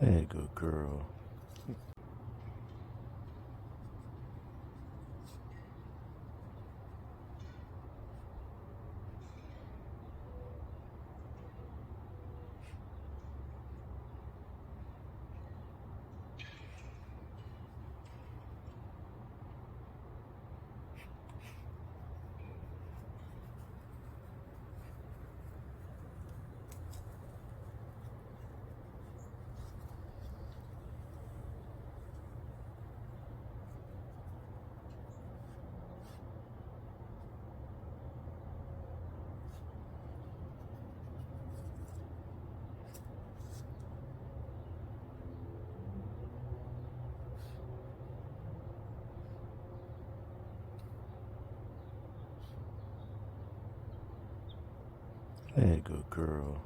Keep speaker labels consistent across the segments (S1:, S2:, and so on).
S1: Hey, good girl. Hey, good girl.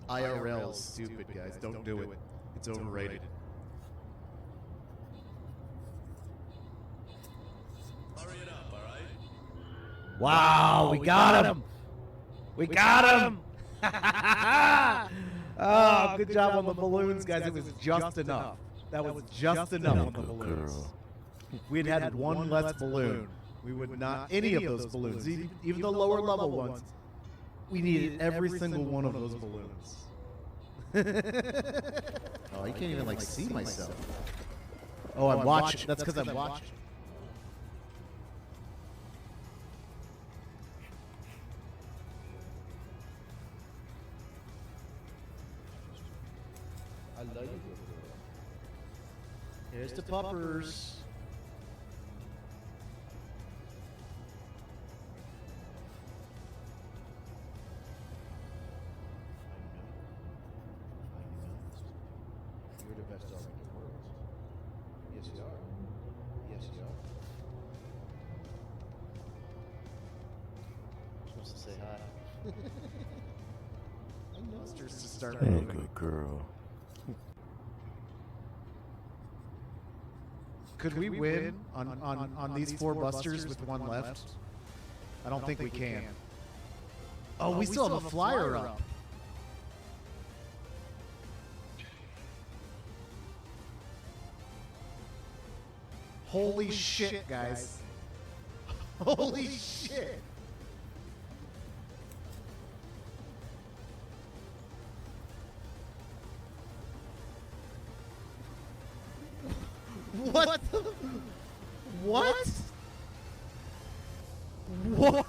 S2: IRL is stupid, guys. Don't do it. It's overrated.
S3: Hurry it up, all right?
S2: Wow, we got him. We got him. Oh, good job on the balloons, guys. It was just enough. That was just enough on the balloons. If we'd had one less balloon, we would not, any of those balloons, even the lower level ones, we needed every single one of those balloons. Oh, you can't even like see myself. Oh, I'm watching. That's because I'm watching. I love you. Here's the puppers. You're the best dog in the world. Yes, you are. Yes, you are. You're supposed to say hi. I know. Just to start
S1: Hey,
S2: moving.
S1: good girl.
S2: Could we win on these four busters with one left? I don't think we can. Oh, we still have a flyer up. Holy shit, guys. Holy shit. What the? What? What?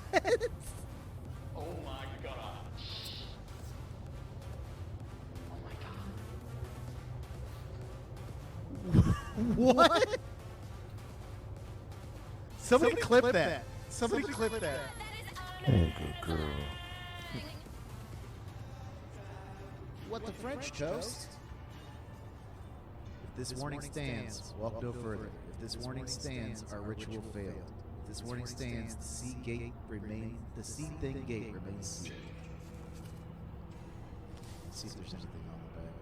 S3: Oh my god. Oh my god.
S2: What? Somebody clip that. Somebody clip that.
S1: Hey, good girl.
S2: What the French toast? If this warning stands, walk no further. If this warning stands, our ritual failed. If this warning stands, the sea thing gate remains sealed. Let's see if there's anything on the back.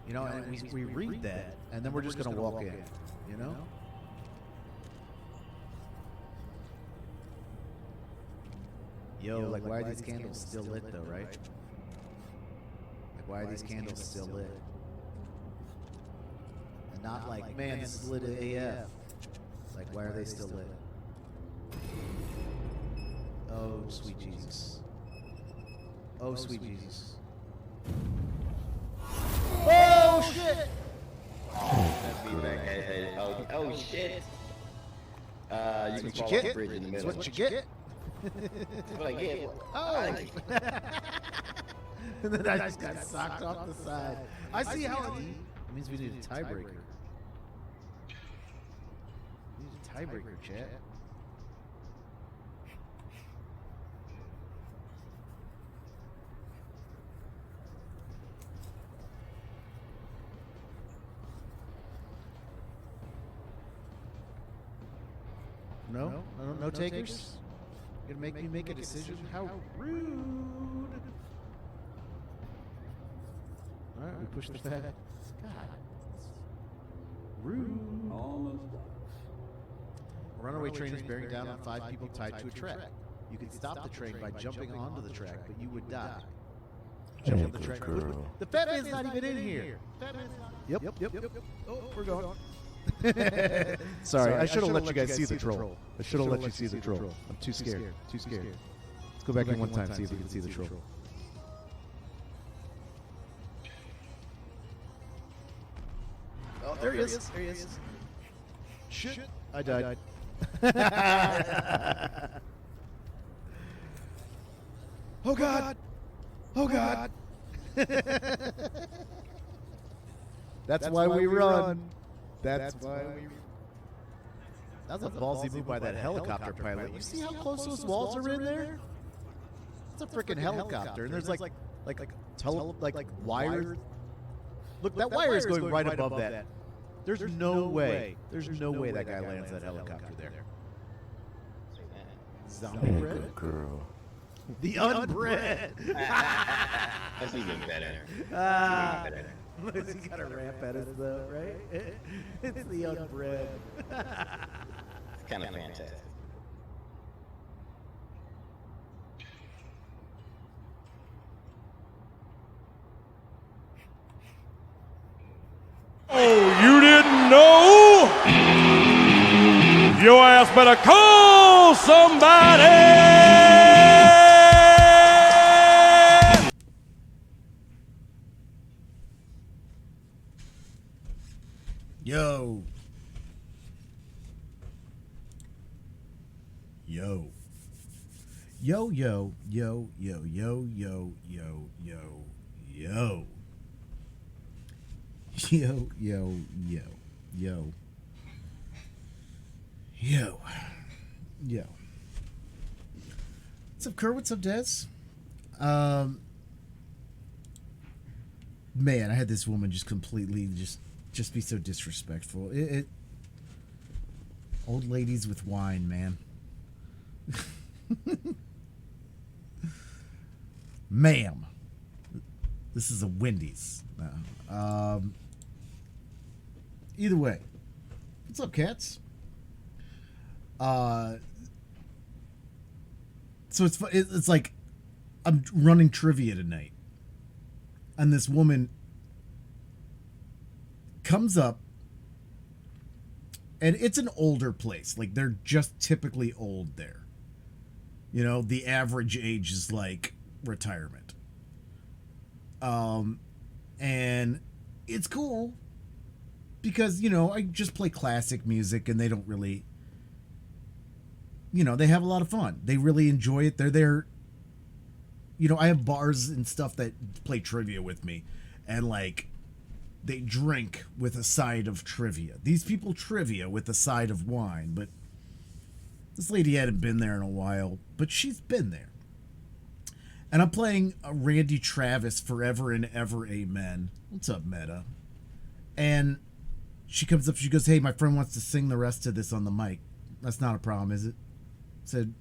S2: You know, and we read that, and then we're just gonna walk in. You know? Yo, like why are these candles still lit though, right? Like why are these candles still lit? And not like, man, this is lit AF. Like why are they still lit? Oh, sweet Jesus. Oh, sweet Jesus. Oh, shit!
S4: Oh shit! You can fall off the bridge in the middle.
S2: That's what you get.
S4: That's what I get.
S2: Oh! And then I just got socked off the side. I see how it means we need a tiebreaker. We need a tiebreaker, chat. No takers? You're gonna make me make a decision? How rude. Alright, we push the fat. God. Rude.
S3: Almost done.
S2: A runaway train is bearing down on 5 people tied to a track. You can stop the train by jumping onto the track, but you would die. Jump on the track.
S1: Girl.
S2: The fat man's not even in here. Yep. Oh, we're going. Sorry, I should have let you guys see the troll. I should have let you see the troll. I'm too scared. Let's go back in one time, see if we can see the troll. Oh, there he is. Shit. I died. Oh God. That's why we run. That's why we. That's a ballsy move by that helicopter pilot. You see how close those walls are in there? It's a freaking helicopter, and there's like wires. Look, that wire is going right above that. There's no way. There's no way that guy lands that helicopter there. Zombie
S1: Hey,
S2: bread?
S1: good girl.
S2: The unbred.
S4: That's even better.
S2: He got a rap at us though, right? It's the unbred.
S4: It's kind of fantastic.
S5: Oh, you didn't know? Your ass better call somebody!
S6: Yo. Yo, yo, yo, yo, yo, yo, yo, yo, yo. Yo, yo, yo, yo. Yo. Yo. What's up, Kurt? What's up, Des? Man, I had this woman just completely just be so disrespectful. Old ladies with wine, man. Ma'am. This is a Wendy's. Either way. What's up, cats? So it's like I'm running trivia tonight. And this woman comes up, and it's an older place. Like, they're just typically old there. You know, the average age is like retirement. And it's cool because, you know, I just play classic music and they don't really, you know, they have a lot of fun. They really enjoy it. They're there. You know, I have bars and stuff that play trivia with me, and like, they drink with a side of trivia. These people trivia with a side of wine, but this lady hadn't been there in a while, but she's been there. And I'm playing Randy Travis, Forever and Ever Amen. What's up, Meta? And she comes up, she goes, hey, my friend wants to sing the rest of this on the mic. That's not a problem, is it? I said,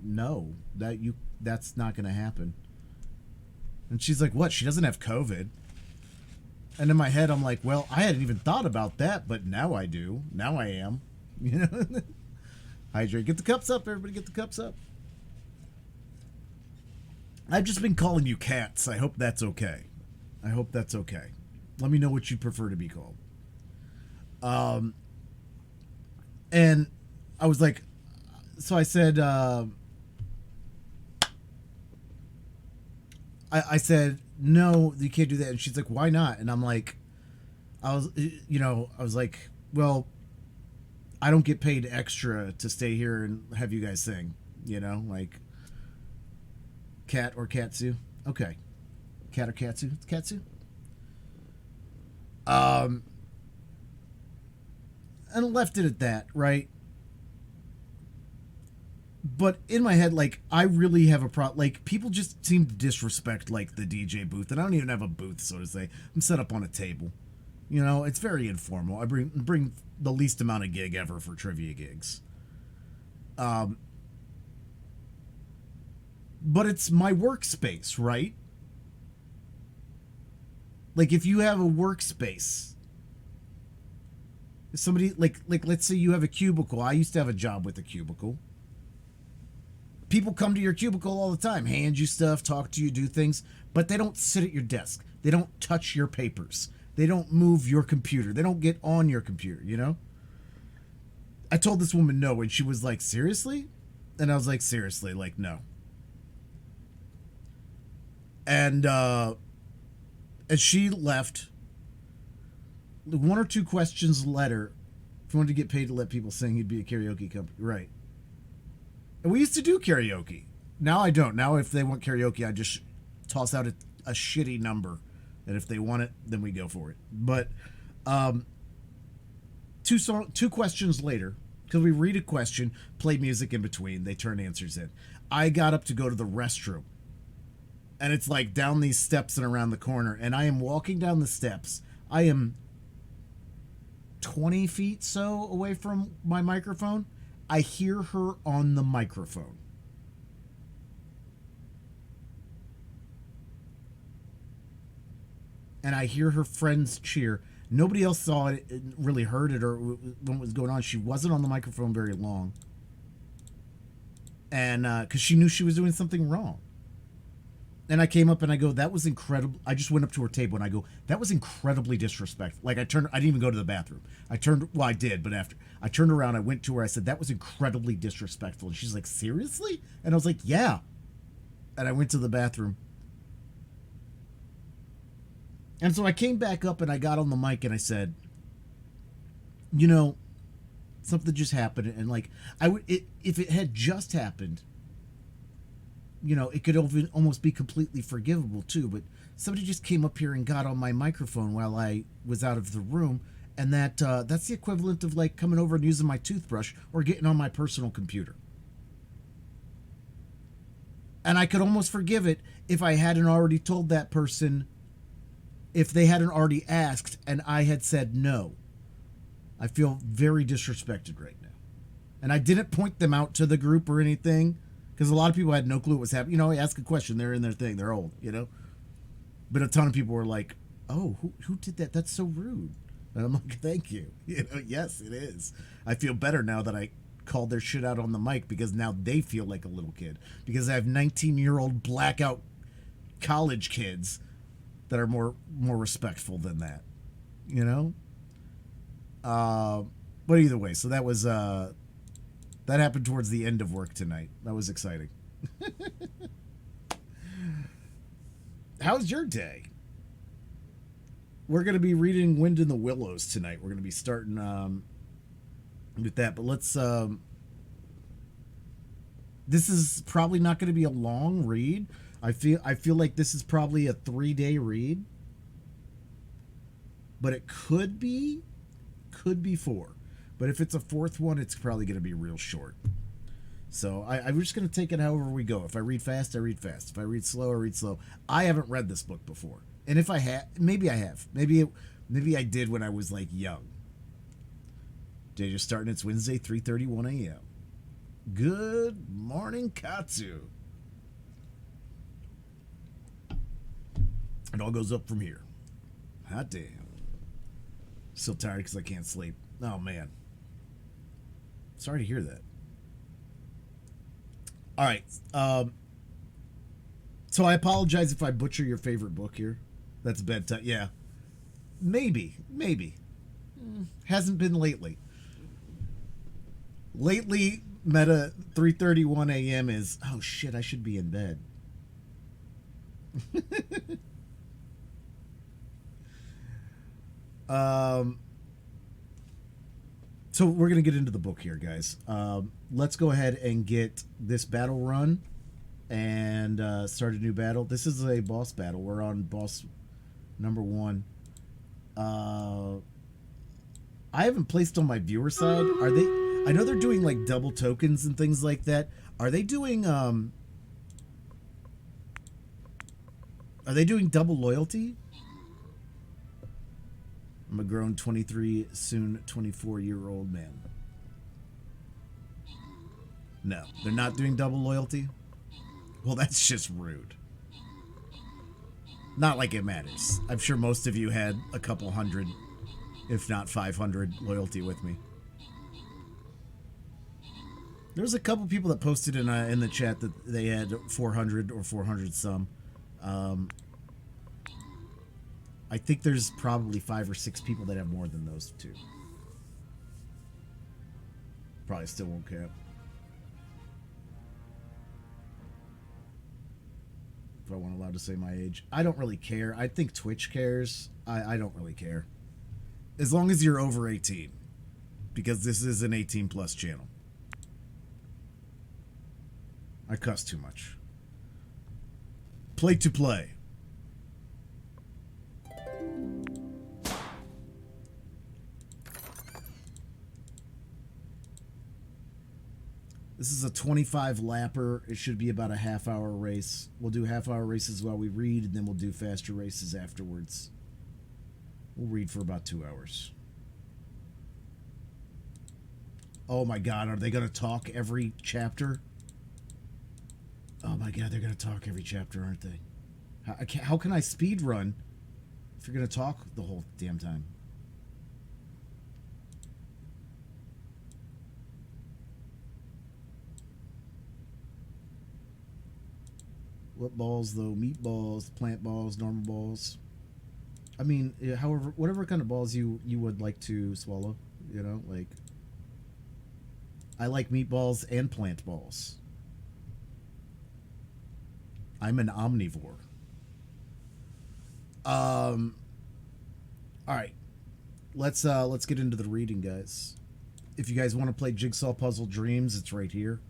S6: no, that's not going to happen. And she's like, what? She doesn't have COVID. And in my head, I'm like, well, I hadn't even thought about that, but now I do. Now I am. You know? Hydrate. Get the cups up, everybody. Get the cups up. I've just been calling you cats. I hope that's okay. I hope that's okay. Let me know what you prefer to be called. And I was like, so I said, I said, no, you can't do that. And she's like, why not? And I'm like, I was like, well, I don't get paid extra to stay here and have you guys sing, you know, like cat or katsu. Okay. Cat or katsu. It's katsu. And left it at that, right? But in my head, like, I really have a problem. Like, people just seem to disrespect, like, the DJ booth. And I don't even have a booth, so to say. I'm set up on a table. You know, it's very informal. I bring the least amount of gig ever for trivia gigs. But it's my workspace, right? Like if you have a workspace, somebody like let's say you have a cubicle. I used to have a job with a cubicle. People come to your cubicle all the time, hand you stuff, talk to you, do things, but they don't sit at your desk. They don't touch your papers. They don't move your computer. They don't get on your computer, you know? I told this woman no, and she was like, seriously? And I was like, seriously, like, no. And as she left, 1 or 2 questions later, if you wanted to get paid to let people sing, you'd be a karaoke company. Right. And we used to do karaoke. Now I don't. Now if they want karaoke, I just toss out a shitty number. And if they want it, then we go for it. But 2 questions later, because we read a question, play music in between, they turn answers in. I got up to go to the restroom. And it's like down these steps and around the corner. And I am walking down the steps. I am 20 feet so away from my microphone. I hear her on the microphone. And I hear her friends cheer. Nobody else saw it, really heard it, or what was going on. She wasn't on the microphone very long. And because she knew she was doing something wrong. And I came up and I go, that was incredible. I just went up to her table and I go, that was incredibly disrespectful. Like I didn't even go to the bathroom. Well, I did, but after I turned around, I went to her. I said, that was incredibly disrespectful. And she's like, seriously? And I was like, yeah. And I went to the bathroom. And so I came back up and I got on the mic and I said, you know, something just happened. And like, if it had just happened, you know, it could almost be completely forgivable too. But somebody just came up here and got on my microphone while I was out of the room. And that's the equivalent of like coming over and using my toothbrush or getting on my personal computer. And I could almost forgive it if I hadn't already told that person, if they hadn't already asked and I had said no. I feel very disrespected right now. And I didn't point them out to the group or anything, because a lot of people had no clue what was happening. You know, I ask a question, they're in their thing, they're old, you know. But a ton of people were like, oh, who did that? That's so rude. And I'm like, thank you. You know, yes, it is. I feel better now that I called their shit out on the mic, because now they feel like a little kid. Because I have 19-year-old blackout college kids that are more respectful than that, you know. But either way, so that was that happened towards the end of work tonight. That was exciting. How's your day? We're going to be reading Wind in the Willows tonight. We're going to be starting with that, but let's this is probably not going to be a long read. I feel like this is probably a 3-day read, but it could be 4. But if it's a 4th one, it's probably going to be real short. So I'm just going to take it however we go. If I read fast, I read fast. If I read slow, I read slow. I haven't read this book before, and if I have, maybe I have. Maybe I did when I was like young. Day just starting. It's Wednesday, 3:31 a.m. Good morning, Katsu. It all goes up from here. Hot damn. Still tired because I can't sleep. Oh, man. Sorry to hear that. All right. So I apologize if I butcher your favorite book here. That's bedtime. Yeah. Maybe. Hasn't been lately. Lately, Meta 3:31 a.m. is, oh, shit, I should be in bed. So we're going to get into the book here, guys. Let's go ahead and get this battle run and start a new battle. This is a boss battle. We're on boss number 1. I haven't placed on my viewer side. Are they? I know they're doing like double tokens and things like that. Are they doing double loyalty? I'm a grown 23, soon 24-year-old man. No, they're not doing double loyalty? Well, that's just rude. Not like it matters. I'm sure most of you had a couple hundred, if not 500, loyalty with me. There was a couple people that posted in the chat that they had 400 or 400 some. I think there's probably 5 or 6 people that have more than those two. Probably still won't count. If I want allowed to say my age. I don't really care. I think Twitch cares. I don't really care. As long as you're over 18. Because this is an 18 plus channel. I cuss too much. Play to play. This is a 25 lapper. It should be about a half-hour race. We'll do half-hour races while we read, and then we'll do faster races afterwards. We'll read for about 2 hours. Oh my god, are they going to talk every chapter? Oh my god, they're going to talk every chapter, aren't they? How can I speed run if you're going to talk the whole damn time? What balls, though? Meatballs, plant balls, normal balls. I mean, however, whatever kind of balls you would like to swallow, you know, like... I like meatballs and plant balls. I'm an omnivore. All right. Let's get into the reading, guys. If you guys want to play Jigsaw Puzzle Dreams, it's right here.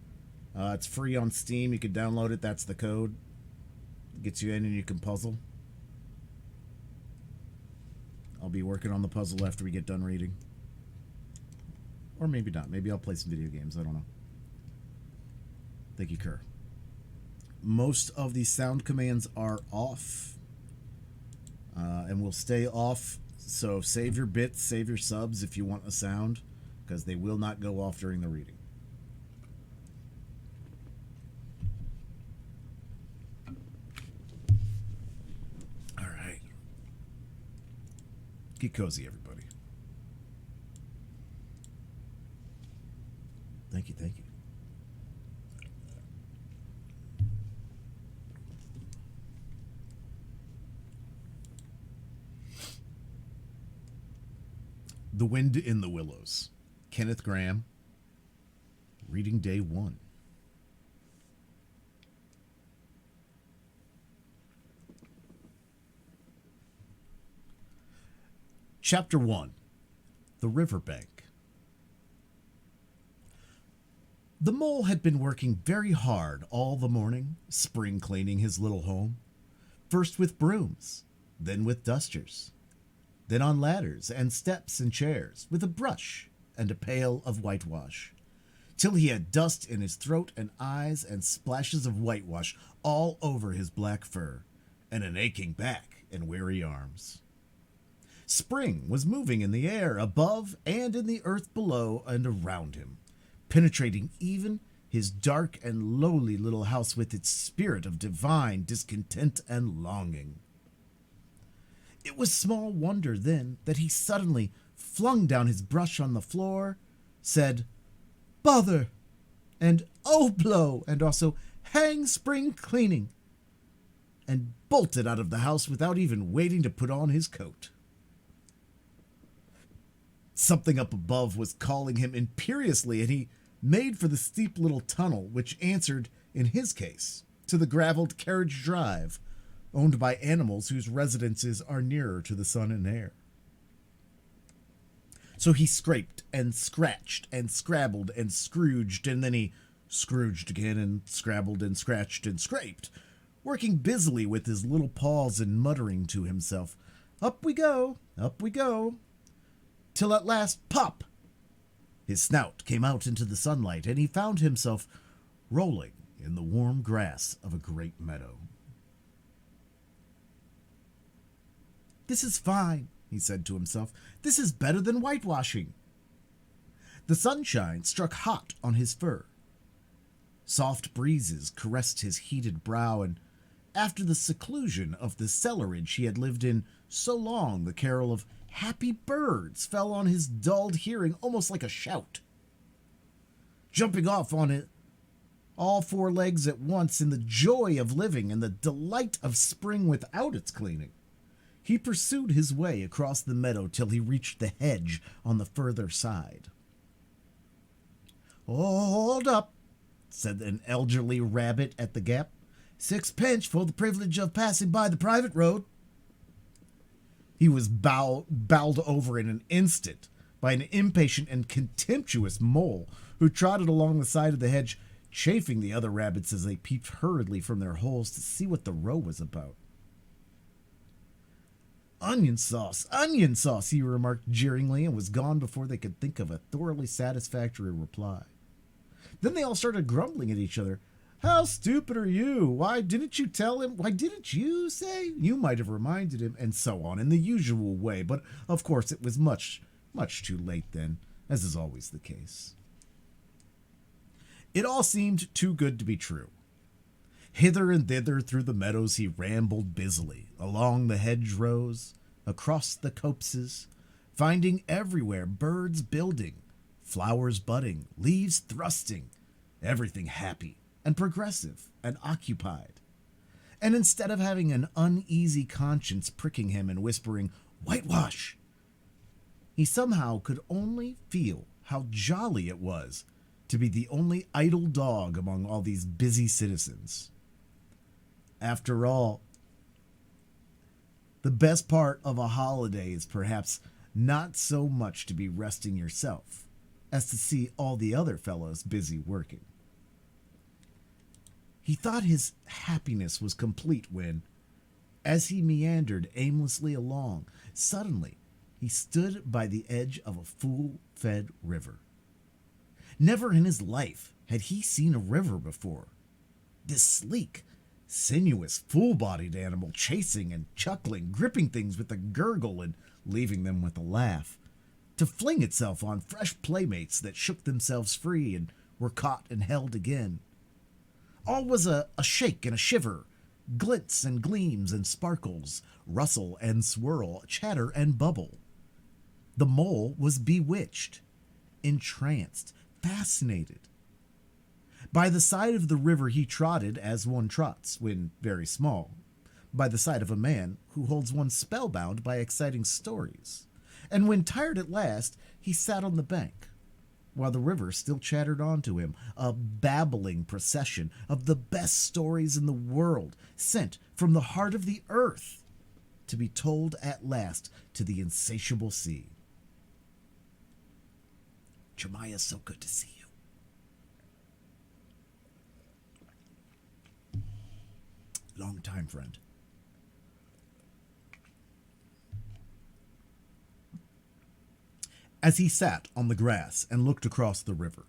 S6: It's free on Steam. You can download it. That's the code. Gets you in and you can puzzle. I'll be working on the puzzle after we get done reading. Or maybe not. Maybe I'll play some video games. I don't know. Thank you, Kerr. Most of the sound commands are off. And will stay off. So save your bits, save your subs if you want a sound. Because they will not go off during the reading. Get cozy, everybody. Thank you, thank you. The Wind in the Willows. Kenneth Grahame. Reading day 1. Chapter 1. The Riverbank. The mole had been working very hard all the morning, spring cleaning his little home. First with brooms, then with dusters, then on ladders and steps and chairs, with a brush and a pail of whitewash, till he had dust in his throat and eyes and splashes of whitewash all over his black fur, and an aching back and weary arms. Spring was moving in the air above and in the earth below and around him, penetrating even his dark and lowly little house with its spirit of divine discontent and longing. It was small wonder, then, that he suddenly flung down his brush on the floor, said, "Bother!" and "Oh, blow!" and also "Hang spring cleaning!" and bolted out of the house without even waiting to put on his coat. Something up above was calling him imperiously, and he made for the steep little tunnel which answered, in his case, to the gravelled carriage drive, owned by animals whose residences are nearer to the sun and air. So he scraped and scratched and scrabbled and scrooged, and then he scrooged again and scrabbled and scratched and scraped, working busily with his little paws and muttering to himself, up we go, till at last, pop! His snout came out into the sunlight, and he found himself rolling in the warm grass of a great meadow. "This is fine," he said to himself. "This is better than whitewashing." The sunshine struck hot on his fur. Soft breezes caressed his heated brow, and after the seclusion of the cellarage he had lived in so long, the carol of happy birds fell on his dulled hearing almost like a shout. Jumping off on it, all four legs at once in the joy of living and the delight of spring without its cleaning, he pursued his way across the meadow till he reached the hedge on the further side. "Hold up," said an elderly rabbit at the gap. "Sixpence for the privilege of passing by the private road." He was bowled over in an instant by an impatient and contemptuous mole who trotted along the side of the hedge, chaffing the other rabbits as they peeped hurriedly from their holes to see what the row was about. Onion sauce, he remarked jeeringly, and was gone before they could think of a thoroughly satisfactory reply. Then they all started grumbling at each other. "How stupid are you? Why didn't you tell him? Why didn't you say? You might have reminded him," and so on, in the usual way. But, of course, it was much, much too late then, as is always the case. It all seemed too good to be true. Hither and thither through the meadows he rambled busily, along the hedgerows, across the copses, finding everywhere birds building, flowers budding, leaves thrusting, everything happy and progressive and occupied. And instead of having an uneasy conscience pricking him and whispering, "Whitewash," he somehow could only feel how jolly it was to be the only idle dog among all these busy citizens. After all, the best part of a holiday is perhaps not so much to be resting yourself as to see all the other fellows busy working. He thought his happiness was complete when, as he meandered aimlessly along, suddenly he stood by the edge of a full-fed river. Never in his life had he seen a river before. This sleek, sinuous, full-bodied animal chasing and chuckling, gripping things with a gurgle and leaving them with a laugh, to fling itself on fresh playmates that shook themselves free and were caught and held again. All was a shake and a shiver, glints and gleams and sparkles, rustle and swirl, chatter and bubble. The mole was bewitched, entranced, fascinated. By the side of the river he trotted as one trots when very small, by the side of a man who holds one spellbound by exciting stories, and when tired at last he sat on the bank, while the river still chattered on to him, a babbling procession of the best stories in the world, sent from the heart of the earth, to be told at last to the insatiable sea. "Jeremiah, so good to see you. Long time, friend." As he sat on the grass and looked across the river,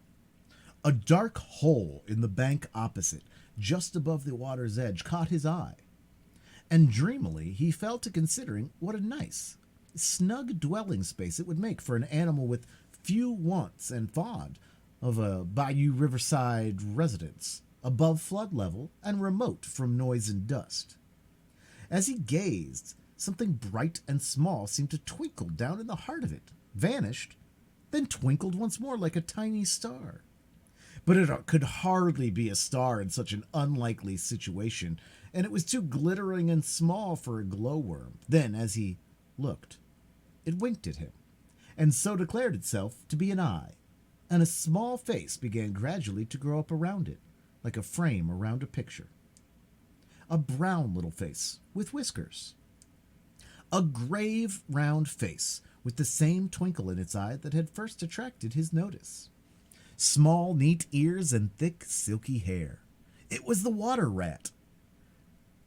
S6: a dark hole in the bank opposite, just above the water's edge, caught his eye, and dreamily he fell to considering what a nice, snug dwelling space it would make for an animal with few wants and fond of a bayou riverside residence, above flood level and remote from noise and dust. As he gazed, something bright and small seemed to twinkle down in the heart of it, vanished, then twinkled once more like a tiny star. But it could hardly be a star in such an unlikely situation, and it was too glittering and small for a glowworm. Then, as he looked, it winked at him, and so declared itself to be an eye, and a small face began gradually to grow up around it, like a frame around a picture. A brown little face with whiskers. A grave, round face with the same twinkle in its eye that had first attracted his notice. Small, neat ears and thick, silky hair. It was the water rat.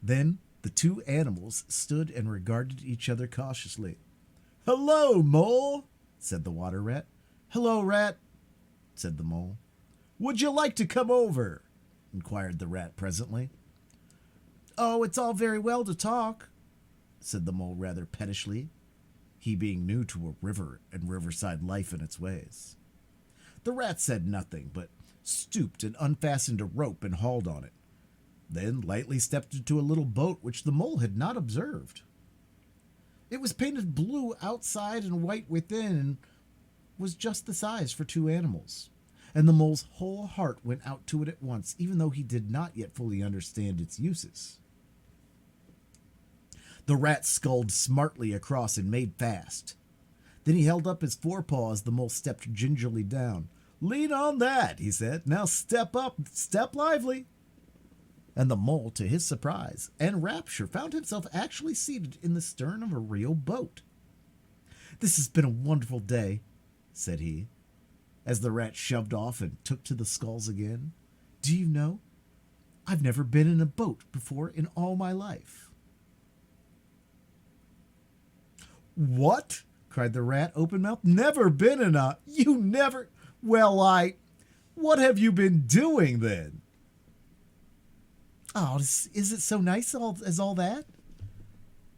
S6: Then the two animals stood and regarded each other cautiously. "Hello, mole," said the water rat. "Hello, rat," said the mole. "Would you like to come over?" inquired the rat presently. "Oh, it's all very well to talk," said the mole rather pettishly, he being new to a river and riverside life and its ways. The rat said nothing, but stooped and unfastened a rope and hauled on it, then lightly stepped into a little boat which the mole had not observed. It was painted blue outside and white within, and was just the size for two animals, and the mole's whole heart went out to it at once, even though he did not yet fully understand its uses. The rat sculled smartly across and made fast. Then he held up his forepaw as the mole stepped gingerly down. "Lean on that," he said. "Now step up, step lively." And the mole, to his surprise and rapture, found himself actually seated in the stern of a real boat. "This has been a wonderful day," said he, as the rat shoved off and took to the sculls again. "Do you know, I've never been in a boat before in all my life." "What?" cried the rat, open-mouthed. "Never been in a... You never... Well, what have you been doing then?" "Oh, is it so nice as all that?"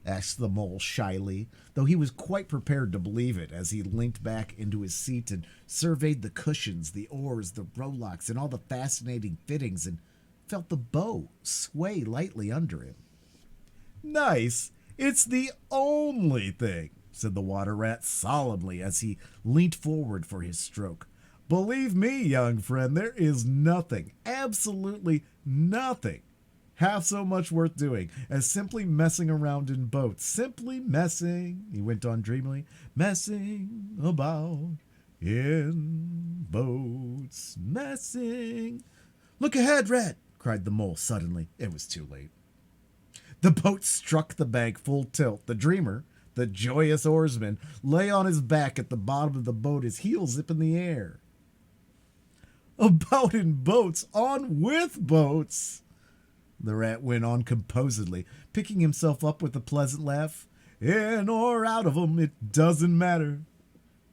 S6: asked the mole shyly, though he was quite prepared to believe it as he leant back into his seat and surveyed the cushions, the oars, the rowlocks, and all the fascinating fittings, and felt the bow sway lightly under him. "Nice? It's the only thing," said the water rat solemnly as he leant forward for his stroke. "Believe me, young friend, there is nothing, absolutely nothing, half so much worth doing as simply messing around in boats. Simply messing," he went on dreamily, "messing about in boats, messing." "Look ahead, rat!" cried the mole suddenly. It was too late. The boat struck the bank full tilt. The dreamer, the joyous oarsman, lay on his back at the bottom of the boat, his heels up in the air. "About in boats, on with boats," the rat went on composedly, picking himself up with a pleasant laugh. "In or out of 'em, it doesn't matter.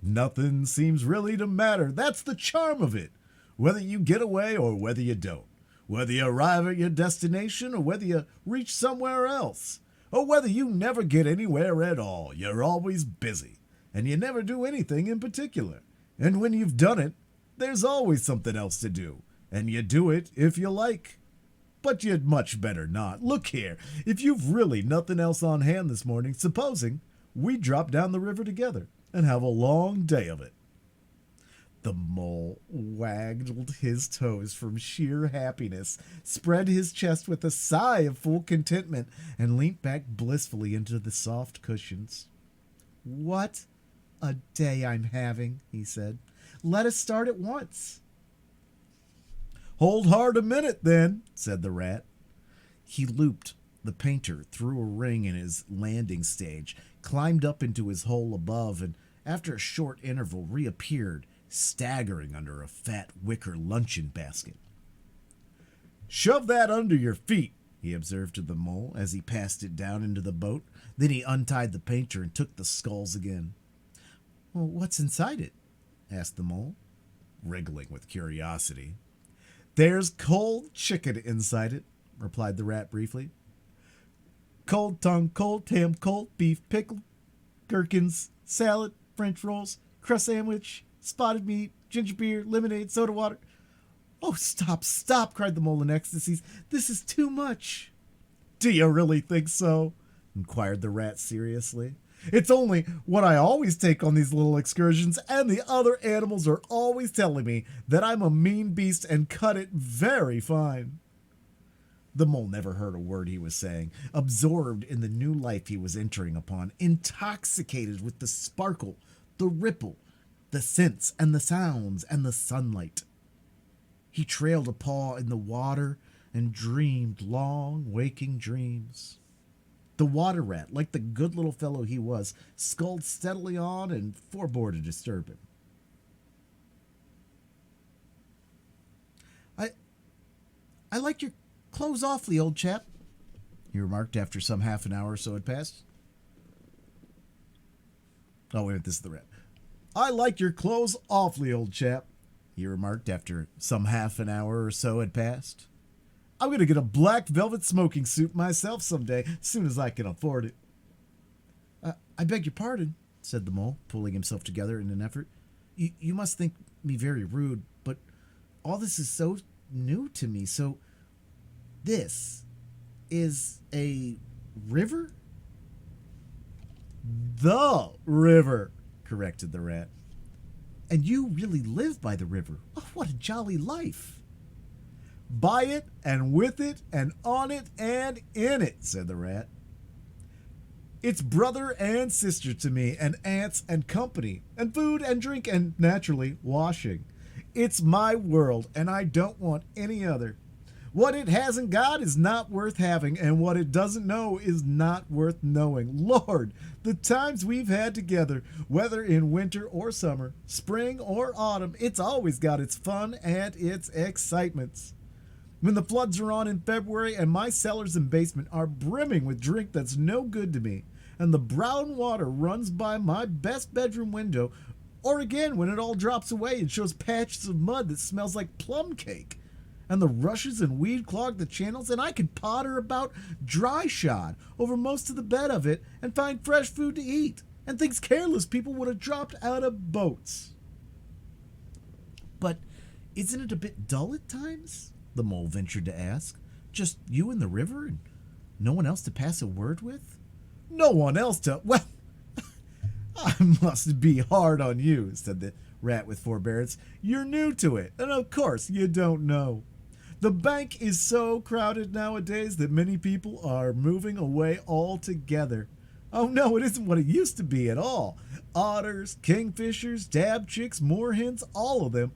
S6: Nothing seems really to matter. That's the charm of it. Whether you get away or whether you don't. Whether you arrive at your destination or whether you reach somewhere else. Or whether you never get anywhere at all. You're always busy, and you never do anything in particular. And when you've done it, there's always something else to do, and you do it if you like. But you'd much better not. Look here, if you've really nothing else on hand this morning, supposing we drop down the river together and have a long day of it." The mole waggled his toes from sheer happiness, spread his chest with a sigh of full contentment, and leant back blissfully into the soft cushions. "What a day I'm having," he said. "Let us start at once." "Hold hard a minute, then," said the rat. He looped the painter through a ring in his landing stage, climbed up into his hole above, and after a short interval reappeared, staggering under a fat wicker luncheon basket. "Shove that under your feet," he observed to the mole as he passed it down into the boat. Then he untied the painter and took the sculls again. "Well, what's inside it?" asked the mole, wriggling with curiosity. "There's cold chicken inside it," replied the rat briefly. "Cold tongue, cold ham, cold beef, pickled gherkins, salad, French rolls, crust sandwich, spotted meat, ginger beer, lemonade, soda water." "Oh, stop, stop," cried the mole in ecstasies. "This is too much." "Do you really think so?" inquired the rat seriously. "It's only what I always take on these little excursions, and the other animals are always telling me that I'm a mean beast and cut it very fine." The mole never heard a word he was saying, absorbed in the new life he was entering upon, intoxicated with the sparkle, the ripple, the scents and the sounds and the sunlight. He trailed a paw in the water and dreamed long, waking dreams. The water rat, like the good little fellow he was, sculled steadily on and forbore to disturb him. I like your clothes awfully, old chap," he remarked after some half an hour or so had passed. Oh, wait a minute, this is the rat. "I like your clothes awfully, old chap," he remarked after some half an hour or so had passed. "I'm going to get a black velvet smoking suit myself someday, as soon as I can afford it." I beg your pardon," said the mole, pulling himself together in an effort. You must think me very rude, but all this is so new to me. So this is a river? The river, corrected the rat. And you really live by the river. Oh, what a jolly life. By it and with it and on it and in it, said the rat. It's brother and sister to me, and aunts and company, and food and drink and, naturally, washing. It's my world, and I don't want any other. What it hasn't got is not worth having, and what it doesn't know is not worth knowing. Lord, the times we've had together, whether in winter or summer, spring or autumn, it's always got its fun and its excitements. When the floods are on in February and my cellars and basement are brimming with drink that's no good to me, and the brown water runs by my best bedroom window, or again when it all drops away and shows patches of mud that smells like plum cake, and the rushes and weed clog the channels, and I can potter about dry shod over most of the bed of it and find fresh food to eat, and things careless people would have dropped out of boats. But isn't it a bit dull at times? The mole ventured to ask. Just you and the river, and no one else to pass a word with? No one else to... Well, I must be hard on you, said the rat with forbearance. You're new to it, and of course you don't know. The bank is so crowded nowadays that many people are moving away altogether. Oh no, it isn't what it used to be at all. Otters, kingfishers, dab chicks, moorhens, all of them,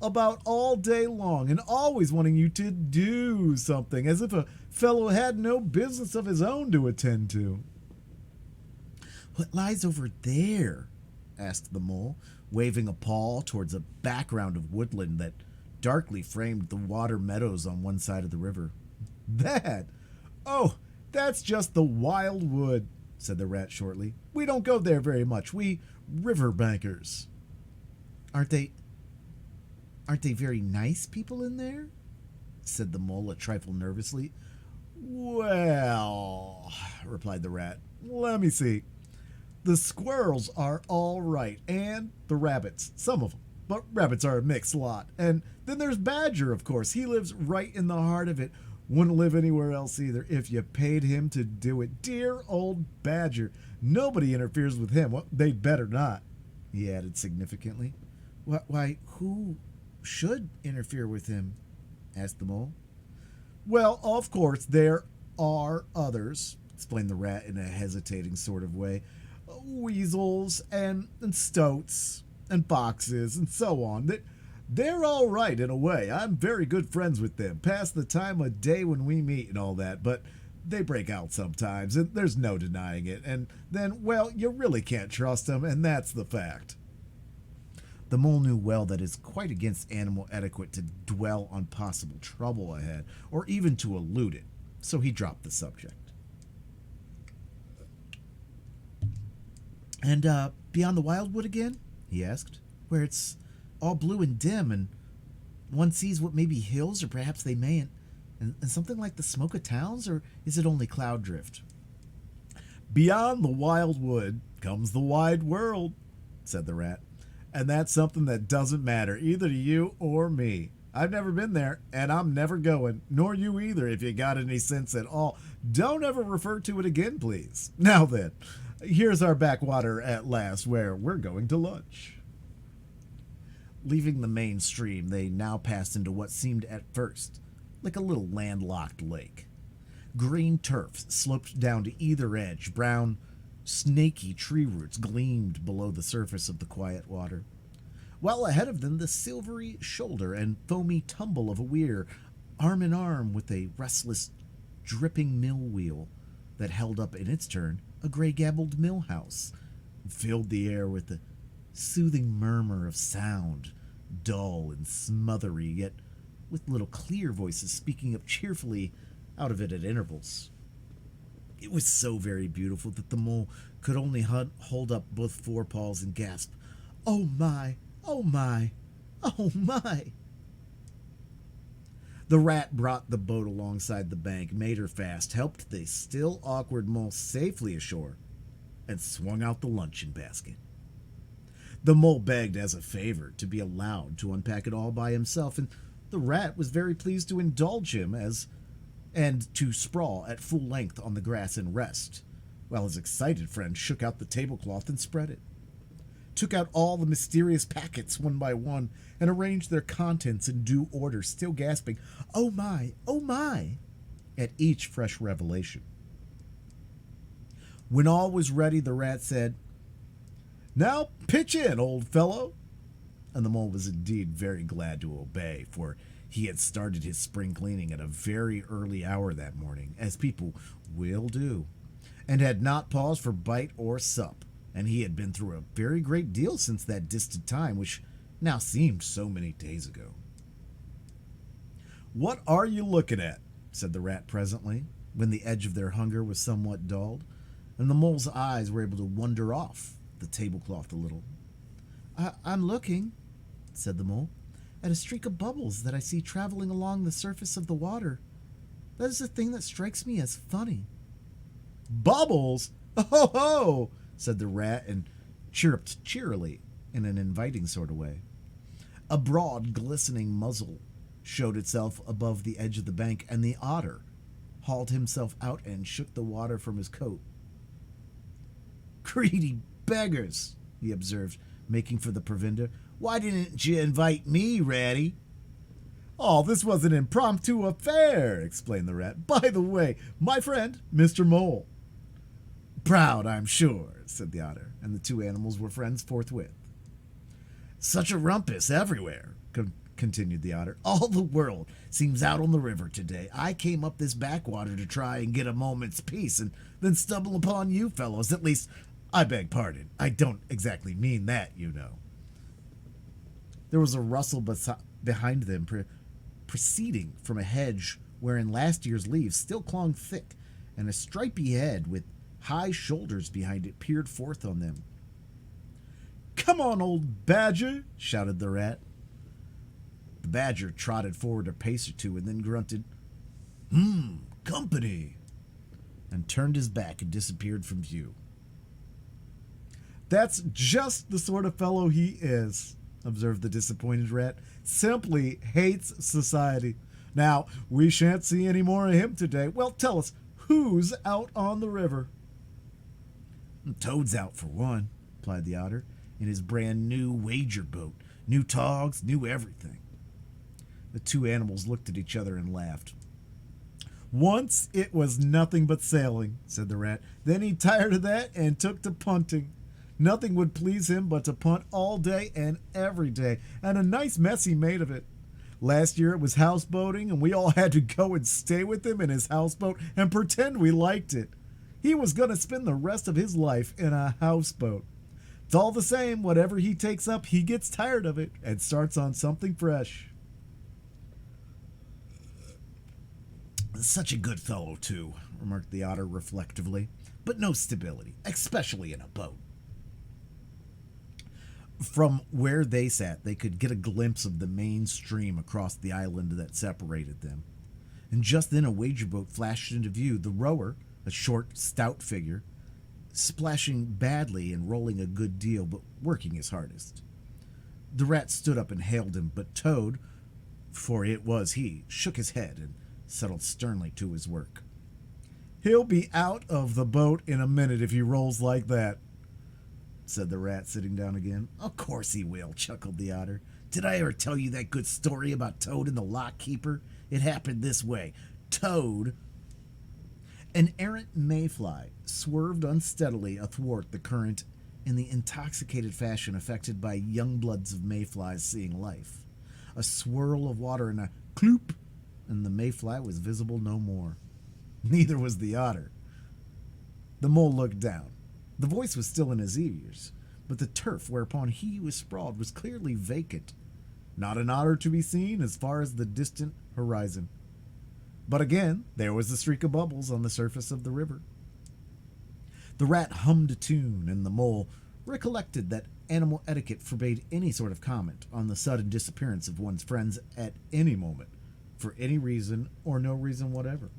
S6: about all day long, and always wanting you to do something, as if a fellow had no business of his own to attend to. What lies over there? Asked the mole, waving a paw towards a background of woodland that darkly framed the water meadows on one side of the river. That? Oh, that's just the wild wood, said the rat shortly. We don't go there very much. We river bankers. Aren't they very nice people in there? Said the mole a trifle nervously. Well, replied the rat, let me see. The squirrels are all right, and the rabbits, some of them. But rabbits are a mixed lot. And then there's Badger, of course. He lives right in the heart of it. Wouldn't live anywhere else either if you paid him to do it. Dear old Badger. Nobody interferes with him. Well, they'd better not, he added significantly. Why, who should interfere with him? Asked the mole. Well, of course, there are others, explained the rat in a hesitating sort of way. Weasels and stoats and foxes and so on. They're all right in a way. I'm very good friends with them. Pass the time of day when we meet and all that, but they break out sometimes, and there's no denying it. And then, well, you really can't trust them, and that's the fact. The mole knew well that it's quite against animal etiquette to dwell on possible trouble ahead, or even to elude it, so he dropped the subject. And beyond the wildwood again? He asked, where it's all blue and dim, and one sees what may be hills, or perhaps they mayn't, and something like the smoke of towns, or is it only cloud drift? Beyond the wildwood comes the wide world, said the rat, and that's something that doesn't matter either to you or me. I've never been there, and I'm never going, nor you either if you got any sense at all. Don't ever refer to it again, please. Now then, here's our backwater at last, where we're going to lunch. Leaving the main stream, they now passed into what seemed at first like a little landlocked lake. Green turf sloped down to either edge. Brown, snaky tree roots gleamed below the surface of the quiet water. While ahead of them, the silvery shoulder and foamy tumble of a weir, arm in arm with a restless, dripping mill wheel that held up in its turn a gray-gabbled mill house, filled the air with the soothing murmur of sound, dull and smothery, yet with little clear voices speaking up cheerfully out of it at intervals. It was so very beautiful that the mole could only hold up both forepaws and gasp, "Oh my, oh my, oh my!" The rat brought the boat alongside the bank, made her fast, helped the still awkward mole safely ashore, and swung out the luncheon basket. The mole begged as a favor to be allowed to unpack it all by himself, and The rat was very pleased to indulge him and to sprawl at full length on the grass and rest, while his excited friend shook out the tablecloth and spread it, took out all the mysterious packets one by one, and arranged their contents in due order, still gasping, "Oh my," at each fresh revelation. When all was ready, the rat said, "Now pitch in, old fellow." And the mole was indeed very glad to obey, for he had started his spring cleaning at a very early hour that morning, as people will do, and had not paused for bite or sup, and he had been through a very great deal since that distant time, which now seemed so many days ago. "What are you looking at?" said the rat presently, when the edge of their hunger was somewhat dulled, and the mole's eyes were able to wander off the tablecloth a little. I'm looking," said the mole, "at a streak of bubbles that I see traveling along the surface of the water. That is the thing that strikes me as funny." "Bubbles? Ho ho!" said the rat, and chirruped cheerily in an inviting sort of way. A broad, glistening muzzle showed itself above the edge of the bank, and the otter hauled himself out and shook the water from his coat. "Greedy beggars," he observed, making for the provender. "Why didn't you invite me, Ratty?" "Oh, this was an impromptu affair," explained the rat. "By the way, my friend, Mr. Mole." "Proud, I'm sure," said the otter, and the two animals were friends forthwith. "Such a rumpus everywhere," continued the otter. "All the world seems out on the river today. I came up this backwater to try and get a moment's peace, and then stumble upon you fellows. At least, I beg pardon. I don't exactly mean that, you know." There was a rustle behind them, proceeding from a hedge wherein last year's leaves still clung thick, and a stripy head with high shoulders behind it peered forth on them. "Come on, old badger," shouted the rat. The badger trotted forward a pace or two and then grunted, "Company," and turned his back and disappeared from view. "That's just the sort of fellow he is," observed the disappointed rat. "Simply hates society. Now, we shan't see any more of him today. Well, tell us, who's out on the river?" "Toad's out for one," replied the otter, in his brand new wager boat. New togs, new everything. The two animals looked at each other and laughed. "Once it was nothing but sailing," said the rat. "Then he tired of that and took to punting. Nothing would please him but to punt all day and every day, and a nice mess he made of it. Last year it was houseboating, and we all had to go and stay with him in his houseboat and pretend we liked it. He was going to spend the rest of his life in a houseboat. It's all the same, whatever he takes up, he gets tired of it and starts on something fresh." "Such a good fellow, too," remarked the otter reflectively, "but no stability, especially in a boat." From where they sat, they could get a glimpse of the main stream across the island that separated them. And just then a wager boat flashed into view, the rower, a short, stout figure, splashing badly and rolling a good deal, but working his hardest. The rat stood up and hailed him, but Toad, for it was he, shook his head and settled sternly to his work. "He'll be out of the boat in a minute if he rolls like that," said the rat, sitting down again. "Of course he will," chuckled the otter. "Did I ever tell you that good story about Toad and the lock keeper? It happened this way. Toad..." An errant mayfly swerved unsteadily athwart the current in the intoxicated fashion affected by young bloods of mayflies seeing life. A swirl of water and a cloop, and the mayfly was visible no more. Neither was the otter. The mole looked down. The voice was still in his ears, but the turf whereupon he was sprawled was clearly vacant. Not an otter to be seen as far as the distant horizon. But again, there was the streak of bubbles on the surface of the river. The rat hummed a tune, and the mole recollected that animal etiquette forbade any sort of comment on the sudden disappearance of one's friends at any moment, for any reason or no reason whatever.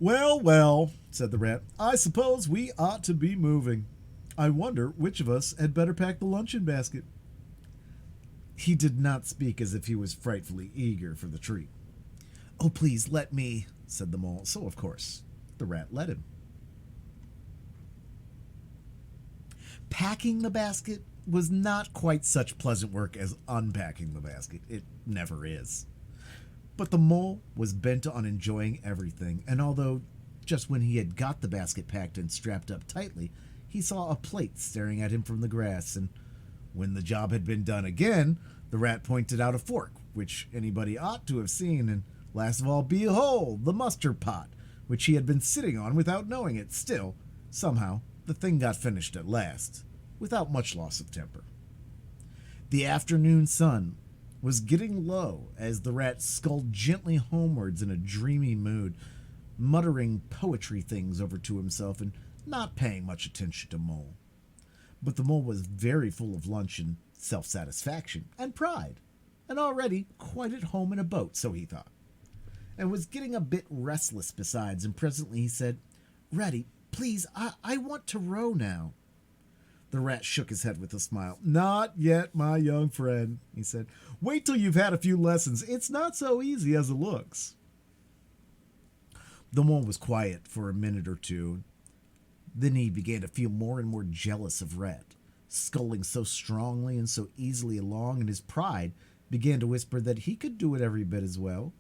S6: "Well, well," said the rat, "I suppose we ought to be moving. I wonder which of us had better pack the luncheon basket. He did not speak as if he was frightfully eager for the treat. Oh, please, let me, said the mole. So, of course, the rat let him. Packing the basket was not quite such pleasant work as unpacking the basket. It never is. But the mole was bent on enjoying everything, and although just when he had got the basket packed and strapped up tightly, he saw a plate staring at him from the grass, and when the job had been done again, the rat pointed out a fork, which anybody ought to have seen, and last of all, behold, the mustard pot, which he had been sitting on without knowing it. Still, somehow, the thing got finished at last, without much loss of temper. The afternoon sun was getting low as the rat sculled gently homewards in a dreamy mood, muttering poetry things over to himself and not paying much attention to Mole. But the mole was very full of lunch and self-satisfaction and pride, and already quite at home in a boat, so he thought, and was getting a bit restless besides, and presently he said, Ratty, please, I want to row now. The rat shook his head with a smile. Not yet, my young friend, he said. Wait till you've had a few lessons. It's not so easy as it looks. The mole was quiet for a minute or two. Then he began to feel more and more jealous of Rat, sculling so strongly and so easily along, and his pride began to whisper that he could do it every bit as well.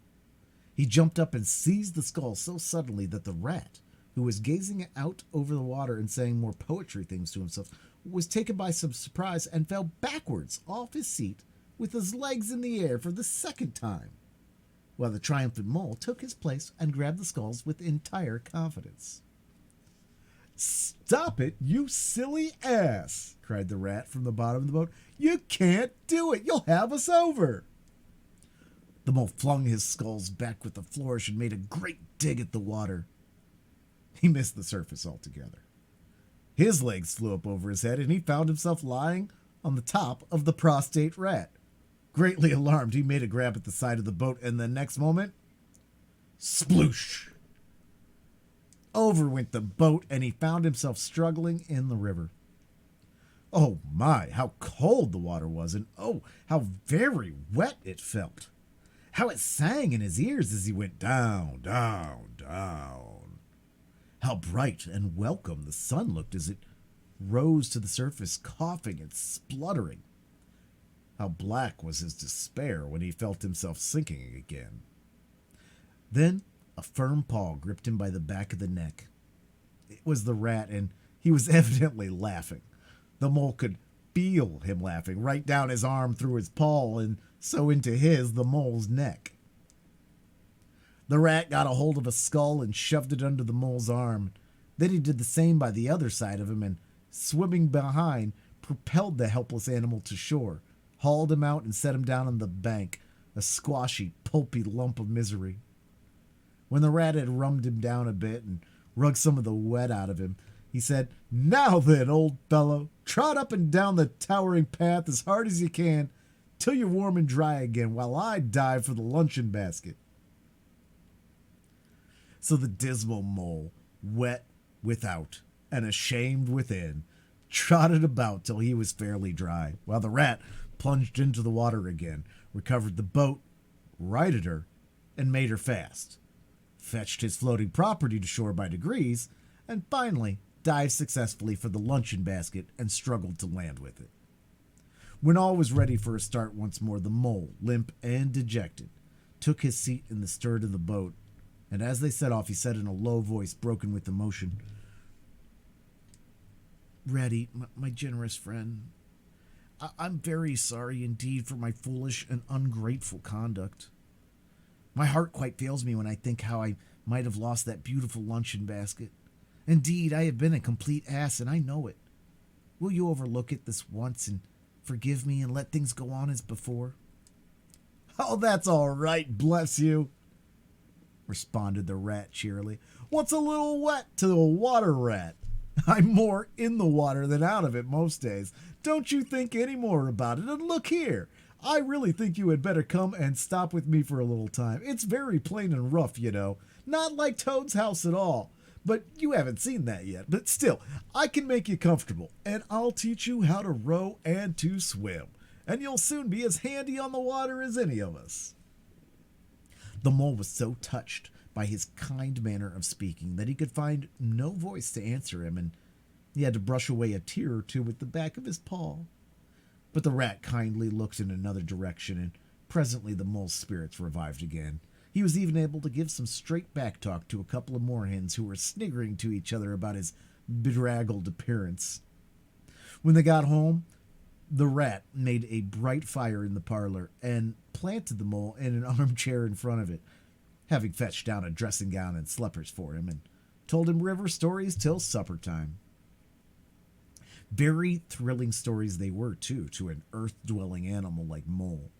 S6: He jumped up and seized the scull so suddenly that the rat, who was gazing out over the water and saying more poetry things to himself, was taken by some surprise and fell backwards off his seat with his legs in the air for the second time, while the triumphant mole took his place and grabbed the sculls with entire confidence. Stop it, you silly ass, cried the rat from the bottom of the boat. You can't do it. You'll have us over. The mole flung his sculls back with a flourish and made a great dig at the water. He missed the surface altogether. His legs flew up over his head, and he found himself lying on the top of the prostrate rat. Greatly alarmed, he made a grab at the side of the boat, and the next moment, sploosh! Over went the boat, and he found himself struggling in the river. Oh my, how cold the water was, and oh, how very wet it felt. How it sang in his ears as he went down, down, down. How bright and welcome the sun looked as it rose to the surface, coughing and spluttering. How black was his despair when he felt himself sinking again. Then a firm paw gripped him by the back of the neck. It was the rat, and he was evidently laughing. The mole could feel him laughing right down his arm through his paw, and so into the mole's neck. The rat got a hold of a skull and shoved it under the mole's arm. Then he did the same by the other side of him and, swimming behind, propelled the helpless animal to shore, hauled him out and set him down on the bank, a squashy, pulpy lump of misery. When the rat had rummed him down a bit and rugged some of the wet out of him, he said, Now then, old fellow, trot up and down the towering path as hard as you can till you're warm and dry again while I dive for the luncheon basket. So the dismal mole, wet without and ashamed within, trotted about till he was fairly dry, while the rat plunged into the water again, recovered the boat, righted her, and made her fast, fetched his floating property to shore by degrees, and finally dived successfully for the luncheon basket and struggled to land with it. When all was ready for a start once more, the mole, limp and dejected, took his seat in the stern of the boat, and as they set off, he said in a low voice broken with emotion, Ratty, my generous friend, I'm very sorry indeed for my foolish and ungrateful conduct. My heart quite fails me when I think how I might have lost that beautiful luncheon basket. Indeed, I have been a complete ass, and I know it. Will you overlook it this once and forgive me and let things go on as before? Oh, that's all right, bless you, responded the rat cheerily. What's a little wet to a water rat? I'm more in the water than out of it most days. Don't you think any more about it. And look here, I really think you had better come and stop with me for a little time. It's very plain and rough, you know. Not like Toad's house at all. But you haven't seen that yet. But still, I can make you comfortable, and I'll teach you how to row and to swim. And you'll soon be as handy on the water as any of us. The mole was so touched by his kind manner of speaking that he could find no voice to answer him, and he had to brush away a tear or two with the back of his paw. But the rat kindly looked in another direction, and presently the mole's spirits revived again. He was even able to give some straight back talk to a couple of moorhens who were sniggering to each other about his bedraggled appearance. When they got home, the rat made a bright fire in the parlor and planted the mole in an armchair in front of it, having fetched down a dressing gown and slippers for him, and told him river stories till supper time. Very thrilling stories they were, too, to an earth-dwelling animal like mole.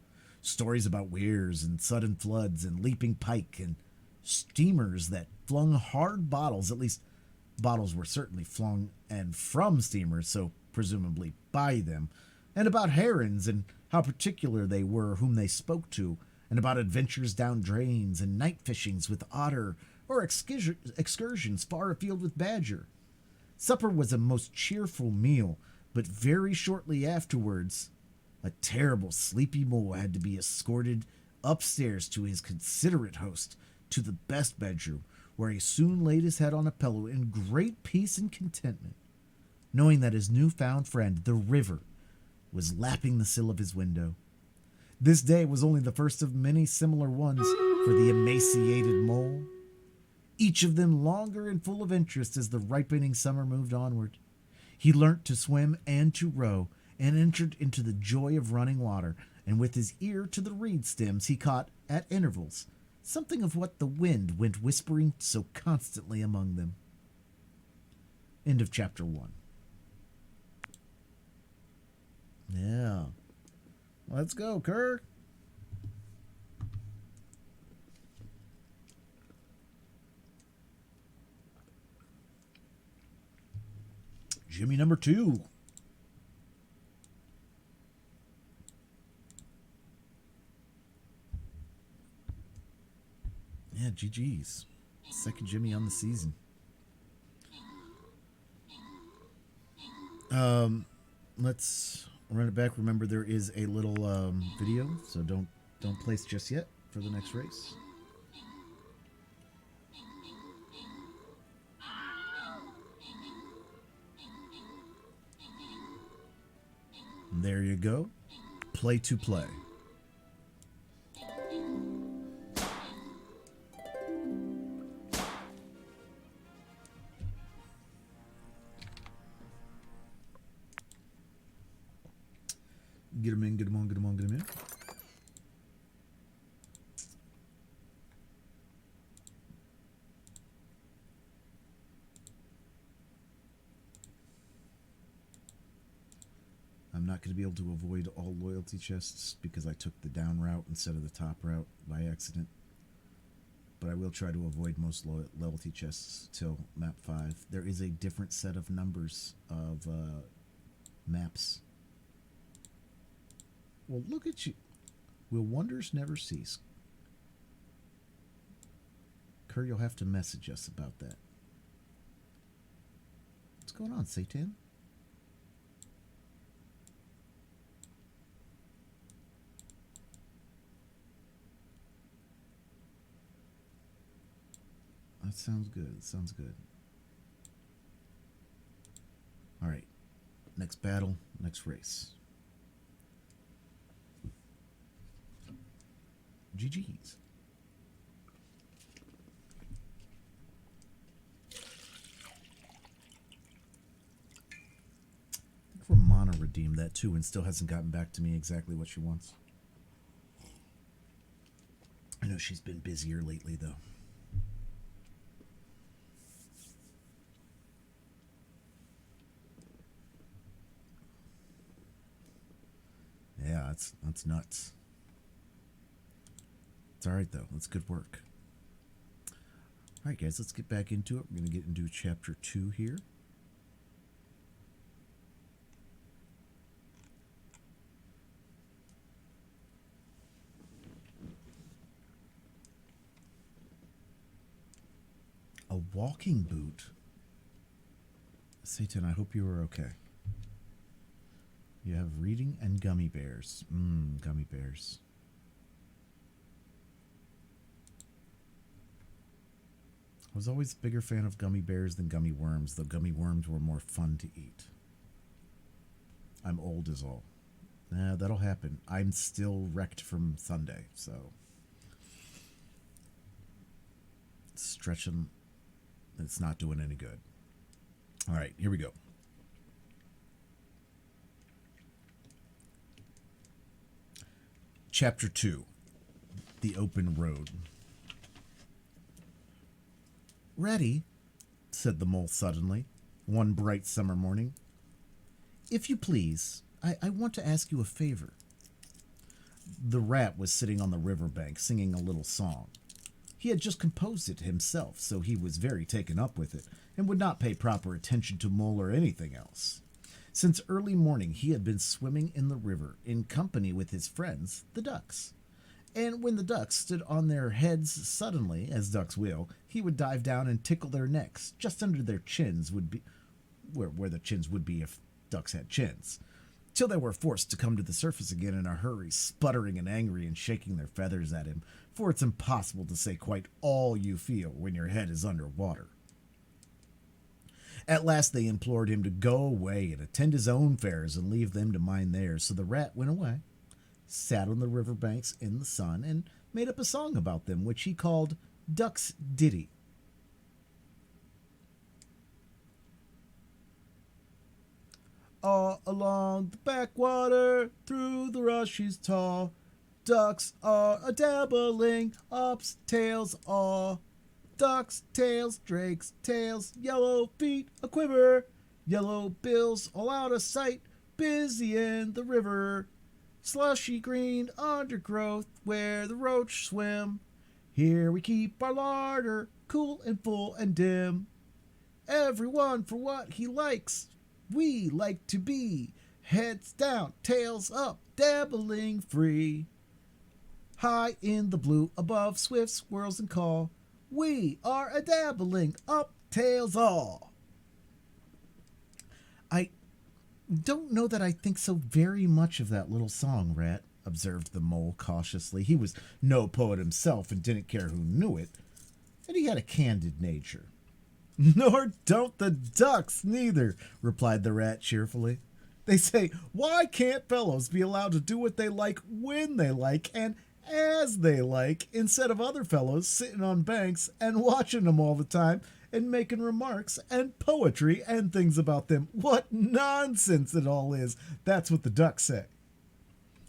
S6: Stories about weirs and sudden floods and leaping pike and steamers that flung hard bottles. At least bottles were certainly flung and from steamers, so presumably by them. And about herons and how particular they were whom they spoke to, and about adventures down drains and night fishings with otter or excursions far afield with badger. Supper was a most cheerful meal, but very shortly afterwards, a terrible sleepy mole had to be escorted upstairs to his considerate host to the best bedroom, where he soon laid his head on a pillow in great peace and contentment, knowing that his new-found friend, the river, was lapping the sill of his window. This day was only the first of many similar ones for the emaciated mole, each of them longer and full of interest as the ripening summer moved onward. He learnt to swim and to row, and entered into the joy of running water, and with his ear to the reed stems he caught, at intervals, something of what the wind went whispering so constantly among them. End of chapter 1. Yeah. Let's go, Kerr. Jimmy number 2. Yeah, GG's. Second Jimmy on the season. Let's run it back. Remember, there is a little video, so don't place just yet for the next race. And there you go. Play to play. Get him in, get him on, get him on, get him in. I'm not going to be able to avoid all loyalty chests because I took the down route instead of the top route by accident. But I will try to avoid most loyalty chests till map 5. There is a different set of numbers of maps. Well, look at you. Will wonders never cease? Kerr, you'll have to message us about that. What's going on, Satan? That sounds good. Sounds good. All right. Next battle, next race. GG's. I think Romana redeemed that too and still hasn't gotten back to me exactly what she wants. I know she's been busier lately though. Yeah, that's nuts. It's all right, though. That's good work. All right, guys, let's get back into it. We're going to get into chapter 2 here. A walking boot? Satan, I hope you are okay. You have reading and gummy bears. Gummy bears. I was always a bigger fan of gummy bears than gummy worms, though gummy worms were more fun to eat. I'm old is all. Nah, that'll happen. I'm still wrecked from Sunday, so... Stretching, it's not doing any good. All right, here we go. Chapter 2, The Open Road. Ready, said the mole suddenly, one bright summer morning. If you please, I want to ask you a favor. The rat was sitting on the riverbank singing a little song. He had just composed it himself, so he was very taken up with it, and would not pay proper attention to Mole or anything else. Since early morning he had been swimming in the river, in company with his friends, the ducks. And when the ducks stood on their heads suddenly, as ducks will, he would dive down and tickle their necks, just under their chins would be, where the chins would be if ducks had chins, till they were forced to come to the surface again in a hurry, sputtering and angry and shaking their feathers at him, for it's impossible to say quite all you feel when your head is under water. At last they implored him to go away and attend his own affairs and leave them to mind theirs, so the rat went away, sat on the river banks in the sun, and made up a song about them, which he called Duck's Ditty. All along the backwater, through the rushes tall, ducks are a-dabbling, up's tails all. Ducks' tails, drakes' tails, yellow feet a-quiver, yellow bills all out of sight, busy in the river. Slushy green undergrowth where the roach swim. Here we keep our larder, cool and full and dim. Everyone for what he likes. We like to be heads down, tails up, dabbling free. High in the blue above swift swirls and call. We are a-dabbling up, tails all. I don't know that I think so very much of that little song, Rat, observed the mole cautiously. He was no poet himself and didn't care who knew it, and he had a candid nature. Nor don't the ducks, neither, replied the rat cheerfully. They say, why can't fellows be allowed to do what they like when they like and as they like, instead of other fellows sitting on banks and watching them all the time and making remarks and poetry and things about them? What nonsense it all is. That's what the ducks say.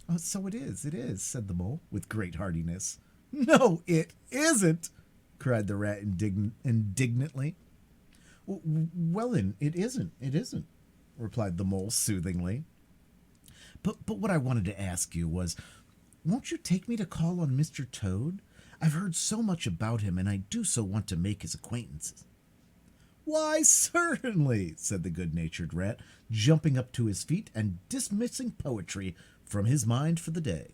S6: Oh, so it is, said the mole with great heartiness. No, it isn't, cried the rat indignantly. Well, then, it isn't, replied the mole soothingly. But what I wanted to ask you was, won't you take me to call on Mr. Toad? I've heard so much about him, and I do so want to make his acquaintance. Why, certainly, said the good-natured rat, jumping up to his feet and dismissing poetry from his mind for the day.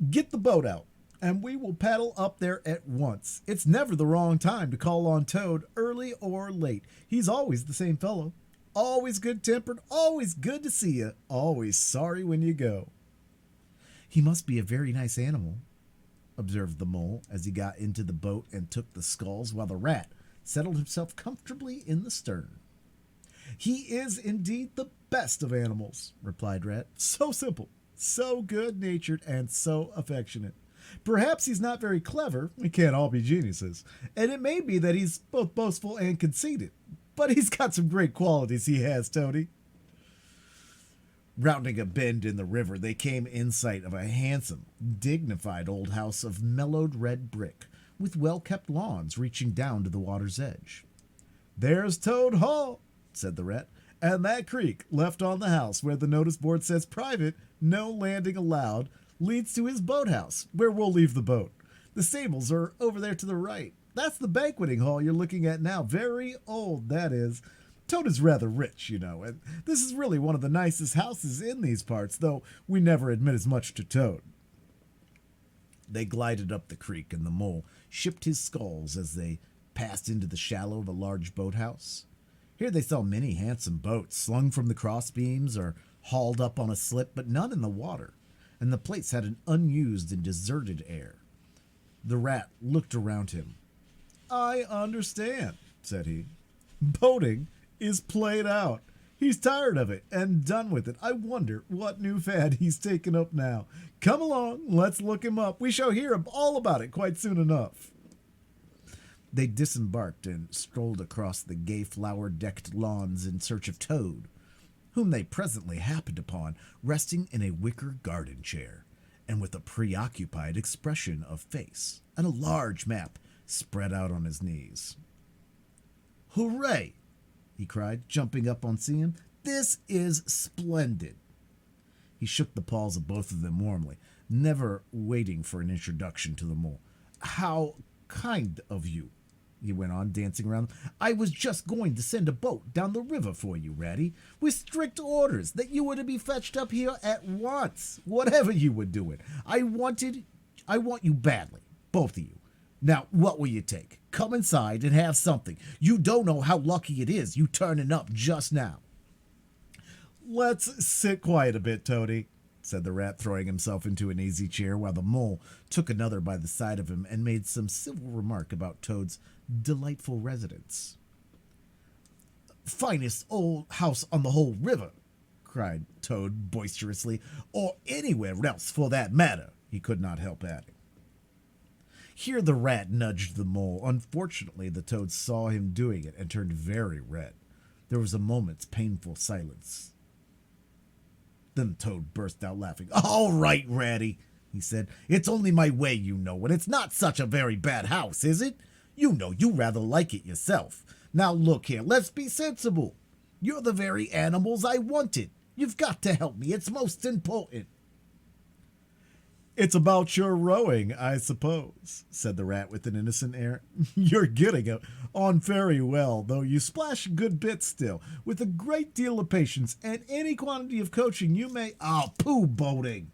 S6: Get the boat out, and we will paddle up there at once. It's never the wrong time to call on Toad, early or late. He's always the same fellow. Always good-tempered, always good to see you, always sorry when you go. He must be a very nice animal, observed the mole as he got into the boat and took the sculls while the rat settled himself comfortably in the stern. He is indeed the best of animals, replied Rat. So simple, so good-natured, and so affectionate. Perhaps he's not very clever, we can't all be geniuses, and it may be that he's both boastful and conceited, but he's got some great qualities, he has, Toady. Rounding a bend in the river, they came in sight of a handsome, dignified old house of mellowed red brick, with well-kept lawns reaching down to the water's edge. There's Toad Hall, said the rat, and that creek left on the house where the notice board says private, no landing allowed, leads to his boathouse, where we'll leave the boat. The stables are over there to the right. That's the banqueting hall you're looking at now. Very old, that is. Toad is rather rich, you know, and this is really one of the nicest houses in these parts, though we never admit as much to Toad. They glided up the creek, and the mole shipped his sculls as they passed into the shallow of a large boathouse. Here they saw many handsome boats slung from the crossbeams or hauled up on a slip, but none in the water, and the place had an unused and deserted air. The rat looked around him. "I understand," said he. "Boating is played out. He's tired of it and done with it. I wonder what new fad he's taken up now. Come along, let's look him up. We shall hear all about it quite soon enough." They disembarked and strolled across the gay flower-decked lawns in search of Toad, whom they presently happened upon resting in a wicker garden chair, and with a preoccupied expression of face, and a large map spread out on his knees. "Hooray!" he cried, jumping up on seeing him. "This is splendid." He shook the paws of both of them warmly, never waiting for an introduction to the mole. "How kind of you," he went on, dancing around. "I was just going to send a boat down the river for you, Ratty, with strict orders that you were to be fetched up here at once, whatever you were doing. I want you badly, both of you. Now, what will you take? Come inside and have something. You don't know how lucky it is you turning up just now." "Let's sit quiet a bit, Toady," said the rat, throwing himself into an easy chair, while the mole took another by the side of him and made some civil remark about Toad's delightful residence. "Finest old house on the whole river," cried Toad boisterously, "or anywhere else for that matter," he could not help adding. Here the rat nudged the mole. Unfortunately, the toad saw him doing it and turned very red. There was a moment's painful silence. Then the toad burst out laughing. "All right, Ratty," he said. "It's only my way, you know, and it's not such a very bad house, is it? You know you rather like it yourself. Now look here, let's be sensible. You're the very animals I wanted. You've got to help me. It's most important." "It's about your rowing, I suppose," said the rat with an innocent air. "You're getting on very well, though you splash a good bit still. With a great deal of patience and any quantity of coaching you may—" "Oh, pooh, boating,"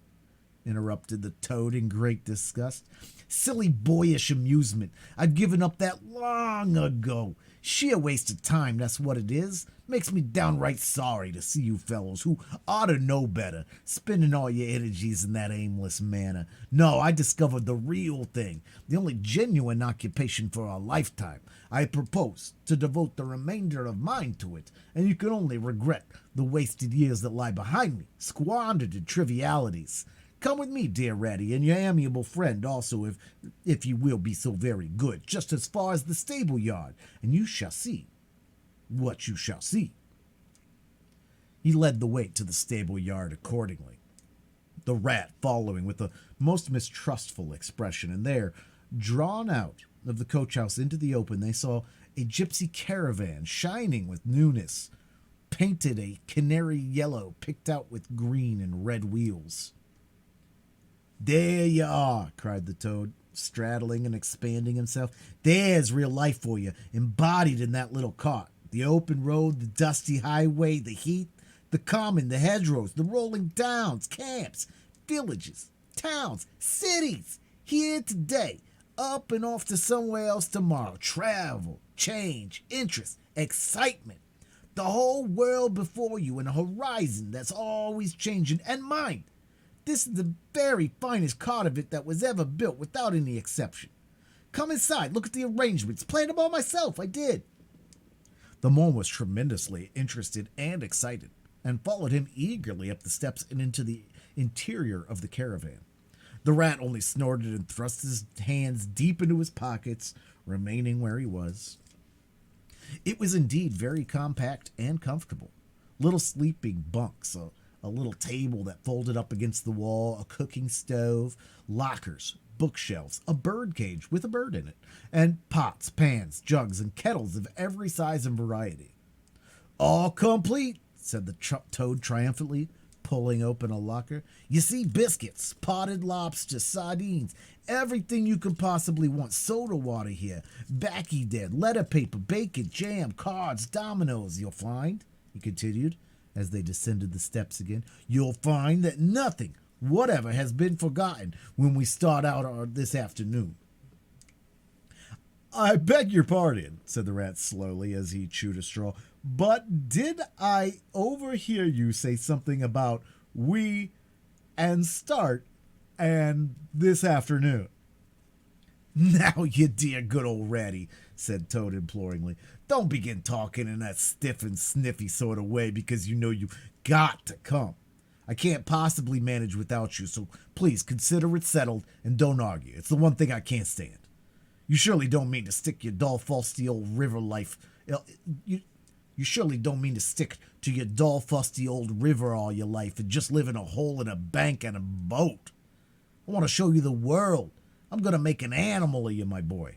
S6: interrupted the toad in great disgust. "Silly boyish amusement. I've given up that long ago. Sheer waste of time, that's what it is. Makes me downright sorry to see you fellows, who ought to know better, spending all your energies in that aimless manner. No, I discovered the real thing, the only genuine occupation for a lifetime. I propose to devote the remainder of mine to it, and you can only regret the wasted years that lie behind me, squandered in trivialities. Come with me, dear Ratty, and your amiable friend also, if you will be so very good, just as far as the stable yard, and you shall see what you shall see." He led the way to the stable yard accordingly, the rat following with a most mistrustful expression, and there, drawn out of the coach house into the open, they saw a gypsy caravan shining with newness, painted a canary yellow, picked out with green and red wheels. "There you are," cried the toad, straddling and expanding himself. "There's real life for you, embodied in that little cart. The open road, the dusty highway, the heath, the common, the hedgerows, the rolling downs, camps, villages, towns, cities. Here today, up and off to somewhere else tomorrow. Travel, change, interest, excitement. The whole world before you and a horizon that's always changing. And mind, this is the very finest cart of it that was ever built, without any exception. Come inside, look at the arrangements. Planned them all myself, I did." The mole was tremendously interested and excited, and followed him eagerly up the steps and into the interior of the caravan. The rat only snorted and thrust his hands deep into his pockets, remaining where he was. It was indeed very compact and comfortable. Little sleeping bunks, a little table that folded up against the wall, a cooking stove, lockers, bookshelves, a bird cage with a bird in it, and pots, pans, jugs, and kettles of every size and variety. "All complete," said the toad triumphantly, pulling open a locker. "You see, biscuits, potted lobster, sardines, everything you can possibly want. Soda water here, baccy dead, letter paper, bacon, jam, cards, dominoes. You'll find," he continued, as they descended the steps again, "you'll find that nothing whatever has been forgotten when we start out this afternoon. I beg your pardon, said the rat slowly as he chewed a straw, but did I overhear you say something about we and start and this afternoon? Now, you dear good old ratty, said Toad imploringly, don't begin talking in that stiff and sniffy sort of way because you know you've got to come. I can't possibly manage without you, so please consider it settled and don't argue. It's the one thing I can't stand. You surely don't mean to stick your dull, fusty old river life. You surely don't mean to stick to your dull, fusty old river all your life and just live in a hole in a bank and a boat. I want to show you the world. I'm going to make an animal of you, my boy.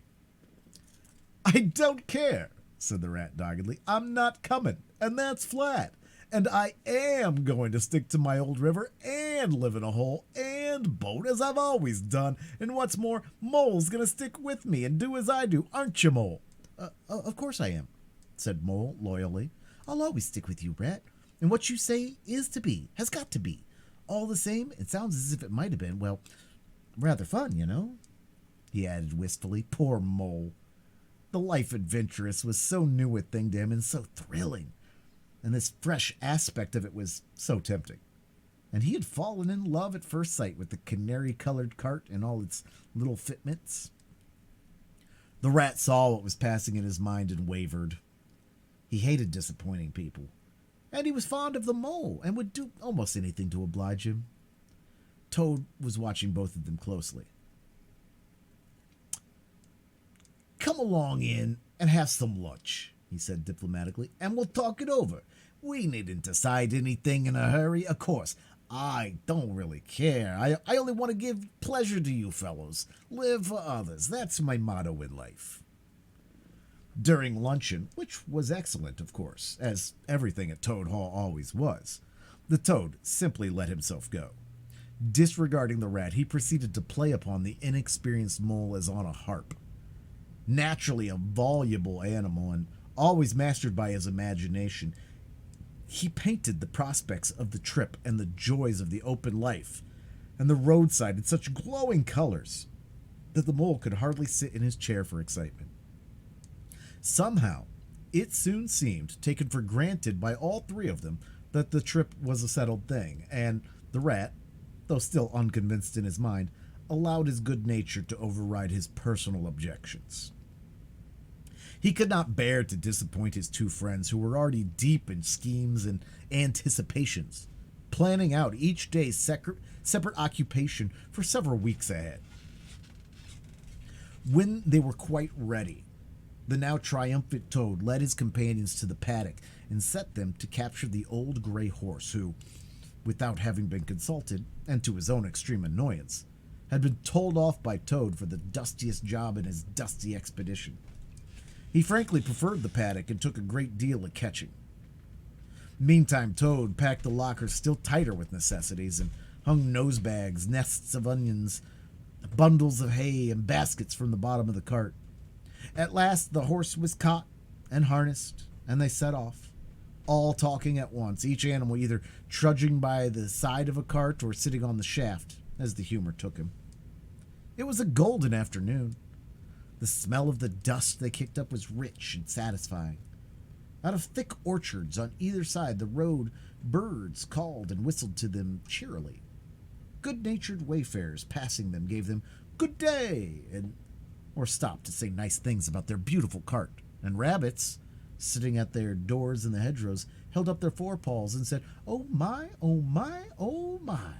S6: I don't care, said the rat doggedly. I'm not coming, and that's flat. And I am going to stick to my old river and live in a hole and boat as I've always done. And what's more, Mole's going to stick with me and do as I do, aren't you, Mole? Of course I am, said Mole loyally. I'll always stick with you, Rat. And what you say is to be, has got to be. All the same, it sounds as if it might have been, well, rather fun, you know, he added wistfully. Poor Mole. The life adventurous was so new a thing to him and so thrilling. And this fresh aspect of it was so tempting. And he had fallen in love at first sight with the canary-colored cart and all its little fitments. The rat saw what was passing in his mind and wavered. He hated disappointing people. And he was fond of the Mole and would do almost anything to oblige him. Toad was watching both of them closely. Come along in and have some lunch, he said diplomatically, and we'll talk it over. We needn't decide anything in a hurry. Of course, I don't really care. I only want to give pleasure to you fellows. Live for others. That's my motto in life. During luncheon, which was excellent, of course, as everything at Toad Hall always was, the Toad simply let himself go. Disregarding the rat, he proceeded to play upon the inexperienced Mole as on a harp. Naturally a voluble animal and always mastered by his imagination, he painted the prospects of the trip and the joys of the open life and the roadside in such glowing colors that the Mole could hardly sit in his chair for excitement. Somehow, it soon seemed taken for granted by all three of them that the trip was a settled thing, and the rat, though still unconvinced in his mind, allowed his good nature to override his personal objections. He could not bear to disappoint his two friends who were already deep in schemes and anticipations, planning out each day's separate occupation for several weeks ahead. When they were quite ready, the now triumphant Toad led his companions to the paddock and set them to capture the old gray horse who, without having been consulted, and to his own extreme annoyance, had been told off by Toad for the dustiest job in his dusty expedition. He frankly preferred the paddock and took a great deal of catching. Meantime, Toad packed the locker still tighter with necessities and hung nosebags, nests of onions, bundles of hay, and baskets from the bottom of the cart. At last the horse was caught and harnessed, and they set off, all talking at once, each animal either trudging by the side of a cart or sitting on the shaft, as the humor took him. It was a golden afternoon. The smell of the dust they kicked up was rich and satisfying. Out of thick orchards on either side the road, birds called and whistled to them cheerily. Good-natured wayfarers passing them gave them good day, or stopped to say nice things about their beautiful cart, and rabbits, sitting at their doors in the hedgerows, held up their forepaws and said, "Oh my, oh my, oh my."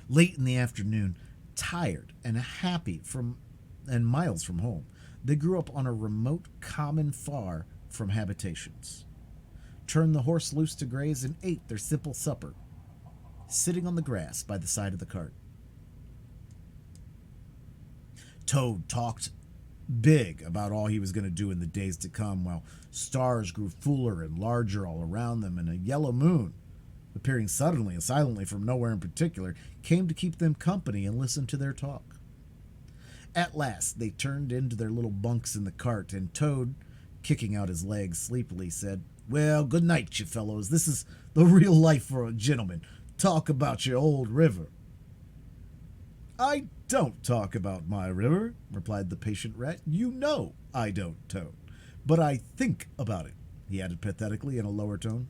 S6: Late in the afternoon, tired and happy and miles from home, they grew up on a remote common far from habitations, turned the horse loose to graze, and ate their simple supper, sitting on the grass by the side of the cart. Toad talked big about all he was going to do in the days to come, while stars grew fuller and larger all around them, and a yellow moon, appearing suddenly and silently from nowhere in particular, came to keep them company and listen to their talk. At last they turned into their little bunks in the cart, and Toad, kicking out his legs sleepily, said, "Well, good night, you fellows. This is the real life for a gentleman. talk about your old river." "I don't talk about my river," replied the patient rat. "You know I don't, Toad. But I think about it," he added pathetically in a lower tone.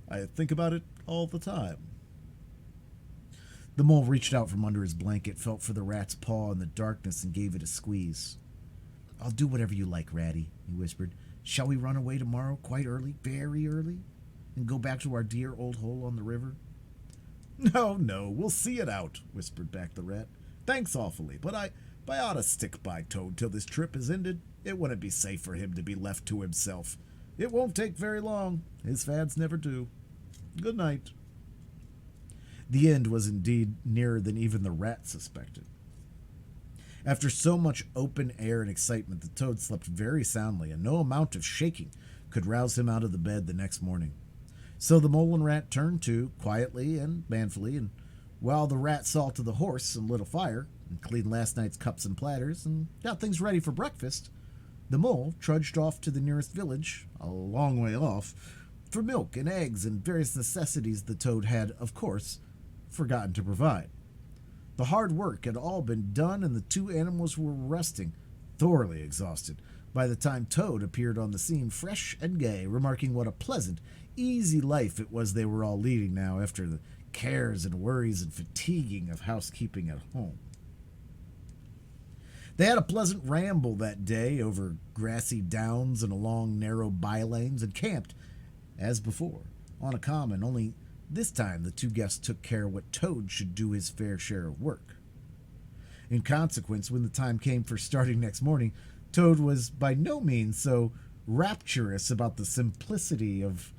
S6: "I think about it all the time." The mole reached out from under his blanket, felt for the rat's paw in the darkness, and gave it a squeeze. "I'll do whatever you like, Ratty," he whispered. "Shall we run away tomorrow, quite early, very early, and go back to our dear old hole on the river?" No, we'll see it out," whispered back the rat. "Thanks awfully, but I ought to stick by Toad till this trip is ended. It wouldn't be safe for him to be left to himself. It won't take very long. His fads never do. Good night." The end was indeed nearer than even the rat suspected. After so much open air and excitement, the toad slept very soundly, and no amount of shaking could rouse him out of the bed the next morning. So the mole and rat turned to, quietly and manfully, and while the rat saw to the horse and lit a fire, and cleaned last night's cups and platters, and got things ready for breakfast, the mole trudged off to the nearest village, a long way off, for milk and eggs and various necessities the toad had, of course, forgotten to provide. The hard work had all been done, and the two animals were resting, thoroughly exhausted, by the time Toad appeared on the scene fresh and gay, remarking what a pleasant, easy life it was they were all leading now after the cares and worries and fatiguing of housekeeping at home. They had a pleasant ramble that day over grassy downs and along narrow bylanes, and camped, as before, on a common, only this time the two guests took care what Toad should do his fair share of work. In consequence, when the time came for starting next morning, Toad was by no means so rapturous about the simplicity of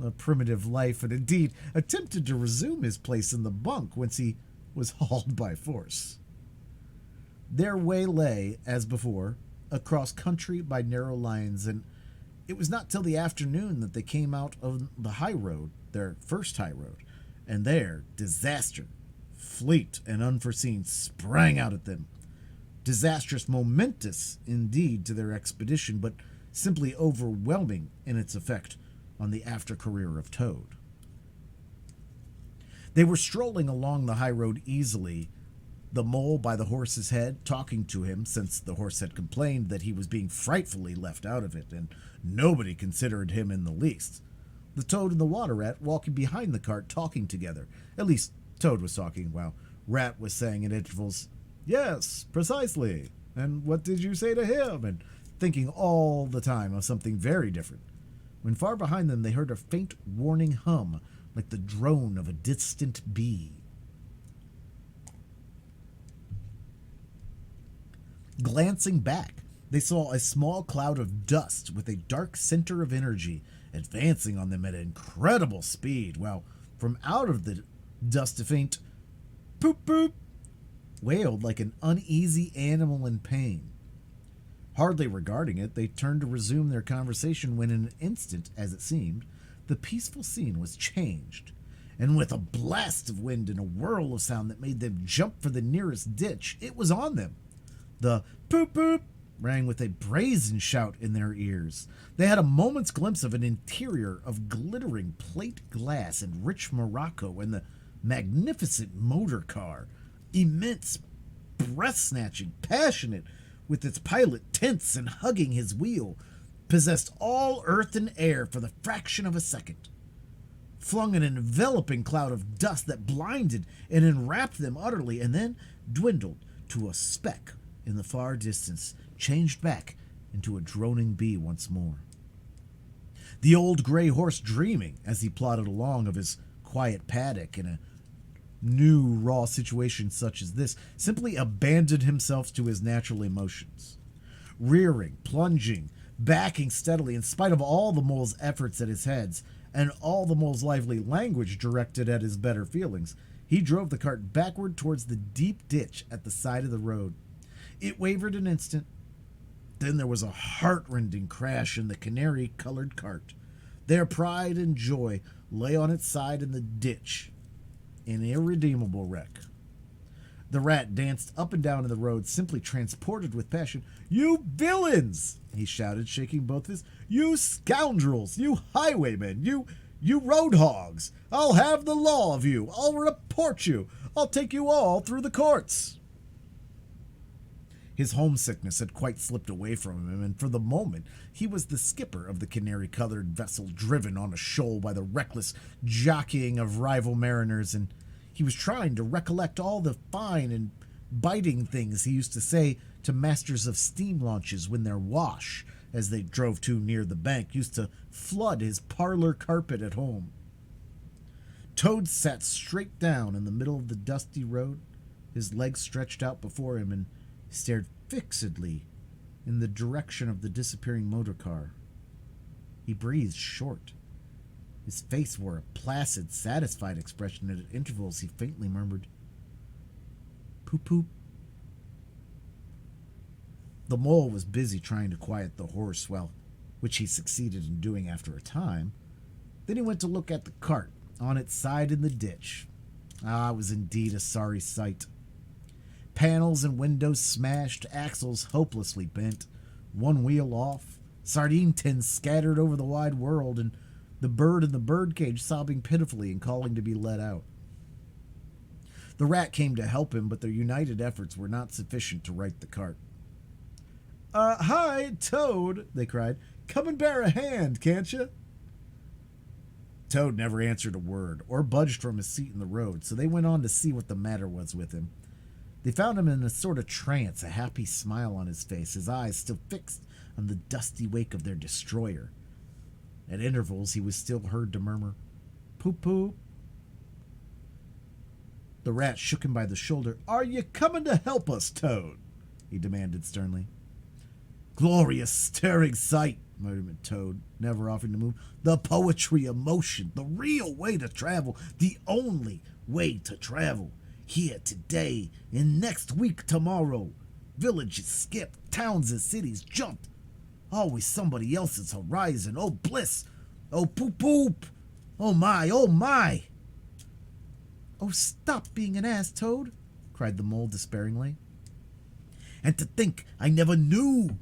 S6: a primitive life, and indeed attempted to resume his place in the bunk whence he was hauled by force. Their way lay, as before, across country by narrow lines, and it was not till the afternoon that they came out of the high road, their first high road, and there disaster, fleet and unforeseen, sprang out at them. Disastrous, momentous indeed to their expedition, but simply overwhelming in its effect on the after career of Toad. They were strolling along the high road easily, the mole by the horse's head, talking to him, since the horse had complained that he was being frightfully left out of it, and nobody considered him in the least. The toad and the water rat walking behind the cart, talking together. At least Toad was talking, while Rat was saying at intervals, "Yes, precisely. And what did you say to him?" and thinking all the time of something very different, when far behind them they heard a faint warning hum, like the drone of a distant bee. Glancing back, they saw a small cloud of dust with a dark center of energy advancing on them at incredible speed, while from out of the dust a faint poop poop wailed like an uneasy animal in pain. Hardly regarding it, they turned to resume their conversation when in an instant, as it seemed, the peaceful scene was changed, and with a blast of wind and a whirl of sound that made them jump for the nearest ditch, it was on them. The poop poop rang with a brazen shout in their ears. They had a moment's glimpse of an interior of glittering plate glass and rich morocco, and the magnificent motor car, immense, breath-snatching, passionate, with its pilot tense and hugging his wheel, possessed all earth and air for the fraction of a second, flung an enveloping cloud of dust that blinded and enwrapped them utterly, and then dwindled to a speck in the far distance, changed back into a droning bee once more. The old gray horse, dreaming as he plodded along of his quiet paddock in a new raw situation such as this, simply abandoned himself to his natural emotions, rearing, plunging, backing steadily in spite of all the mole's efforts at his heads and all the mole's lively language directed at his better feelings. He drove the cart backward towards the deep ditch at the side of the road. It wavered an instant. Then there was a heart-rending crash in the canary-colored cart. Their pride and joy lay on its side in the ditch, an irredeemable wreck. The rat danced up and down in the road, simply transported with passion. "You villains!" he shouted, shaking both fists. "You scoundrels! You highwaymen! You You road hogs! I'll have the law of you! I'll report you! I'll take you all through the courts!" His homesickness had quite slipped away from him, and for the moment he was the skipper of the canary-colored vessel driven on a shoal by the reckless jockeying of rival mariners, and he was trying to recollect all the fine and biting things he used to say to masters of steam launches when their wash, as they drove too near the bank, used to flood his parlor carpet at home. Toad sat straight down in the middle of the dusty road, his legs stretched out before him, and stared fixedly in the direction of the disappearing motor car. He breathed short. His face wore a placid, satisfied expression, and at intervals he faintly murmured, "Poop poop." The mole was busy trying to quiet the horse, which he succeeded in doing after a time. Then he went to look at the cart, on its side in the ditch. It was indeed a sorry sight. Panels and windows smashed, axles hopelessly bent, one wheel off, sardine tins scattered over the wide world, and the bird in the birdcage sobbing pitifully and calling to be let out. The rat came to help him, but their united efforts were not sufficient to right the cart. "Hi, Toad," they cried. "Come and bear a hand, can't you?" Toad never answered a word or budged from his seat in the road, so they went on to see what the matter was with him. They found him in a sort of trance, a happy smile on his face, his eyes still fixed on the dusty wake of their destroyer. At intervals he was still heard to murmur, "Poop poop." The rat shook him by the shoulder. "Are you coming to help us, Toad?" he demanded sternly. "Glorious, stirring sight," murmured Toad, never offering to move. "The poetry of motion, the real way to travel, the only way to travel. Here today, and next week tomorrow. Villages skipped, towns and cities jumped. Always somebody else's horizon. Oh, bliss! Oh, poop poop! Oh, my! Oh, my!" "Oh, stop being an ass, Toad!" cried the mole despairingly. "And to think I never knew,"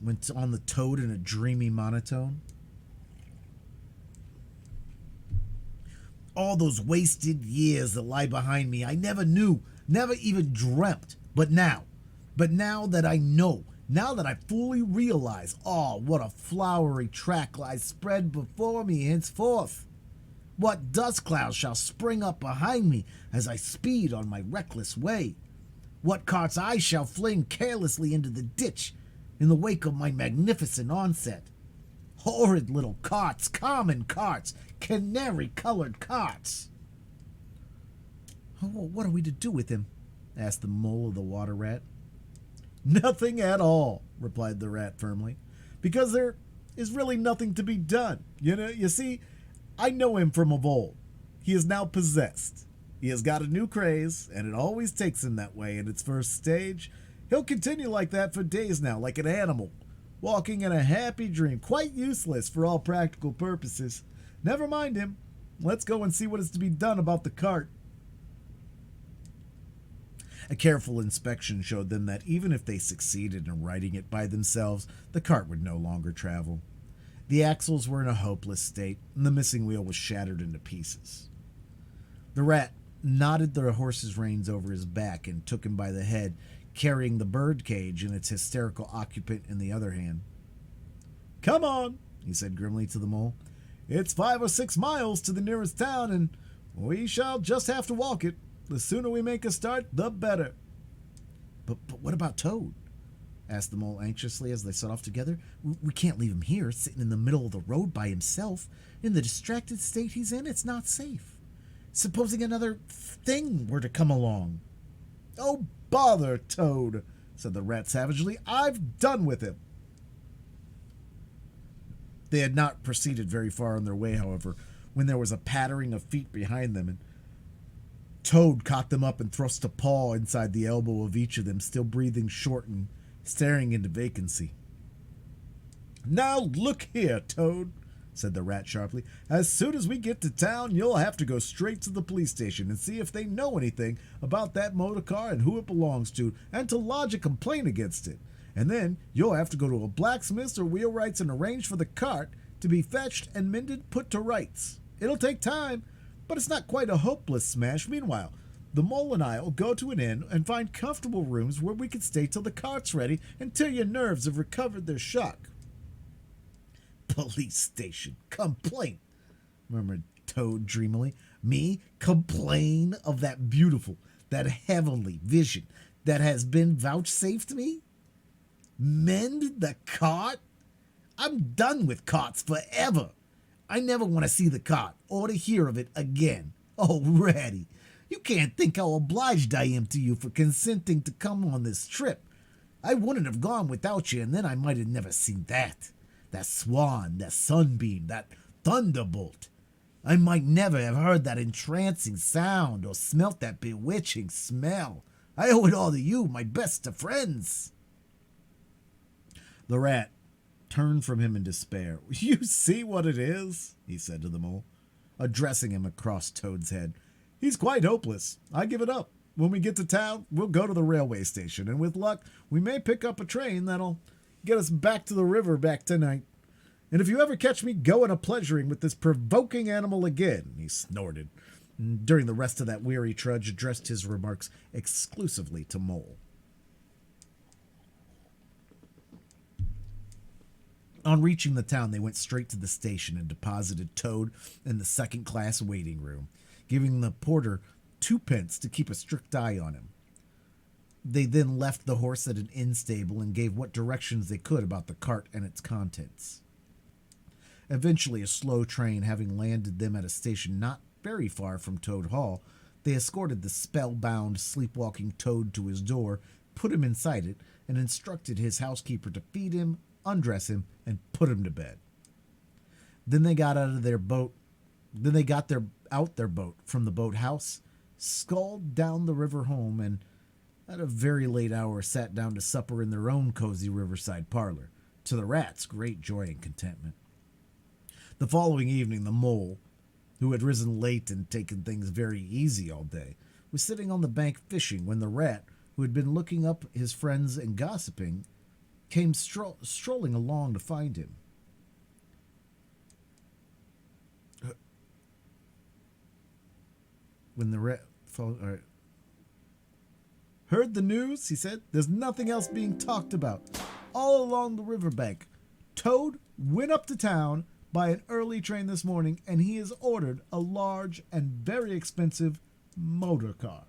S6: went on the Toad in a dreamy monotone. "All those wasted years that lie behind me, I never knew, never even dreamt. But now that I know, now that I fully realize, what a flowery track lies spread before me henceforth. What dust clouds shall spring up behind me as I speed on my reckless way. What carts I shall fling carelessly into the ditch in the wake of my magnificent onset. Horrid little carts, common carts, canary-colored carts." "What are we to do with him?" asked the mole of the water rat. "Nothing at all," replied the rat firmly, "because there is really nothing to be done. You see, I know him from of old. He is now possessed. He has got a new craze, and it always takes him that way in its first stage. He'll continue like that for days now, like an animal, walking in a happy dream, quite useless for all practical purposes. Never mind him. Let's go and see what is to be done about the cart." A careful inspection showed them that even if they succeeded in righting it by themselves, the cart would no longer travel. The axles were in a hopeless state, and the missing wheel was shattered into pieces. The rat knotted the horse's reins over his back and took him by the head, carrying the bird cage and its hysterical occupant in the other hand. "Come on," he said grimly to the mole. "It's 5 or 6 miles to the nearest town, and we shall just have to walk it. The sooner we make a start, the better." But what about Toad?" asked the mole anxiously as they set off together. "We can't leave him here, sitting in the middle of the road by himself. In the distracted state he's in, it's not safe. Supposing another thing were to come along." "Oh, bother, Toad," said the rat savagely. "I've done with him." They had not proceeded very far on their way, however, when there was a pattering of feet behind them, and Toad caught them up and thrust a paw inside the elbow of each of them, still breathing short and staring into vacancy. "Now look here, Toad," said the rat sharply. "As soon as we get to town, you'll have to go straight to the police station and see if they know anything about that motor car and who it belongs to, and to lodge a complaint against it. And then you'll have to go to a blacksmith's or wheelwright's and arrange for the cart to be fetched and mended, put to rights. It'll take time, but it's not quite a hopeless smash. Meanwhile, the mole and I'll go to an inn and find comfortable rooms where we can stay till the cart's ready and till your nerves have recovered their shock. Police station. Complaint, murmured Toad dreamily. Me complain of that beautiful, that heavenly vision that has been vouchsafed me? Mend the cart? I'm done with carts forever. I never want to see the cart or to hear of it again. Oh, Ratty, you can't think how obliged I am to you for consenting to come on this trip. I wouldn't have gone without you, and then I might have never seen that. That swan, that sunbeam, that thunderbolt. I might never have heard that entrancing sound or smelt that bewitching smell. I owe it all to you, my best of friends. The rat turned from him in despair. You see what it is, he said to the mole, addressing him across Toad's head. He's quite hopeless. I give it up. When we get to town, we'll go to the railway station, and with luck, we may pick up a train that'll get us back to the river back tonight. And if you ever catch me going a pleasuring with this provoking animal again, he snorted. And during the rest of that weary trudge, addressed his remarks exclusively to Mole. On reaching the town, they went straight to the station and deposited Toad in the second-class waiting room, giving the porter 2 pence to keep a strict eye on him. They then left the horse at an inn stable and gave what directions they could about the cart and its contents. Eventually, a slow train having landed them at a station not very far from Toad Hall, they escorted the spellbound, sleepwalking Toad to his door, put him inside it, and instructed his housekeeper to feed him, undress him, and put him to bed. Then they got out their boat from the boathouse, sculled down the river home, and at a very late hour sat down to supper in their own cozy riverside parlor, to the rat's great joy and contentment. The following evening, the mole, who had risen late and taken things very easy all day, was sitting on the bank fishing when the rat, who had been looking up his friends and gossiping, came strolling along to find him. When the rat heard the news, he said, there's nothing else being talked about. All along the riverbank, Toad went up to town by an early train this morning, and he has ordered a large and very expensive motor car.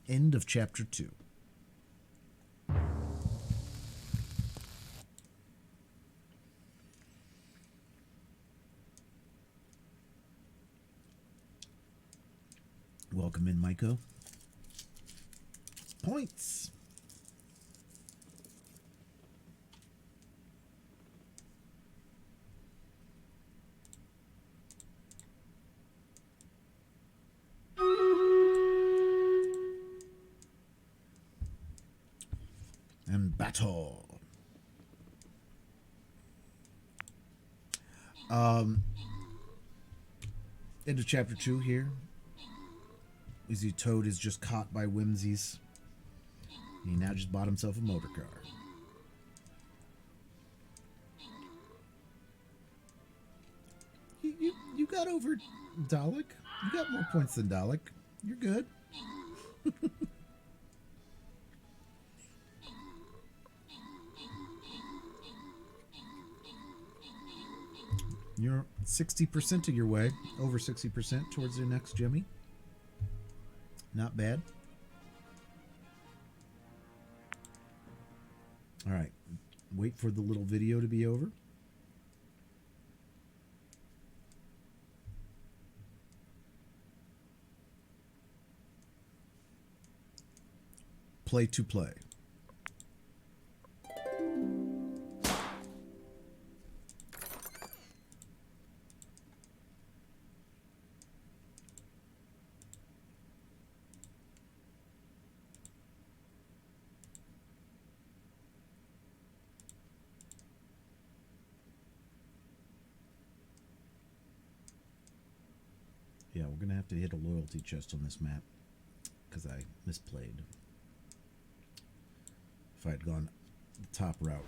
S6: End of chapter 2. Welcome in, Maiko. Points. And battle. Into chapter 2 here. Easy Toad is just caught by whimsies. He now just bought himself a motor car. You got over Dalek. You got more points than Dalek. You're good. You're 60% of your way, over 60% towards your next Jimmy. Not bad. All right. Wait for the little video to be over. Play to play. Yeah, we're going to have to hit a loyalty chest on this map because I misplayed. If I had gone the top route,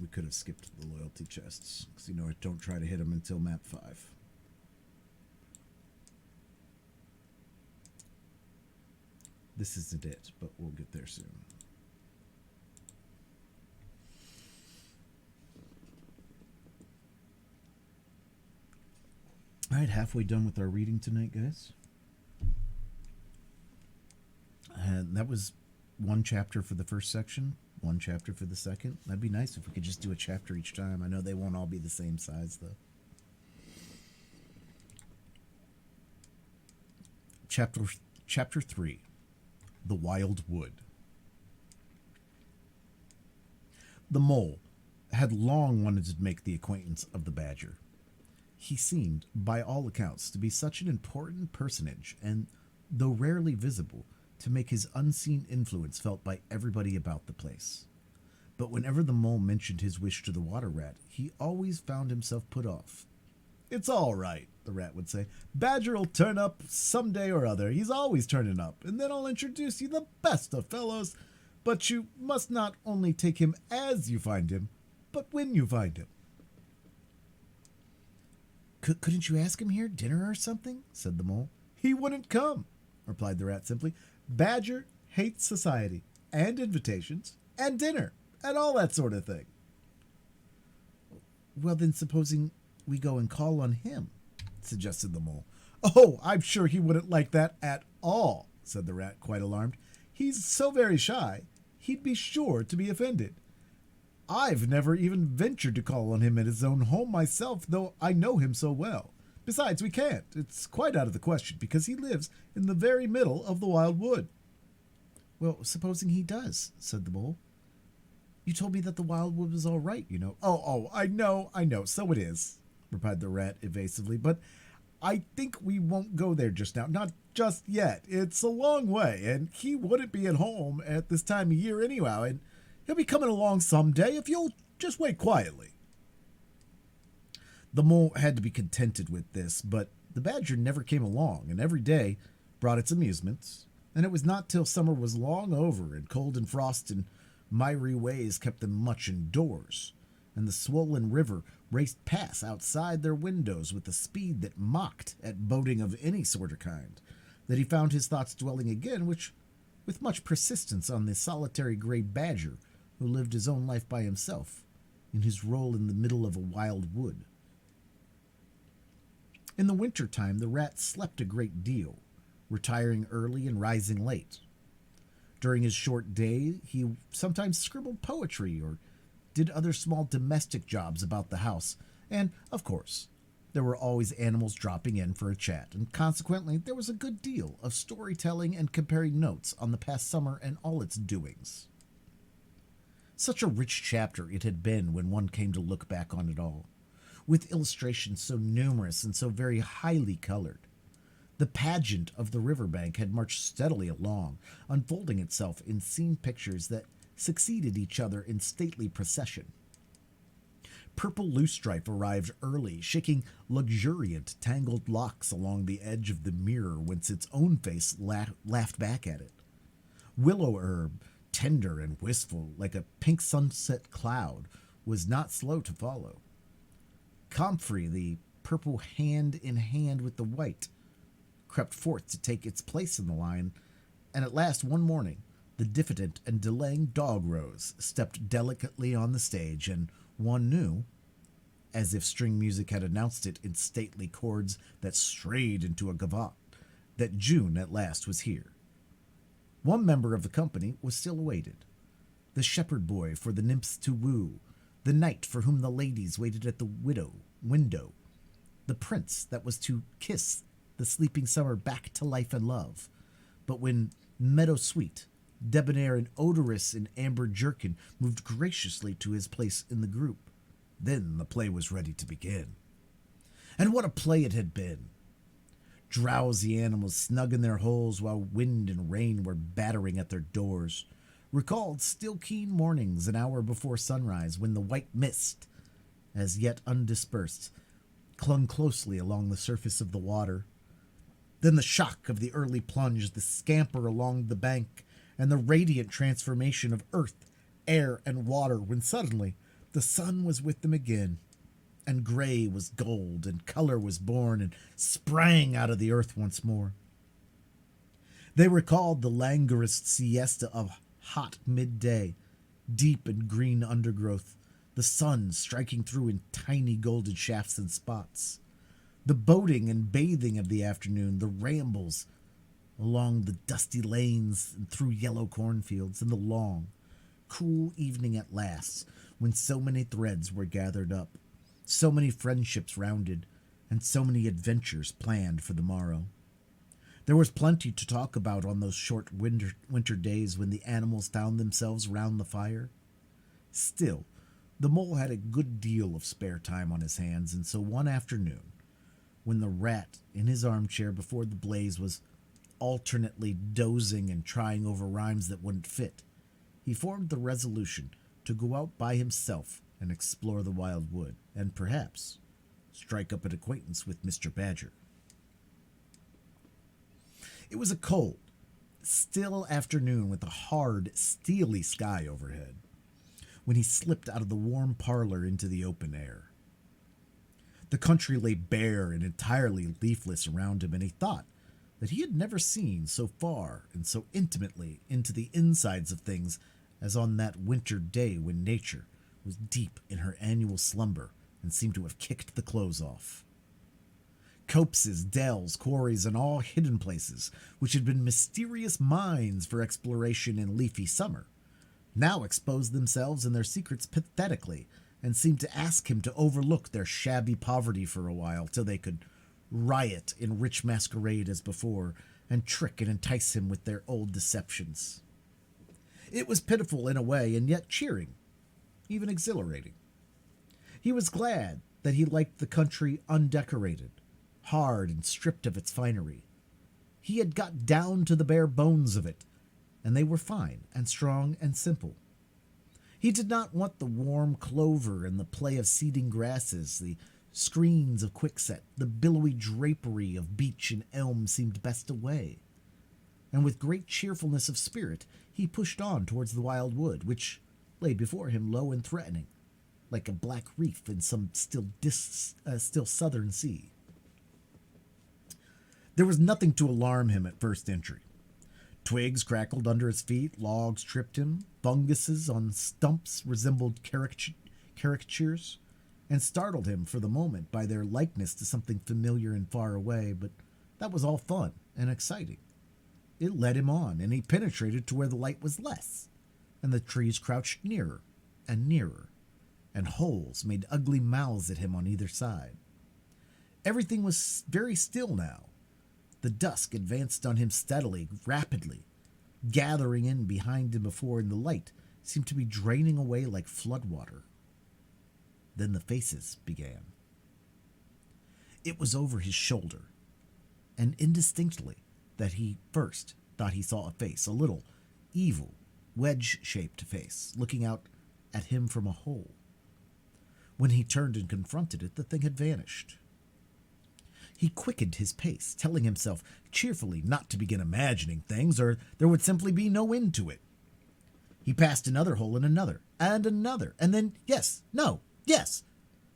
S6: We could have skipped the loyalty chests, because don't try to hit them until map 5. This isn't it, but we'll get there soon. All right, halfway done with our reading tonight, guys. And that was one chapter for the first section, one chapter for the second. That'd be nice if we could just do a chapter each time. I know they won't all be the same size, though. Chapter 3, The Wild Wood. The mole had long wanted to make the acquaintance of the badger. He seemed, by all accounts, to be such an important personage, and, though rarely visible, to make his unseen influence felt by everybody about the place. But whenever the mole mentioned his wish to the water rat, he always found himself put off. "It's all right," the rat would say. "Badger'll turn up some day or other. He's always turning up, and then I'll introduce you the best of fellows. But you must not only take him as you find him, but when you find him." "Couldn't you ask him here, dinner or something?" said the mole. "He wouldn't come," replied the rat simply. "Badger hates society, and invitations, and dinner, and all that sort of thing." "Well, then, supposing we go and call on him," suggested the mole. "Oh, I'm sure he wouldn't like that at all," said the rat, quite alarmed. "He's so very shy, he'd be sure to be offended. I've never even ventured to call on him at his own home myself, though I know him so well. Besides, we can't. It's quite out of the question, because he lives in the very middle of the wild wood." "Well, supposing he does," said the mole. "You told me that the wild wood was all right, you know." Oh, I know, so it is," replied the rat evasively, "but I think we won't go there just now. Not just yet. It's a long way, and he wouldn't be at home at this time of year anyhow, and he'll be coming along someday if you'll just wait quietly." The mole had to be contented with this, but the badger never came along, and every day brought its amusements, and it was not till summer was long over, and cold and frost and miry ways kept them much indoors, and the swollen river raced past outside their windows with a speed that mocked at boating of any sort or kind, that he found his thoughts dwelling again, with much persistence, on the solitary gray badger who lived his own life by himself, in his role in the middle of a wild wood. In the winter time, the rat slept a great deal, retiring early and rising late. During his short day, he sometimes scribbled poetry or did other small domestic jobs about the house, and, of course, there were always animals dropping in for a chat, and consequently there was a good deal of storytelling and comparing notes on the past summer and all its doings. Such a rich chapter it had been when one came to look back on it all, with illustrations so numerous and so very highly colored. The pageant of the riverbank had marched steadily along, unfolding itself in scene pictures that succeeded each other in stately procession. Purple loosestrife arrived early, shaking luxuriant, tangled locks along the edge of the mirror whence its own face laughed back at it. Willow herb, tender and wistful like a pink sunset cloud, was not slow to follow. Comfrey, the purple hand in hand with the white, crept forth to take its place in the line, and at last one morning the diffident and delaying dog rose stepped delicately on the stage, and one knew, as if string music had announced it in stately chords that strayed into a gavotte, that June at last was here. One member of the company was still awaited, the shepherd boy for the nymphs to woo, the knight for whom the ladies waited at the window, the prince that was to kiss the sleeping summer back to life and love. But when meadow sweet, debonair and odorous in amber jerkin, moved graciously to his place in the group, then the play was ready to begin. And what a play it had been! Drowsy animals snug in their holes while wind and rain were battering at their doors, recalled still keen mornings an hour before sunrise, when the white mist, as yet undispersed, clung closely along the surface of the water. Then the shock of the early plunge, the scamper along the bank, and the radiant transformation of earth, air, and water, when suddenly The sun was with them again, and gray was gold, and color was born and sprang out of the earth once more. They recalled the languorous siesta of hot midday, deep in green undergrowth, the sun striking through in tiny golden shafts and spots, the boating and bathing of the afternoon, the rambles along the dusty lanes and through yellow cornfields, and the long, cool evening at last, when so many threads were gathered up, so many friendships rounded, and so many adventures planned for the morrow. There was plenty to talk about on those short winter days when the animals found themselves round the fire. Still, the mole had a good deal of spare time on his hands, and so one afternoon, when the rat in his armchair before the blaze was alternately dozing and trying over rhymes that wouldn't fit, he formed the resolution to go out by himself and explore the wild wood, and perhaps strike up an acquaintance with Mr. Badger. It was a cold, still afternoon with a hard, steely sky overhead when he slipped out of the warm parlor into the open air. The country lay bare and entirely leafless around him, and he thought that he had never seen so far and so intimately into the insides of things as on that winter day when nature was deep in her annual slumber and seemed to have kicked the clothes off. Copses, dells, quarries, and all hidden places, which had been mysterious mines for exploration in leafy summer, now exposed themselves and their secrets pathetically, and seemed to ask him to overlook their shabby poverty for a while, till they could riot in rich masquerade as before, and trick and entice him with their old deceptions. It was pitiful in a way, and yet cheering, even exhilarating. He was glad that he liked the country undecorated, hard and stripped of its finery. He had got down to the bare bones of it, and they were fine and strong and simple. He did not want the warm clover and the play of seeding grasses, the screens of quickset, the billowy drapery of beech and elm seemed best away. And with great cheerfulness of spirit he pushed on towards the wild wood, which lay before him low and threatening, like a black reef in some still southern sea. There was nothing to alarm him at first entry. Twigs crackled under his feet, logs tripped him, funguses on stumps resembled caricatures, and startled him for the moment by their likeness to something familiar and far away, but that was all fun and exciting. It led him on, and he penetrated to where the light was less, and the trees crouched nearer and nearer, and holes made ugly mouths at him on either side. Everything was very still now. The dusk advanced on him steadily, rapidly, gathering in behind him before, and the light seemed to be draining away like flood water. Then the faces began. It was over his shoulder, and indistinctly, that he first thought he saw a face, a little, evil, wedge-shaped face, looking out at him from a hole. When he turned and confronted it, the thing had vanished. He quickened his pace, telling himself cheerfully not to begin imagining things, or there would simply be no end to it. He passed another hole and another, and then, yes,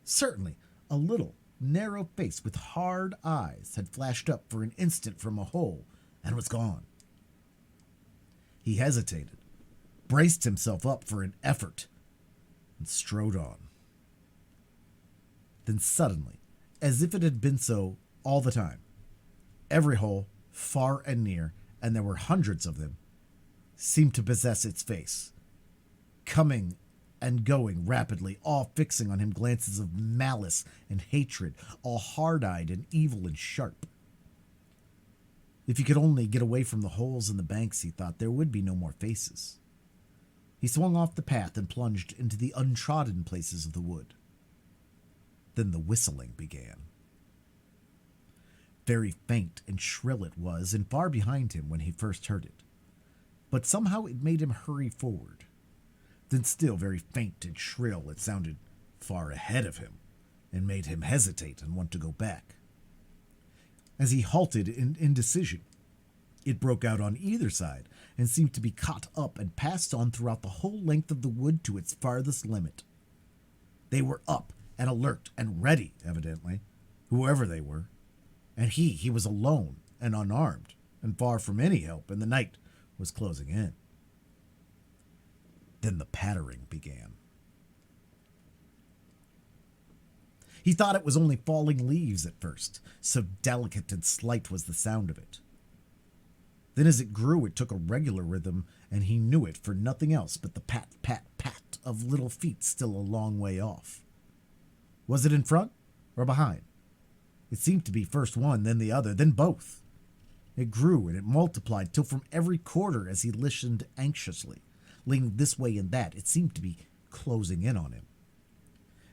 S6: certainly, a little, narrow face with hard eyes had flashed up for an instant from a hole and was gone. He hesitated, braced himself up for an effort, and strode on. Then suddenly, as if it had been so all the time, every hole, far and near, and there were hundreds of them, seemed to possess its face, coming and going rapidly, all fixing on him glances of malice and hatred, all hard-eyed and evil and sharp. If he could only get away from the holes in the banks, he thought, there would be no more faces. He swung off the path and plunged into the untrodden places of the wood. Then the whistling began. Very faint and shrill it was, and far behind him when he first heard it. But somehow it made him hurry forward. Then still very faint and shrill, it sounded far ahead of him, and made him hesitate and want to go back. As he halted in indecision, it broke out on either side, and seemed to be caught up and passed on throughout the whole length of the wood to its farthest limit. They were up and alert and ready, evidently, whoever they were. And he was alone and unarmed and far from any help, and the night was closing in. Then the pattering began. He thought it was only falling leaves at first, so delicate and slight was the sound of it. Then as it grew, it took a regular rhythm, and he knew it for nothing else but the pat, pat, pat of little feet still a long way off. Was it in front or behind? It seemed to be first one, then the other, then both. It grew and it multiplied till from every quarter as he listened anxiously, leaning this way and that, it seemed to be closing in on him.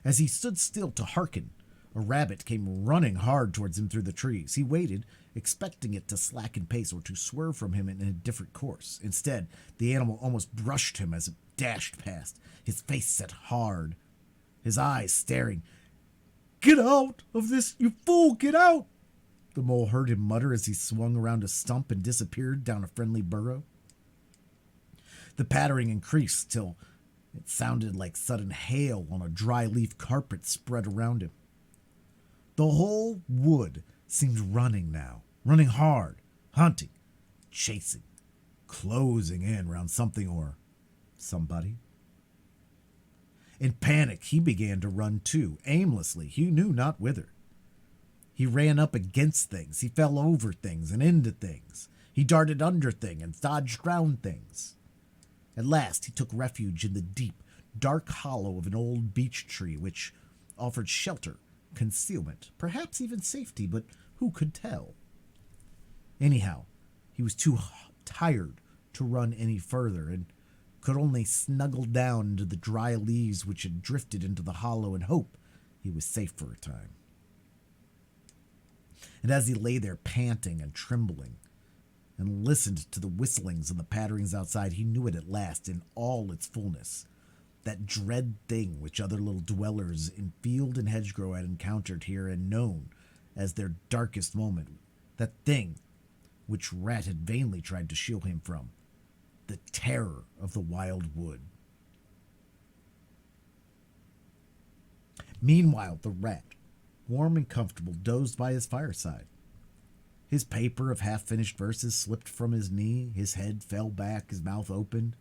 S6: As he stood still to hearken, a rabbit came running hard towards him through the trees. He waited, expecting it to slacken pace or to swerve from him in a different course. Instead, the animal almost brushed him as it dashed past, his face set hard, his eyes staring. "Get out of this, you fool, get out!" The mole heard him mutter as he swung around a stump and disappeared down a friendly burrow. The pattering increased till it sounded like sudden hail on a dry leaf carpet spread around him. The whole wood seemed running now, running hard, hunting, chasing, closing in round something or somebody. In panic, he began to run too, aimlessly, he knew not whither. He ran up against things, he fell over things and into things. He darted under things and dodged round things. At last, he took refuge in the deep, dark hollow of an old beech tree, which offered shelter, concealment, perhaps even safety, but who could tell? Anyhow, he was too tired to run any further, and could only snuggle down into the dry leaves which had drifted into the hollow and hope he was safe for a time. And as he lay there panting and trembling, and listened to the whistlings and the patterings outside, he knew it at last in all its fullness. That dread thing which other little dwellers in field and hedgerow had encountered here and known as their darkest moment. That thing which Rat had vainly tried to shield him from. The terror of the wild wood. Meanwhile, the Rat, warm and comfortable, dozed by his fireside. His paper of half-finished verses slipped from his knee, his head fell back, his mouth opened,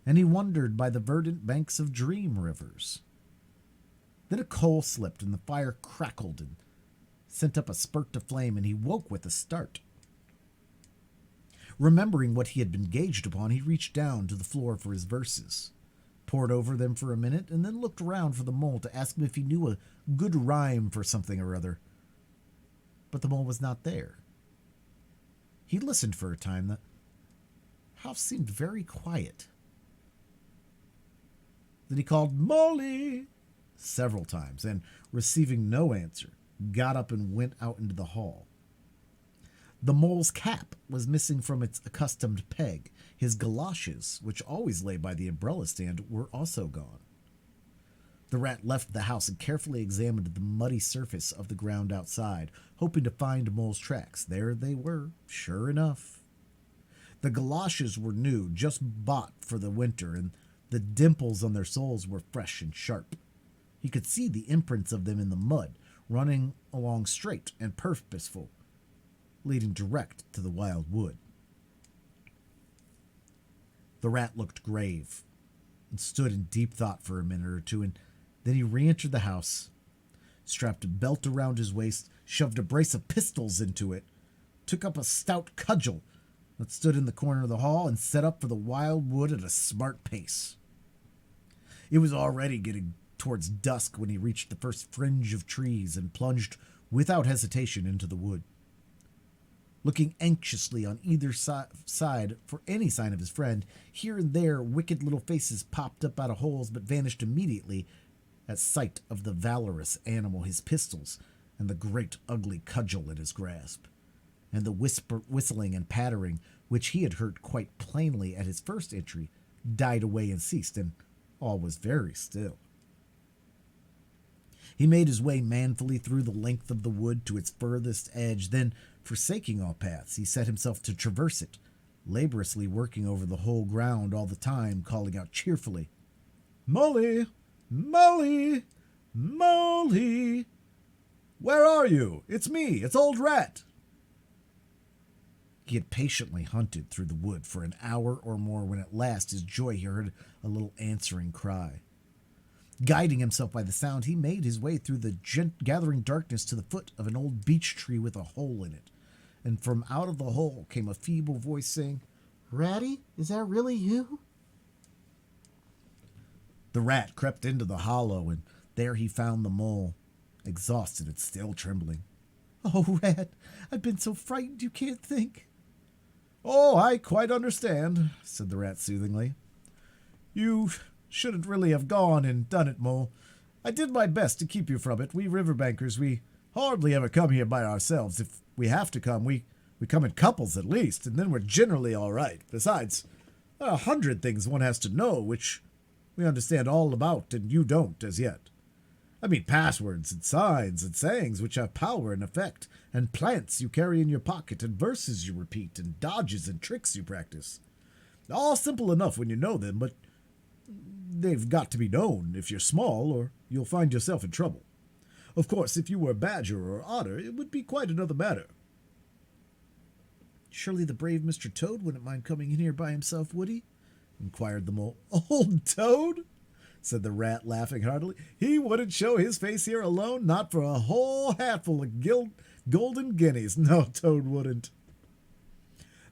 S6: and he wandered by the verdant banks of dream rivers. Then a coal slipped, and the fire crackled and sent up a spurt of flame, and he woke with a start. Remembering what he had been gauged upon, he reached down to the floor for his verses, pored over them for a minute, and then looked around for the mole to ask him if he knew a good rhyme for something or other. But the mole was not there. He listened for a time. The house seemed very quiet. Then he called "Molly" several times, and receiving no answer, got up and went out into the hall. The mole's cap was missing from its accustomed peg. His galoshes, which always lay by the umbrella stand, were also gone. The Rat left the house and carefully examined the muddy surface of the ground outside, hoping to find Mole's tracks. There they were, sure enough. The galoshes were new, just bought for the winter, and the dimples on their soles were fresh and sharp. He could see the imprints of them in the mud, running along straight and purposeful, leading direct to the wild wood. The Rat looked grave and stood in deep thought for a minute or two, and then he re-entered the house, strapped a belt around his waist, shoved a brace of pistols into it, took up a stout cudgel that stood in the corner of the hall, and set up for the wild wood at a smart pace. It was already getting towards dusk when he reached the first fringe of trees and plunged without hesitation into the wood. Looking anxiously on either side for any sign of his friend, here and there wicked little faces popped up out of holes but vanished immediately at sight of the valorous animal, his pistols, and the great ugly cudgel in his grasp. And the whistling and pattering, which he had heard quite plainly at his first entry, died away and ceased, and all was very still. He made his way manfully through the length of the wood to its furthest edge, then, forsaking all paths, he set himself to traverse it, laboriously working over the whole ground all the time, calling out cheerfully, "Molly! Molly! Molly! Where are you? It's me, it's Old Rat. He had patiently hunted through the wood for an hour or more when at last his joy he heard a little answering cry. Guiding himself by the sound, he made his way through the gathering darkness to the foot of an old beech tree with a hole in it. And from out of the hole came a feeble voice saying, "Ratty, is that really you?" The rat crept into the hollow, and there he found the mole, exhausted and still trembling. "Oh, Rat, I've been so frightened you can't think." "Oh, I quite understand," said the rat soothingly. "You shouldn't really have gone and done it, Mole. I did my best to keep you from it. We riverbankers, we hardly ever come here by ourselves. If we have to come, we come in couples at least, and then we're generally all right. Besides, there are 100 things one has to know, which we understand all about, and you don't as yet. I mean passwords and signs and sayings which have power and effect, and plants you carry in your pocket, and verses you repeat, and dodges and tricks you practice. All simple enough when you know them, but they've got to be known if you're small, or you'll find yourself in trouble. Of course, if you were a badger or otter, it would be quite another matter." "Surely the brave Mr. Toad wouldn't mind coming in here by himself, would he?" inquired the mole. "Old Toad?" said the rat, laughing heartily. "He wouldn't show his face here alone, not for a whole hatful of golden guineas. No, Toad wouldn't."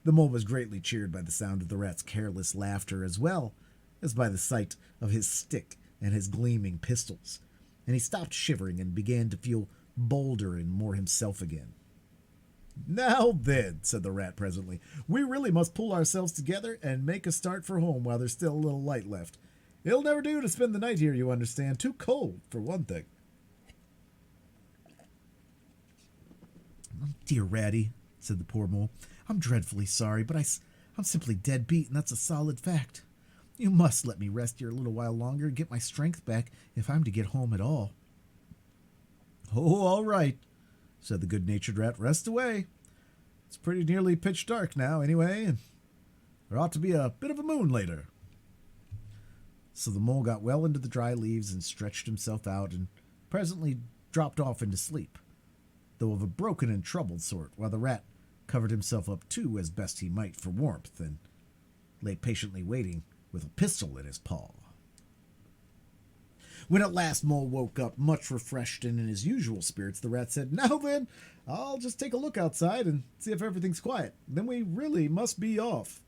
S6: The mole was greatly cheered by the sound of the rat's careless laughter, as well as by the sight of his stick and his gleaming pistols, and he stopped shivering and began to feel bolder and more himself again. "Now then," said the rat presently, "we really must pull ourselves together and make a start for home while there's still a little light left. It'll never do to spend the night here, you understand. Too cold, for one thing." "Dear Ratty," said the poor mole, "I'm dreadfully sorry, but I'm simply dead beat, and that's a solid fact. You must let me rest here a little while longer and get my strength back if I'm to get home at all." "Oh, all right," said the good-natured rat. "Rest away. It's pretty nearly pitch dark now, anyway, and there ought to be a bit of a moon later." So the mole got well into the dry leaves and stretched himself out and presently dropped off into sleep, though of a broken and troubled sort, while the rat covered himself up too as best he might for warmth and lay patiently waiting with a pistol in his paw. When at last Mole woke up, much refreshed and in his usual spirits, the rat said, "Now then, I'll just take a look outside and see if everything's quiet. Then we really must be off."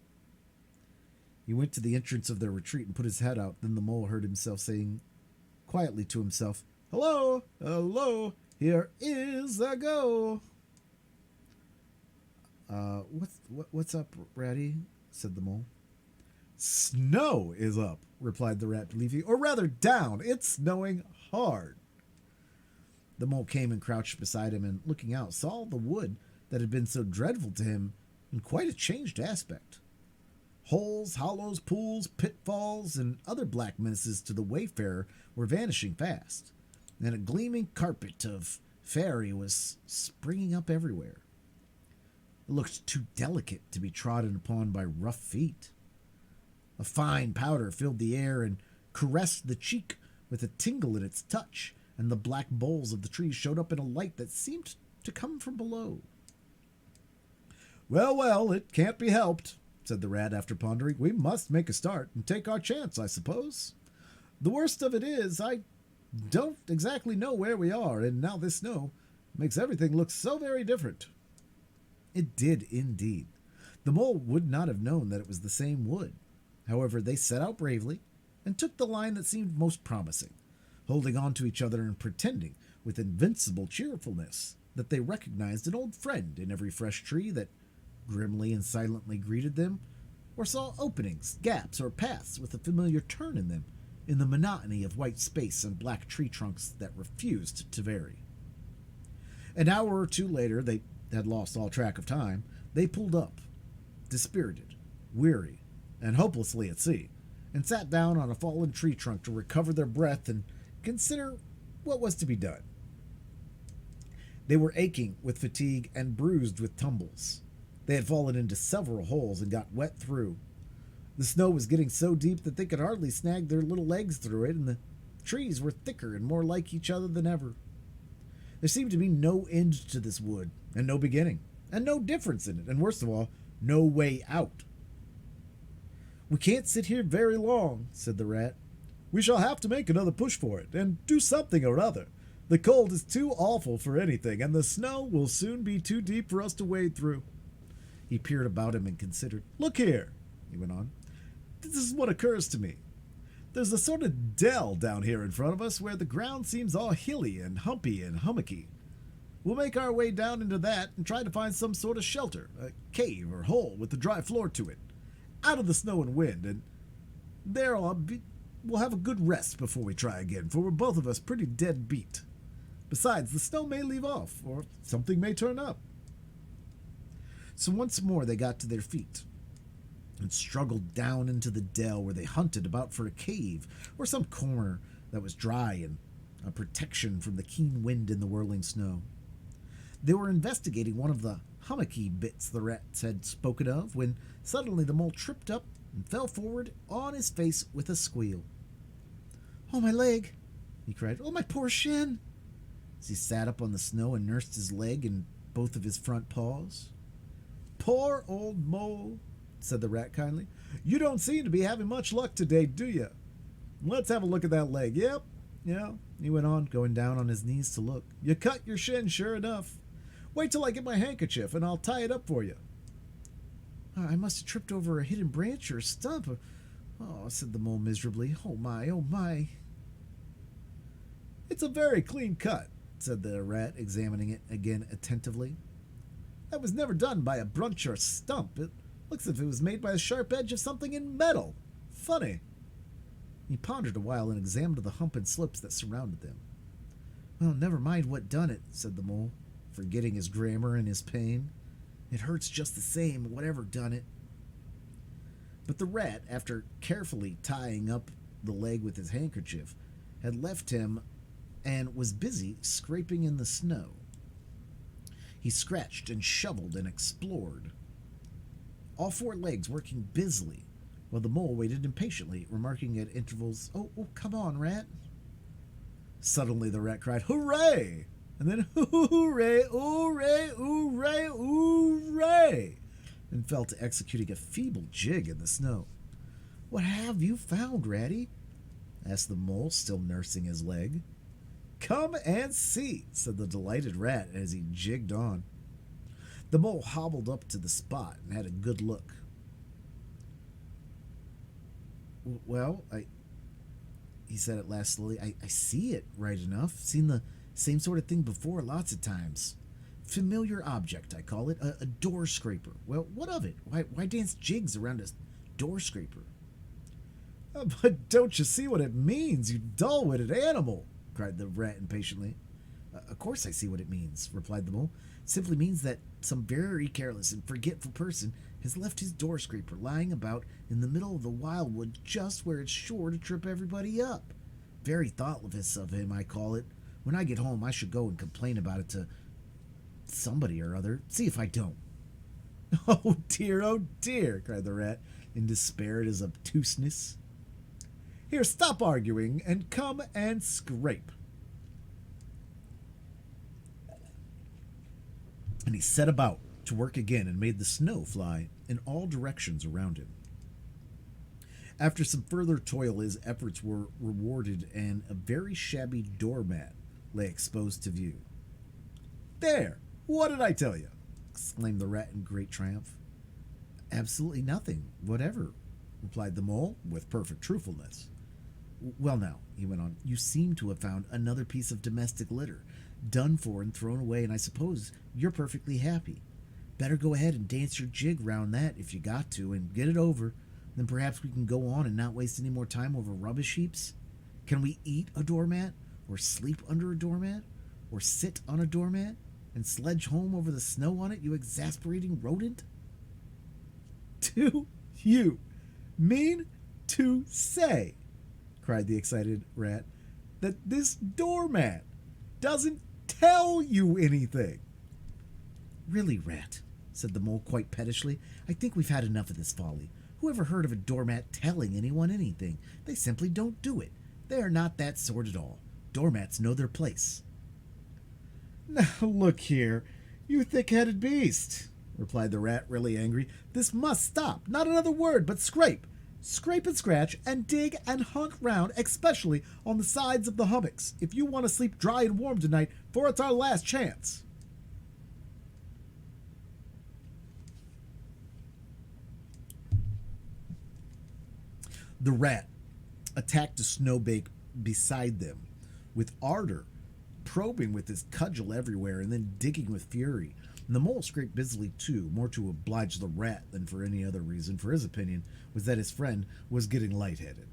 S6: He went to the entrance of their retreat and put his head out. Then the mole heard himself saying quietly to himself, "Hello, hello, here is a go." What's up, Ratty?" said the mole. "Snow is up," replied the rat believingly, "or rather down. It's snowing hard." The mole came and crouched beside him, and looking out, saw the wood that had been so dreadful to him in quite a changed aspect. Holes, hollows, pools, pitfalls, and other black menaces to the wayfarer were vanishing fast, and a gleaming carpet of fairy was springing up everywhere. It looked too delicate to be trodden upon by rough feet. A fine powder filled the air and caressed the cheek with a tingle in its touch, and the black boles of the trees showed up in a light that seemed to come from below. "Well, well, it can't be helped," said the rat after pondering. "We must make a start and take our chance, I suppose. The worst of it is, I don't exactly know where we are, and now this snow makes everything look so very different." It did indeed. The mole would not have known that it was the same wood. However, they set out bravely and took the line that seemed most promising, holding on to each other and pretending with invincible cheerfulness that they recognized an old friend in every fresh tree that grimly and silently greeted them, or saw openings, gaps, or paths with a familiar turn in them in the monotony of white space and black tree trunks that refused to vary. An hour or two later, they had lost all track of time, they pulled up, dispirited, weary, and hopelessly at sea, and sat down on a fallen tree trunk to recover their breath and consider what was to be done. They were aching with fatigue and bruised with tumbles. They had fallen into several holes and got wet through. The snow was getting so deep that they could hardly snag their little legs through it, and the Trees were thicker and more like each other than ever. There seemed to be no end to this wood, and no beginning, and no difference in it, and worst of all, no way out. "We can't sit here very long," said the rat. "We shall have to make another push for it, and do something or other. The cold is too awful for anything, and the snow will soon be too deep for us to wade through." He peered about him and considered. "Look here," he went on. "This is what occurs to me. There's a sort of dell down here in front of us where the ground seems all hilly and humpy and hummocky. We'll make our way down into that and try to find some sort of shelter, a cave or hole with a dry floor to it, out of the snow and wind, and there we'll have a good rest before we try again, for we're both of us pretty dead beat. Besides, the snow may leave off, or something may turn up." So once more they got to their feet and struggled down into the dell, where they hunted about for a cave or some corner that was dry and a protection from the keen wind and the whirling snow. They were investigating one of the hummocky bits the rats had spoken of when suddenly the mole tripped up and fell forward on his face with a squeal. "Oh, my leg!" he cried. "Oh, my poor shin!" as he sat up on the snow and nursed his leg in both of his front paws. "Poor old mole," said the rat kindly. "You don't seem to be having much luck today, do you? Let's have a look at that leg. Yep, yeah," he went on, going down on his knees to look. "You cut your shin, sure enough. Wait till I get my handkerchief, and I'll tie it up for you." "I must have tripped over a hidden branch or a stump. Oh," said the mole miserably. "Oh, my, oh, my." "It's a very clean cut," said the rat, examining it again attentively. "That was never done by a branch or stump. It looks as if it was made by the sharp edge of something in metal. Funny." He pondered a while and examined the hump and slips that surrounded them. "Well, never mind what done it," said the mole, forgetting his grammar and his pain. "It hurts just the same, whatever done it." But the rat, after carefully tying up the leg with his handkerchief, had left him and was busy scraping in the snow. He scratched and shoveled and explored, all four legs working busily, while the mole waited impatiently, remarking at intervals, Oh, come on, rat." Suddenly the rat cried, "Hooray!" and then "Hooray, hooray, hooray, hooray!" and fell to executing a feeble jig in the snow. "What have you found, Ratty?" asked the mole, still nursing his leg. "Come and see," said the delighted rat as he jigged on. The mole hobbled up to the spot and had a good look. "Well, he said at last slowly, I see it right enough. Seen the same sort of thing before lots of times. Familiar object, I call it. A door scraper. Well, what of it? Why dance jigs around a door scraper?" "But don't you see what it means, you dull-witted animal?" cried the rat impatiently. "Of course I see what it means," replied the mole. "It simply means that some very careless and forgetful person has left his door scraper lying about in the middle of the wildwood, just where it's sure to trip everybody up. Very thoughtless of him, I call it. When I get home, I should go and complain about it to somebody or other. See if I don't." Oh dear, cried the rat in despair at his obtuseness. "Here, stop arguing and come and scrape." And he set about to work again and made the snow fly in all directions around him. After some further toil, his efforts were rewarded, and a very shabby doormat lay exposed to view. "There! What did I tell you?" exclaimed the rat in great triumph. "Absolutely nothing whatever," replied the mole with perfect truthfulness. "Well now," he went on, "you seem to have found another piece of domestic litter, done for and thrown away, and I suppose you're perfectly happy. Better go ahead and dance your jig round that if you got to, and get it over. Then perhaps we can go on and not waste any more time over rubbish heaps. Can we eat a doormat, or sleep under a doormat, or sit on a doormat, and sledge home over the snow on it, you exasperating rodent?" "Do you mean to say," cried the excited rat, "that this doormat doesn't tell you anything?" "Really, rat," said the mole quite pettishly, "I think we've had enough of this folly. Who ever heard of a doormat telling anyone anything? They simply don't do it. They are not that sort at all. Doormats know their place. Now look here, you thick-headed beast, replied the rat, really angry. This must stop. Not another word, but scrape. Scrape and scratch and dig and hunt round, especially on the sides of the hummocks, if you want to sleep dry and warm tonight, for it's our last chance. The rat attacked a snowbank beside them with ardor, probing with his cudgel everywhere and then digging with fury. And the mole scraped busily too, more to oblige the rat than for any other reason, for his opinion was that his friend was getting lightheaded.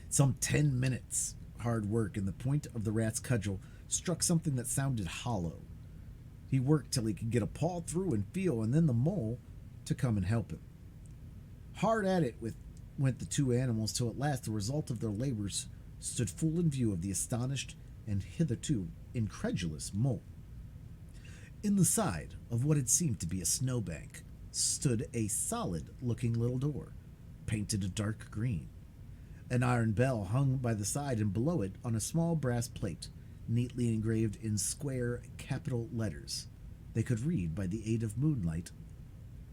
S6: Some 10 minutes hard work, and the point of the rat's cudgel struck something that sounded hollow. He worked till he could get a paw through and feel, and then the mole to come and help him. Hard at it went the two animals, till at last the result of their labors stood full in view of the astonished and hitherto incredulous mole. In the side of what had seemed to be a snowbank stood a solid-looking little door, painted a dark green. An iron bell hung by the side, and below it, on a small brass plate, neatly engraved in square capital letters, they could read by the aid of moonlight,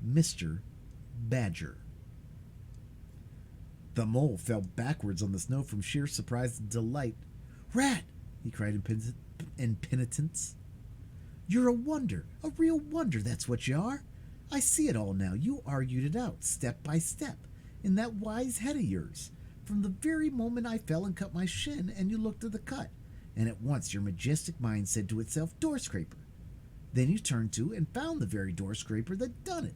S6: Mr. Badger. The mole fell backwards on the snow from sheer surprise and delight. "Rat!" he cried in penitence. "You're a wonder, a real wonder, that's what you are. I see it all now. You argued it out, step by step, in that wise head of yours, from the very moment I fell and cut my shin, and you looked at the cut, and at once your majestic mind said to itself, door scraper. Then you turned to and found the very door scraper that done it.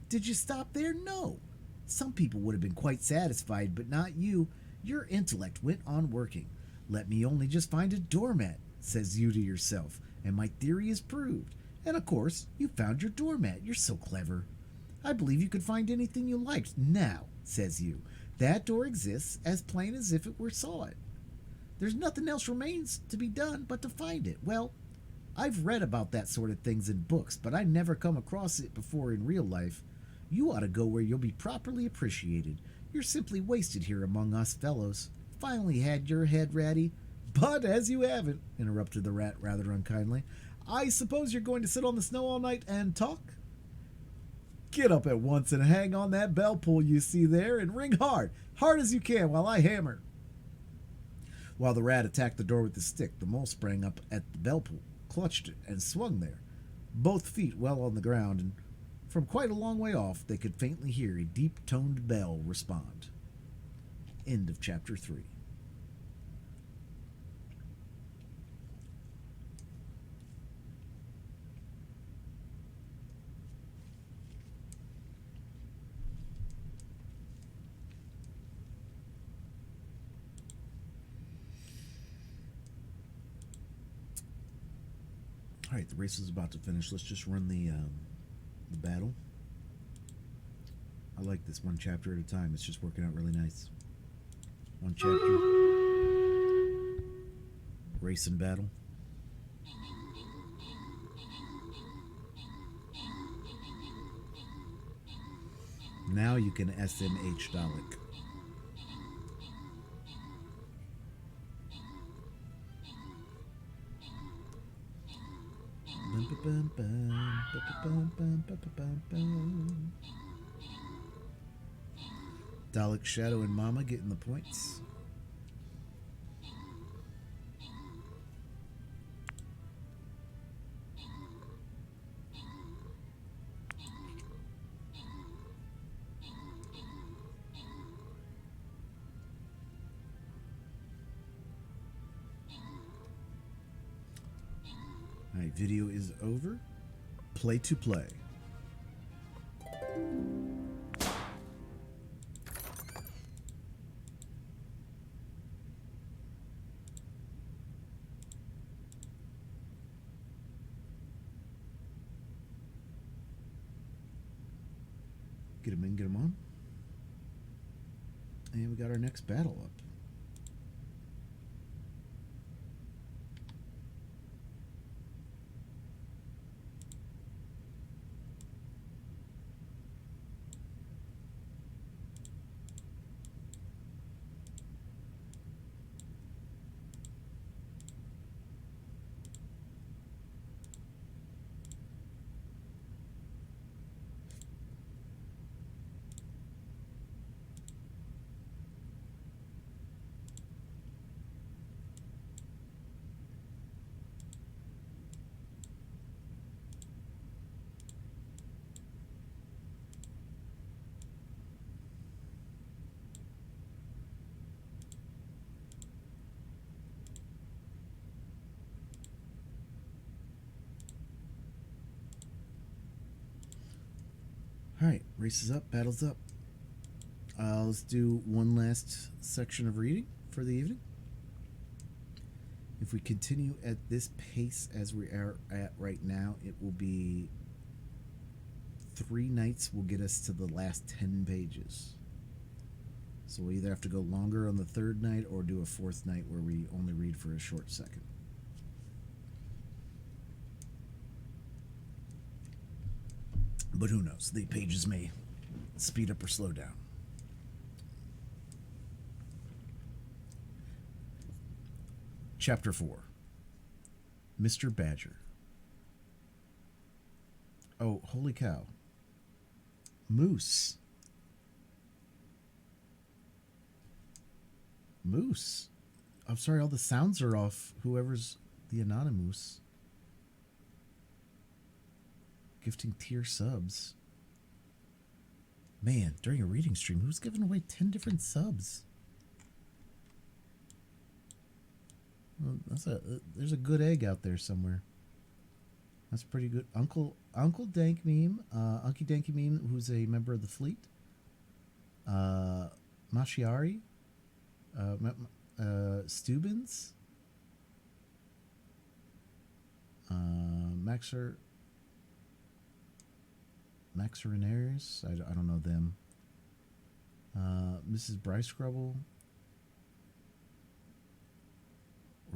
S6: Did you stop there? No. Some people would have been quite satisfied, but not you. Your intellect went on working. Let me only just find a doormat, says you to yourself, and my theory is proved. And of course, you found your doormat. You're so clever. I believe you could find anything you liked. Now, says you, that door exists as plain as if it were saw it. There's nothing else remains to be done but to find it. Well, I've read about that sort of things in books, but I never come across it before in real life. You ought to go where you'll be properly appreciated. You're simply wasted here among us fellows. Finally had your head, Ratty. But as you haven't, interrupted the rat rather unkindly, I suppose you're going to sit on the snow all night and talk? Get up at once and hang on that bell pull you see there and ring hard, hard as you can while I hammer. While the rat attacked the door with his stick, the mole sprang up at the bell pull, clutched it, and swung there, both feet well on the ground, and from quite a long way off they could faintly hear a deep-toned bell respond. End of chapter 3. All right, the race is about to finish. Let's just run the battle. I like this one chapter at a time. It's just working out really nice. One chapter. Race and battle. Now you can SMH Dalek. Dalek, Shadow, and Mama getting the points. All right, video is over. Play to play. Get him in, get him on. And we got our next battle up. All right, races up, battles up. Let's do one last section of reading for the evening. If we continue at this pace as we are at right now, it will be 3 nights will get us to the last 10 pages. So we'll either have to go longer on the 3rd night or do a 4th night where we only read for a short second. But who knows? The pages may speed up or slow down. Chapter 4. Mr. Badger. Oh, holy cow. Moose. Moose. I'm sorry, all the sounds are off. Whoever's the anonymous. Gifting tier subs. Man, during a reading stream, who's giving away 10 different subs? Well, there's a good egg out there somewhere. That's pretty good. Uncle Dank Meme, Unky Danky Meme, who's a member of the fleet. Mashiari, Stubbins, Maxerinaris, I don't know them. Mrs. Bryce Scrubble,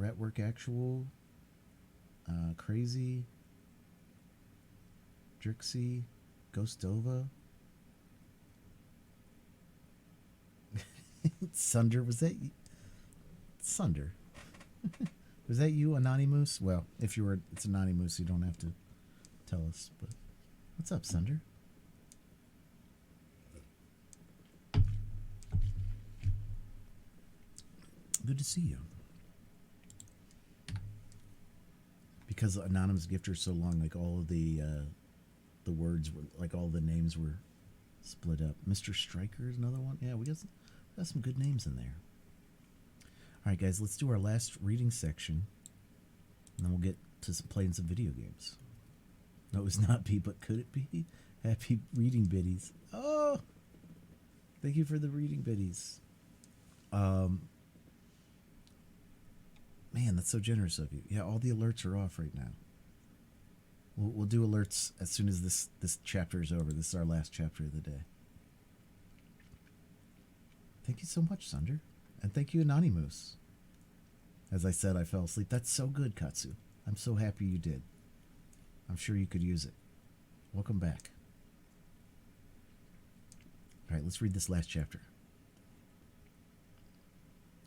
S6: Ratwork Actual, Crazy, Drixie, Ghostova. Sunder, was that you? Sunder. Was that you, Anonymous? Well, if you were, it's Anonymous, you don't have to tell us. But what's up, Sunder? Good to see you. Because anonymous gifter is so long, like all of the words were, like all the names were split up. Mr. Striker is another one. Yeah, we got some good names in there. All right, guys, let's do our last reading section, and then we'll get to playing some video games. No, it's not B, but could it be? Happy reading biddies. Oh, thank you for the reading biddies. Man, that's so generous of you. Yeah, all the alerts are off right now. We'll do alerts as soon as this chapter is over. This is our last chapter of the day. Thank you so much, Sunder. And thank you, Anonymous. As I said, I fell asleep. That's so good, Katsu. I'm so happy you did. I'm sure you could use it. Welcome back. All right, let's read this last chapter.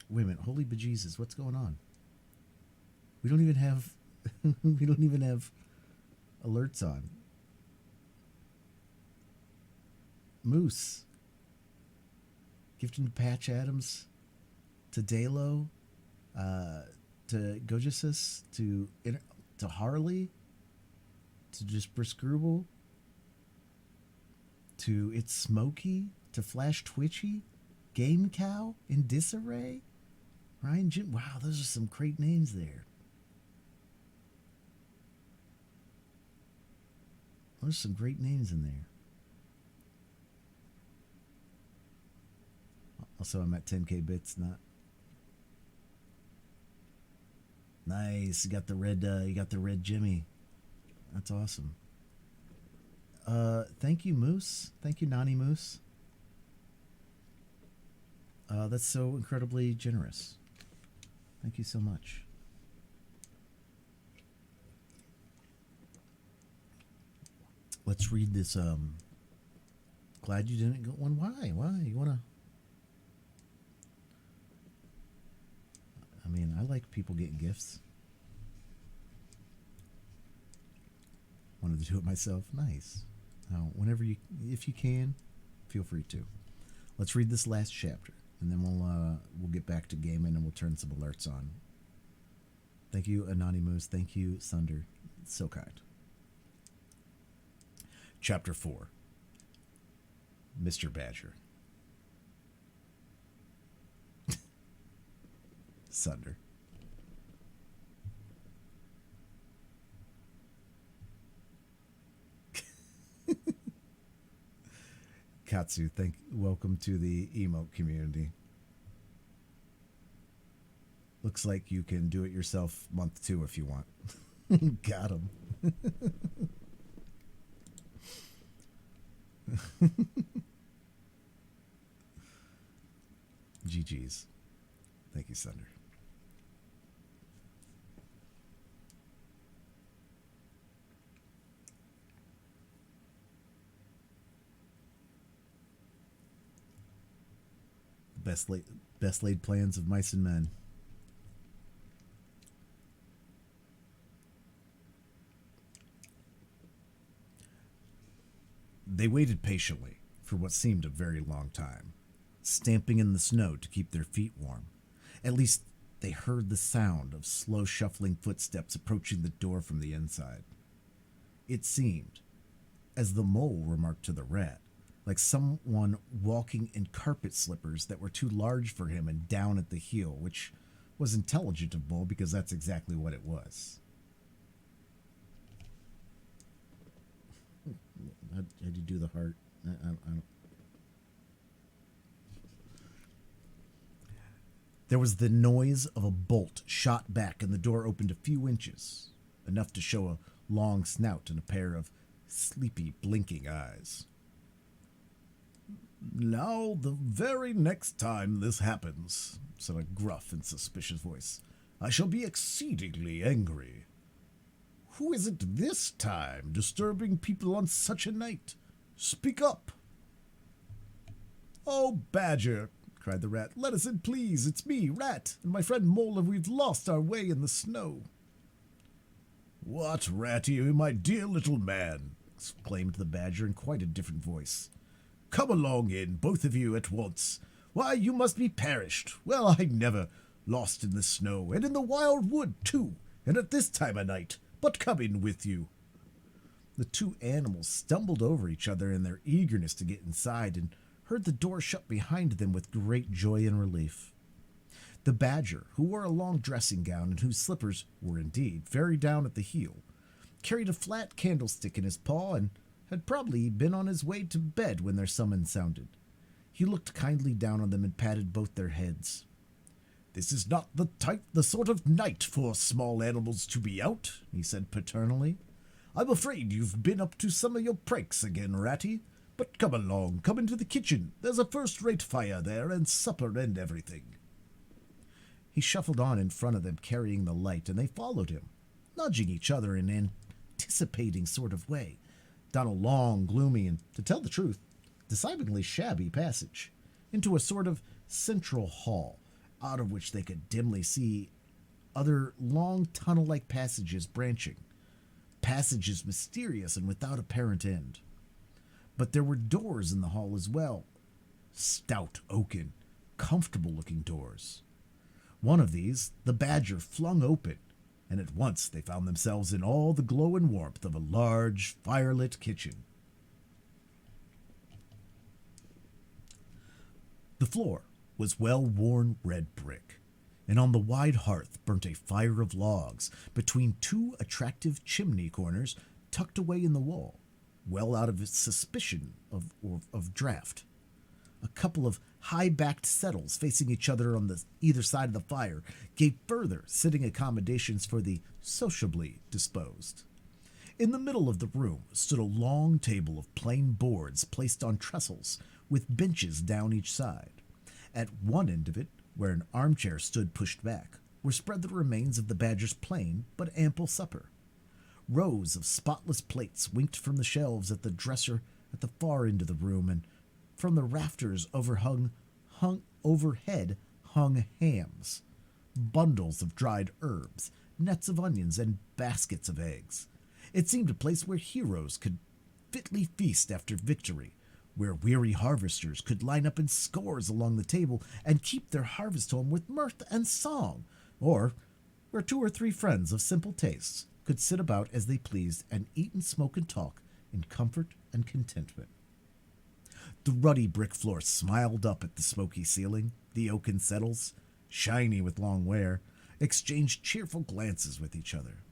S6: Wait a minute. Holy bejesus, what's going on? We don't even have alerts on. Moose. Gifting to Patch Adams, to Dalo, to Gojasis, to Harley, to just Briscruble, to It's Smoky, to Flash Twitchy, Game Cow, in Disarray, Ryan Jim. Wow, those are some great names there. There's some great names in there. Also, I'm at 10k bits. Not nice. You got the red. You got the red Jimmy. That's awesome. Thank you, Moose. Thank you, Nani Moose. That's so incredibly generous. Thank you so much. Let's read this. Glad you didn't go one. Why? You wanna? I mean, I like people getting gifts. Wanted to do it myself. Nice. Whenever if you can, feel free to. Let's read this last chapter, and then we'll get back to gaming, and we'll turn some alerts on. Thank you, Anonymous. Thank you, Sunder. So kind. Chapter 4. Mr. Badger. Sunder. Katsu, welcome to the emote community. Looks like you can do it yourself month 2 if you want. Got him. GG's. Thank you, Sunder. Best laid plans of mice and men. They waited patiently for what seemed a very long time, stamping in the snow to keep their feet warm. At least they heard the sound of slow shuffling footsteps approaching the door from the inside. It seemed, as the mole remarked to the rat, like someone walking in carpet slippers that were too large for him and down at the heel, which was intelligent of Mole because that's exactly what it was. How'd you do the heart? I don't. There was the noise of a bolt shot back, and the door opened a few inches, enough to show a long snout and a pair of sleepy, blinking eyes. "Now, the very next time this happens," said a gruff and suspicious voice, "I shall be exceedingly angry. Who is it this time, disturbing people on such a night? Speak up." "Oh, Badger," cried the rat, "let us in, please. It's me, Rat, and my friend Mole, and we've lost our way in the snow." "What, Ratty, my dear little man," exclaimed the Badger in quite a different voice. "Come along in, both of you, at once. Why, you must be perished. Well, I never. Lost in the snow, and in the wild wood, too, and at this time of night. But come in with you." The two animals stumbled over each other in their eagerness to get inside and heard the door shut behind them with great joy and relief. The Badger, who wore a long dressing gown and whose slippers were indeed very down at the heel, carried a flat candlestick in his paw and had probably been on his way to bed when their summons sounded. He looked kindly down on them and patted both their heads. "This is not the sort of night for small animals to be out," he said paternally. "I'm afraid you've been up to some of your pranks again, Ratty. But come along, come into the kitchen. There's a first-rate fire there, and supper and everything." He shuffled on in front of them, carrying the light, and they followed him, nudging each other in an anticipating sort of way, down a long, gloomy, and, to tell the truth, decidedly shabby passage, into a sort of central hall, out of which they could dimly see other long tunnel-like passages branching, passages mysterious and without apparent end. But there were doors in the hall as well, stout oaken, comfortable-looking doors. One of these the Badger flung open, and at once they found themselves in all the glow and warmth of a large, firelit kitchen. The floor was well-worn red brick, and on the wide hearth burnt a fire of logs between two attractive chimney corners tucked away in the wall, well out of its suspicion of draught. A couple of high-backed settles facing each other on either side of the fire gave further sitting accommodations for the sociably disposed. In the middle of the room stood a long table of plain boards placed on trestles with benches down each side. At one end of it, where an armchair stood pushed back, were spread the remains of the Badger's plain but ample supper. Rows of spotless plates winked from the shelves at the dresser at the far end of the room, and from the rafters overhead hung hams, bundles of dried herbs, nets of onions, and baskets of eggs. It seemed a place where heroes could fitly feast after victory, where weary harvesters could line up in scores along the table and keep their harvest home with mirth and song, or where 2 or 3 friends of simple tastes could sit about as they pleased and eat and smoke and talk in comfort and contentment. The ruddy brick floor smiled up at the smoky ceiling. The oaken settles, shiny with long wear, exchanged cheerful glances with each other.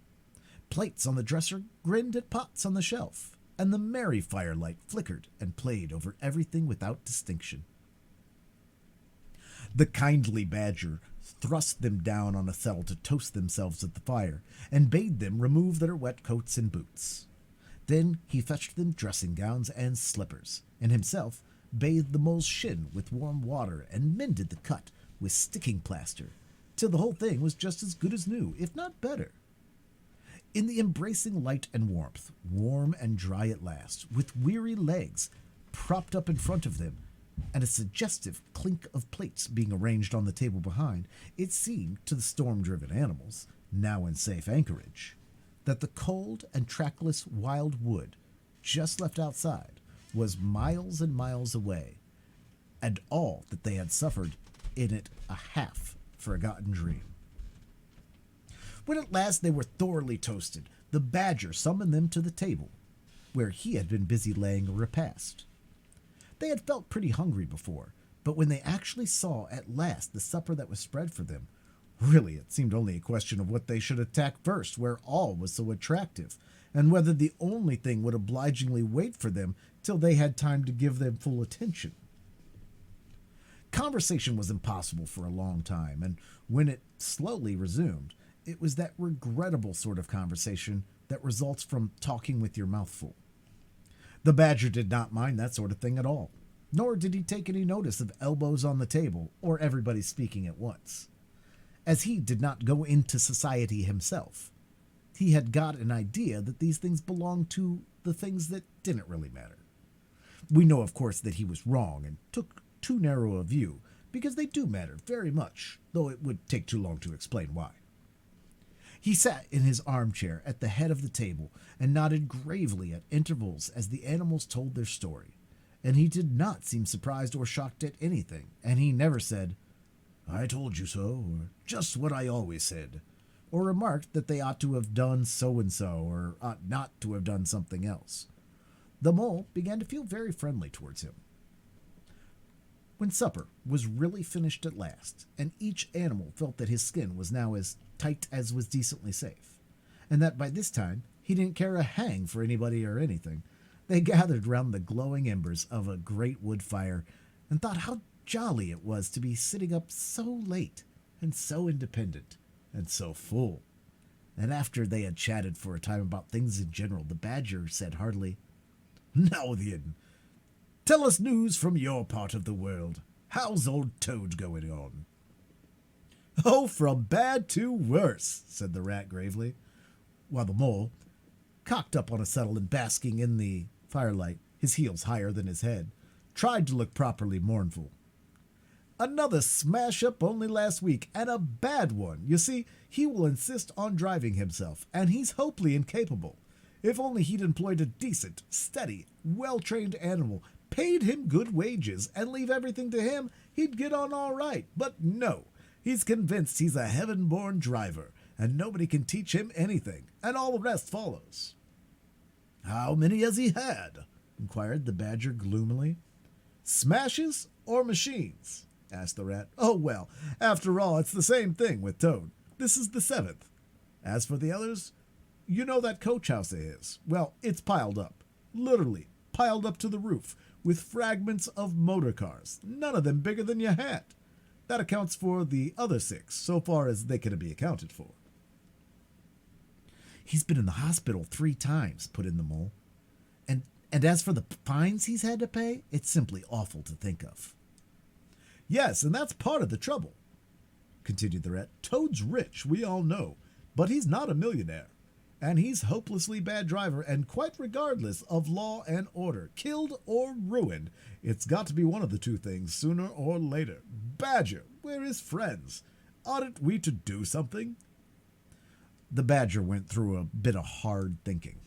S6: Plates on the dresser grinned at pots on the shelf, and the merry firelight flickered and played over everything without distinction. The kindly badger thrust them down on a settle to toast themselves at the fire, and bade them remove their wet coats and boots. Then he fetched them dressing gowns and slippers, and himself bathed the mole's shin with warm water and mended the cut with sticking plaster, till the whole thing was just as good as new, if not better. In the embracing light and warmth, warm and dry at last, with weary legs propped up in front of them, and a suggestive clink of plates being arranged on the table behind, it seemed to the storm-driven animals, now in safe anchorage, that the cold and trackless wild wood, just left outside, was miles and miles away, and all that they had suffered in it a half-forgotten dream. When at last they were thoroughly toasted, the badger summoned them to the table, where he had been busy laying a repast. They had felt pretty hungry before, but when they actually saw at last the supper that was spread for them, really it seemed only a question of what they should attack first, where all was so attractive, and whether the only thing would obligingly wait for them till they had time to give them full attention. Conversation was impossible for a long time, and when it slowly resumed, it was that regrettable sort of conversation that results from talking with your mouth full. The badger did not mind that sort of thing at all, nor did he take any notice of elbows on the table or everybody speaking at once. As he did not go into society himself, he had got an idea that these things belonged to the things that didn't really matter. We know, of course, that he was wrong and took too narrow a view, because they do matter very much, though it would take too long to explain why. He sat in his armchair at the head of the table and nodded gravely at intervals as the animals told their story, and he did not seem surprised or shocked at anything, and he never said, "I told you so," or "just what I always said," or remarked that they ought to have done so-and-so, or ought not to have done something else. The mole began to feel very friendly towards him. When supper was really finished at last, and each animal felt that his skin was now as tight as was decently safe, and that by this time he didn't care a hang for anybody or anything, they gathered round the glowing embers of a great wood fire and thought how jolly it was to be sitting up so late and so independent and so full. And after they had chatted for a time about things in general, the badger said heartily, "Now then, tell us news from your part of the world. How's old Toad going on?" "Oh, from bad to worse," said the rat gravely, while the mole, cocked up on a settle and basking in the firelight, his heels higher than his head, tried to look properly mournful. "Another smash-up only last week, and a bad one. You see, he will insist on driving himself, and he's hopelessly incapable. If only he'd employed a decent, steady, well-trained animal, paid him good wages, and leave everything to him, he'd get on all right. But no, he's convinced he's a heaven-born driver, and nobody can teach him anything, and all the rest follows." "How many has he had?" inquired the badger gloomily. "Smashes or machines?" asked the rat. "Oh, well, after all, it's the same thing with Toad. This is the 7th. As for the others, you know that coach house of his? Well, it's piled up, literally piled up to the roof, with fragments of motor cars, none of them bigger than your hat. That accounts for the other 6, so far as they can be accounted for." "He's been in the hospital 3 times, put in the mole. And as for the fines he's had to pay, it's simply awful to think of." "Yes, and that's part of the trouble," continued the rat. "Toad's rich, we all know, but he's not a millionaire. And he's hopelessly bad driver, and quite regardless of law and order. Killed or ruined, it's got to be one of the two things, sooner or later. Badger, we're his friends. Oughtn't we to do something?" The badger went through a bit of hard thinking.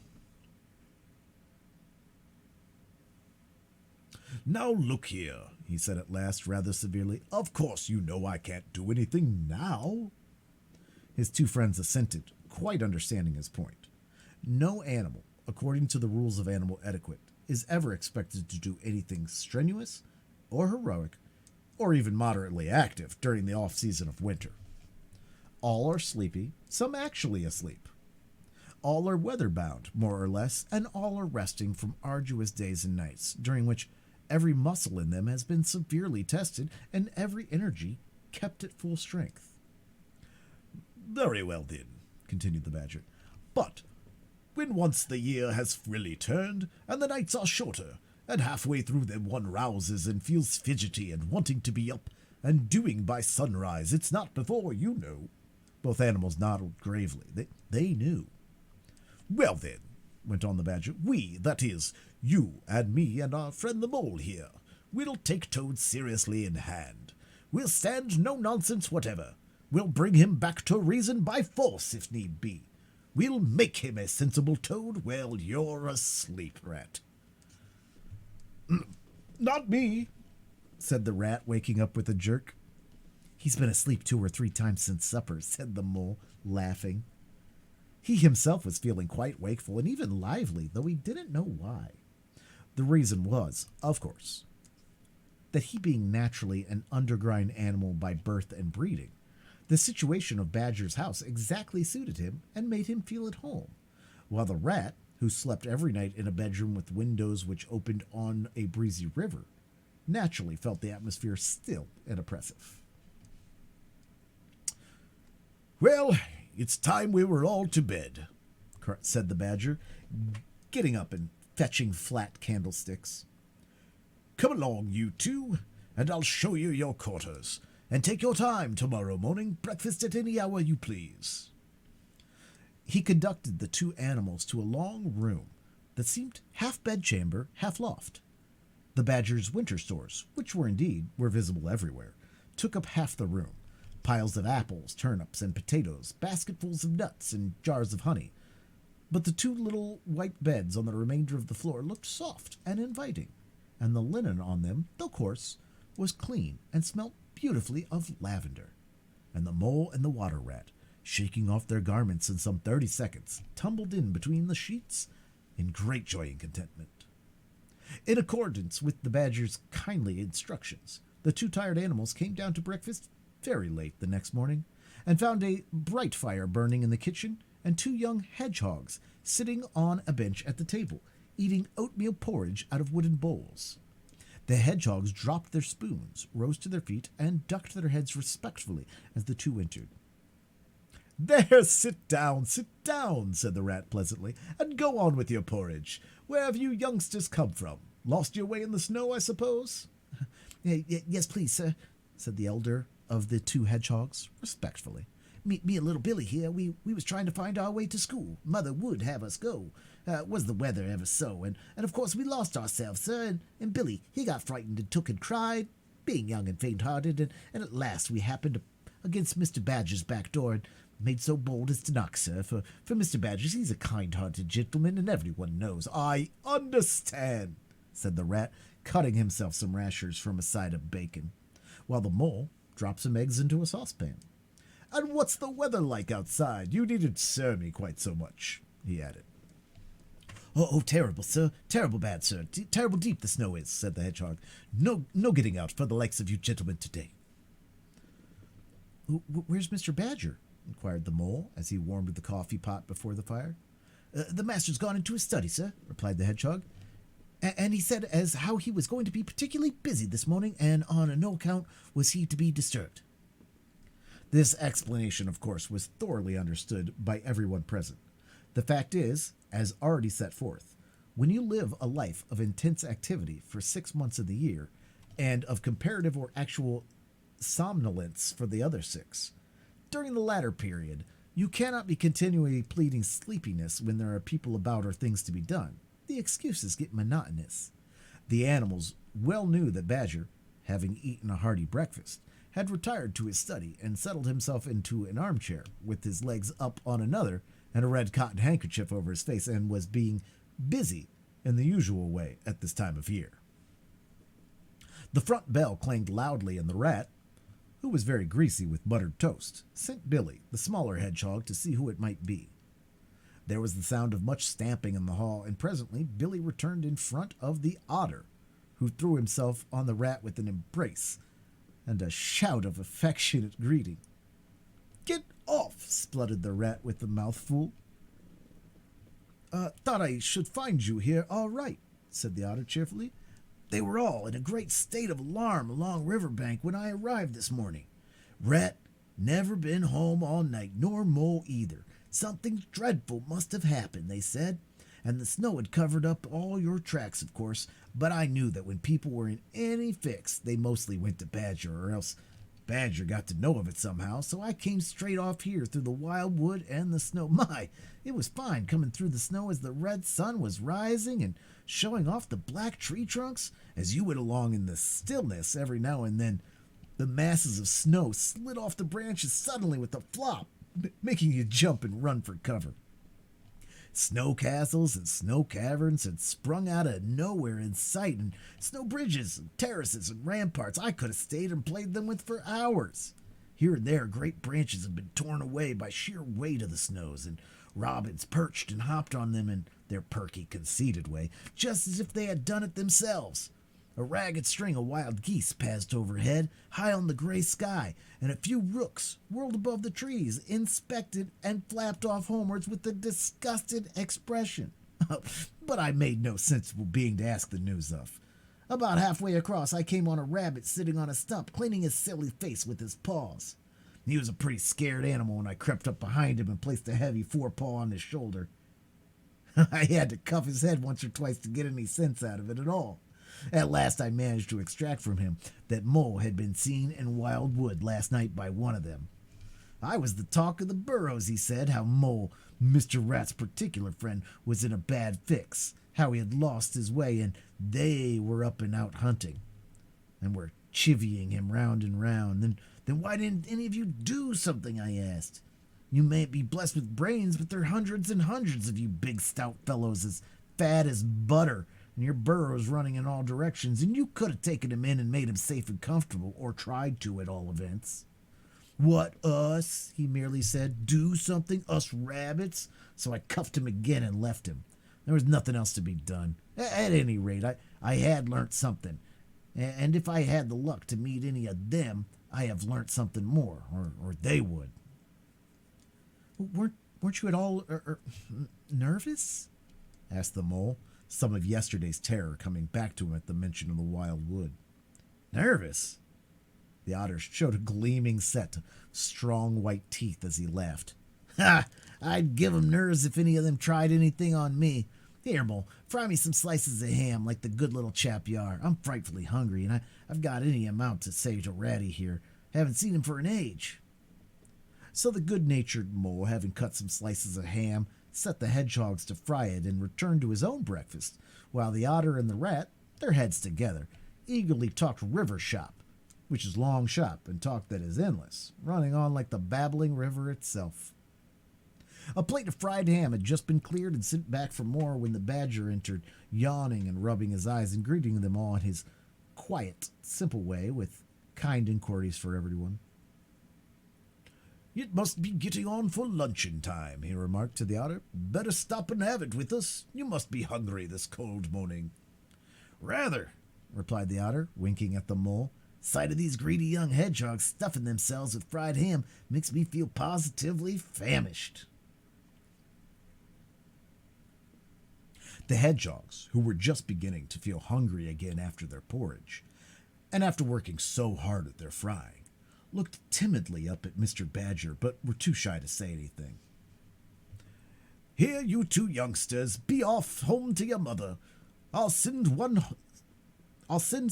S6: "Now look here," he said at last, rather severely. "Of course you know I can't do anything now." His 2 friends assented, quite understanding his point. No animal, according to the rules of animal etiquette, is ever expected to do anything strenuous or heroic or even moderately active during the off-season of winter. All are sleepy, some actually asleep. all are weather-bound, more or less, and all are resting from arduous days and nights, during which every muscle in them has been severely tested and every energy kept at full strength. "Very well, then," continued the Badger. "But when once the year has really turned, and the nights are shorter, and halfway through them one rouses and feels fidgety and wanting to be up and doing by sunrise, it's not before you know." Both animals nodded gravely. They knew. "Well, then," went on the Badger, "we, that is, you and me and our friend the Mole here, we'll take Toad seriously in hand. We'll stand no nonsense whatever. We'll bring him back to reason by force, if need be. We'll make him a sensible Toad while you're asleep, Rat." "Not me," said the Rat, waking up with a jerk. "He's been asleep 2 or 3 times since supper," said the Mole, laughing. He himself was feeling quite wakeful and even lively, though he didn't know why. The reason was, of course, that he being naturally an underground animal by birth and breeding, the situation of Badger's house exactly suited him and made him feel at home, while the Rat, who slept every night in a bedroom with windows which opened on a breezy river, naturally felt the atmosphere still and oppressive. "Well, it's time we were all to bed," said the Badger, getting up and fetching flat candlesticks. "Come along, you two, and I'll show you your quarters, and take your time tomorrow morning. Breakfast at any hour you please." He conducted the 2 animals to a long room that seemed half bedchamber, half loft. The Badger's winter stores, which were visible everywhere, took up half the room. Piles of apples, turnips, and potatoes, basketfuls of nuts, and jars of honey. But the 2 little white beds on the remainder of the floor looked soft and inviting, and the linen on them, though coarse, was clean and smelt beautifully of lavender. And the Mole and the Water Rat, shaking off their garments in some 30 seconds, tumbled in between the sheets in great joy and contentment. In accordance with the Badger's kindly instructions, the 2 tired animals came down to breakfast very late the next morning, and found a bright fire burning in the kitchen and 2 young hedgehogs sitting on a bench at the table, eating oatmeal porridge out of wooden bowls. The hedgehogs dropped their spoons, rose to their feet, and ducked their heads respectfully as the 2 entered. "There, sit down," said the Rat pleasantly, "and go on with your porridge. Where have you youngsters come from? Lost your way in the snow, I suppose?" "Yes, please, sir," said the elder of the 2 hedgehogs, respectfully. Me and little Billy here, we was trying to find our way to school. Mother would have us go. Was the weather ever so, and of course we lost ourselves, sir, and Billy, he got frightened and took and cried, being young and faint-hearted, and at last we happened against Mr. Badger's back door, and made so bold as to knock, sir, for Mr. Badger, he's a kind-hearted gentleman, and everyone knows." "I understand," said the Rat, cutting himself some rashers from a side of bacon, while the Mole dropped some eggs into a saucepan. "And what's the weather like outside? You needn't stir me quite so much," he added. Oh, terrible, sir. Terrible bad, sir. Terrible deep the snow is," said the hedgehog. No getting out for the likes of you gentlemen today." "Where's Mr. Badger?" inquired the Mole, as he warmed the coffee pot before the fire. The master's gone into his study, sir," replied the hedgehog. "And he said as how he was going to be particularly busy this morning, and on no account was he to be disturbed." This explanation, of course, was thoroughly understood by everyone present. The fact is, as already set forth, when you live a life of intense activity for 6 months of the year, and of comparative or actual somnolence for the other 6, during the latter period, you cannot be continually pleading sleepiness when there are people about or things to be done. The excuses get monotonous. The animals well knew that Badger, having eaten a hearty breakfast, had retired to his study and settled himself into an armchair with his legs up on another and a red cotton handkerchief over his face, and was being busy in the usual way at this time of year. The front bell clanged loudly, and the Rat, who was very greasy with buttered toast, sent Billy, the smaller hedgehog, to see who it might be. There was the sound of much stamping in the hall, and presently Billy returned in front of the Otter, who threw himself on the Rat with an embrace and a shout of affectionate greeting. "Get off!" spluttered the Rat with a mouthful. Thought I should find you here all right, said the otter cheerfully. They were all in a great state of alarm along riverbank when I arrived this morning. Rat never been home all night, nor Mole either. Something dreadful must have happened, they said, and the snow had covered up all your tracks, of course, but I knew that when people were in any fix, they mostly went to Badger, or else Badger got to know of it somehow, so I came straight off here through the wild wood and the snow. My, it was fine coming through the snow as the red sun was rising and showing off the black tree trunks. As you went along in the stillness, every now and then the masses of snow slid off the branches suddenly with a flop, making you jump and run for cover. Snow castles and snow caverns had sprung out of nowhere in sight, and snow bridges and terraces and ramparts I could have stayed and played them with for hours. Here and there great branches had been torn away by sheer weight of the snows, and robins perched and hopped on them in their perky, conceited way, just as if they had done it themselves. A ragged string of wild geese passed overhead, high on the gray sky, and a few rooks whirled above the trees, inspected, and flapped off homewards with a disgusted expression. But I made no sensible being to ask the news of. About halfway across, I came on a rabbit sitting on a stump, cleaning his silly face with his paws. He was a pretty scared animal, and I crept up behind him and placed a heavy forepaw on his shoulder. I had to cuff his head once or twice to get any sense out of it at all. At last I managed to extract from him that Mole had been seen in Wild Wood last night by one of them. I was the talk of the burrows, he said, how Mole, Mr. Rat's particular friend, was in a bad fix, how he had lost his way, and they were up and out hunting, and were chivying him round and round. Then why didn't any of you do something, I asked. You may be blessed with brains, but there are hundreds and hundreds of you big stout fellows as fat as butter, and your burrows running in all directions, and you could have taken him in and made him safe and comfortable, or tried to at all events. What, us? He merely said. Do something, us rabbits? So I cuffed him again and left him. There was nothing else to be done. At any rate, I had learnt something, and if I had the luck to meet any of them, I have learnt something more, or they would. Weren't you at all nervous? Asked the Mole, some of yesterday's terror coming back to him at the mention of the wild wood. Nervous? The otter showed a gleaming set of strong white teeth as he laughed. Ha! I'd give 'em nerves if any of them tried anything on me. Here, Mole, fry me some slices of ham like the good little chap you are. I'm frightfully hungry, and I've got any amount to say to Ratty here. Haven't seen him for an age. So the good-natured Mole, having cut some slices of ham, set the hedgehogs to fry it and returned to his own breakfast, while the otter and the rat, their heads together, eagerly talked river shop, which is long shop, and talk that is endless, running on like the babbling river itself. A plate of fried ham had just been cleared and sent back for more when the badger entered, yawning and rubbing his eyes and greeting them all in his quiet, simple way, with kind inquiries for everyone. It must be getting on for luncheon time, he remarked to the otter. Better stop and have it with us. You must be hungry this cold morning. Rather, replied the otter, winking at the Mole. Sight of these greedy young hedgehogs stuffing themselves with fried ham makes me feel positively famished. The hedgehogs, who were just beginning to feel hungry again after their porridge, and after working so hard at their frying, looked timidly up at Mr. Badger, but were too shy to say anything. Here, you two youngsters, be off home to your mother. I'll send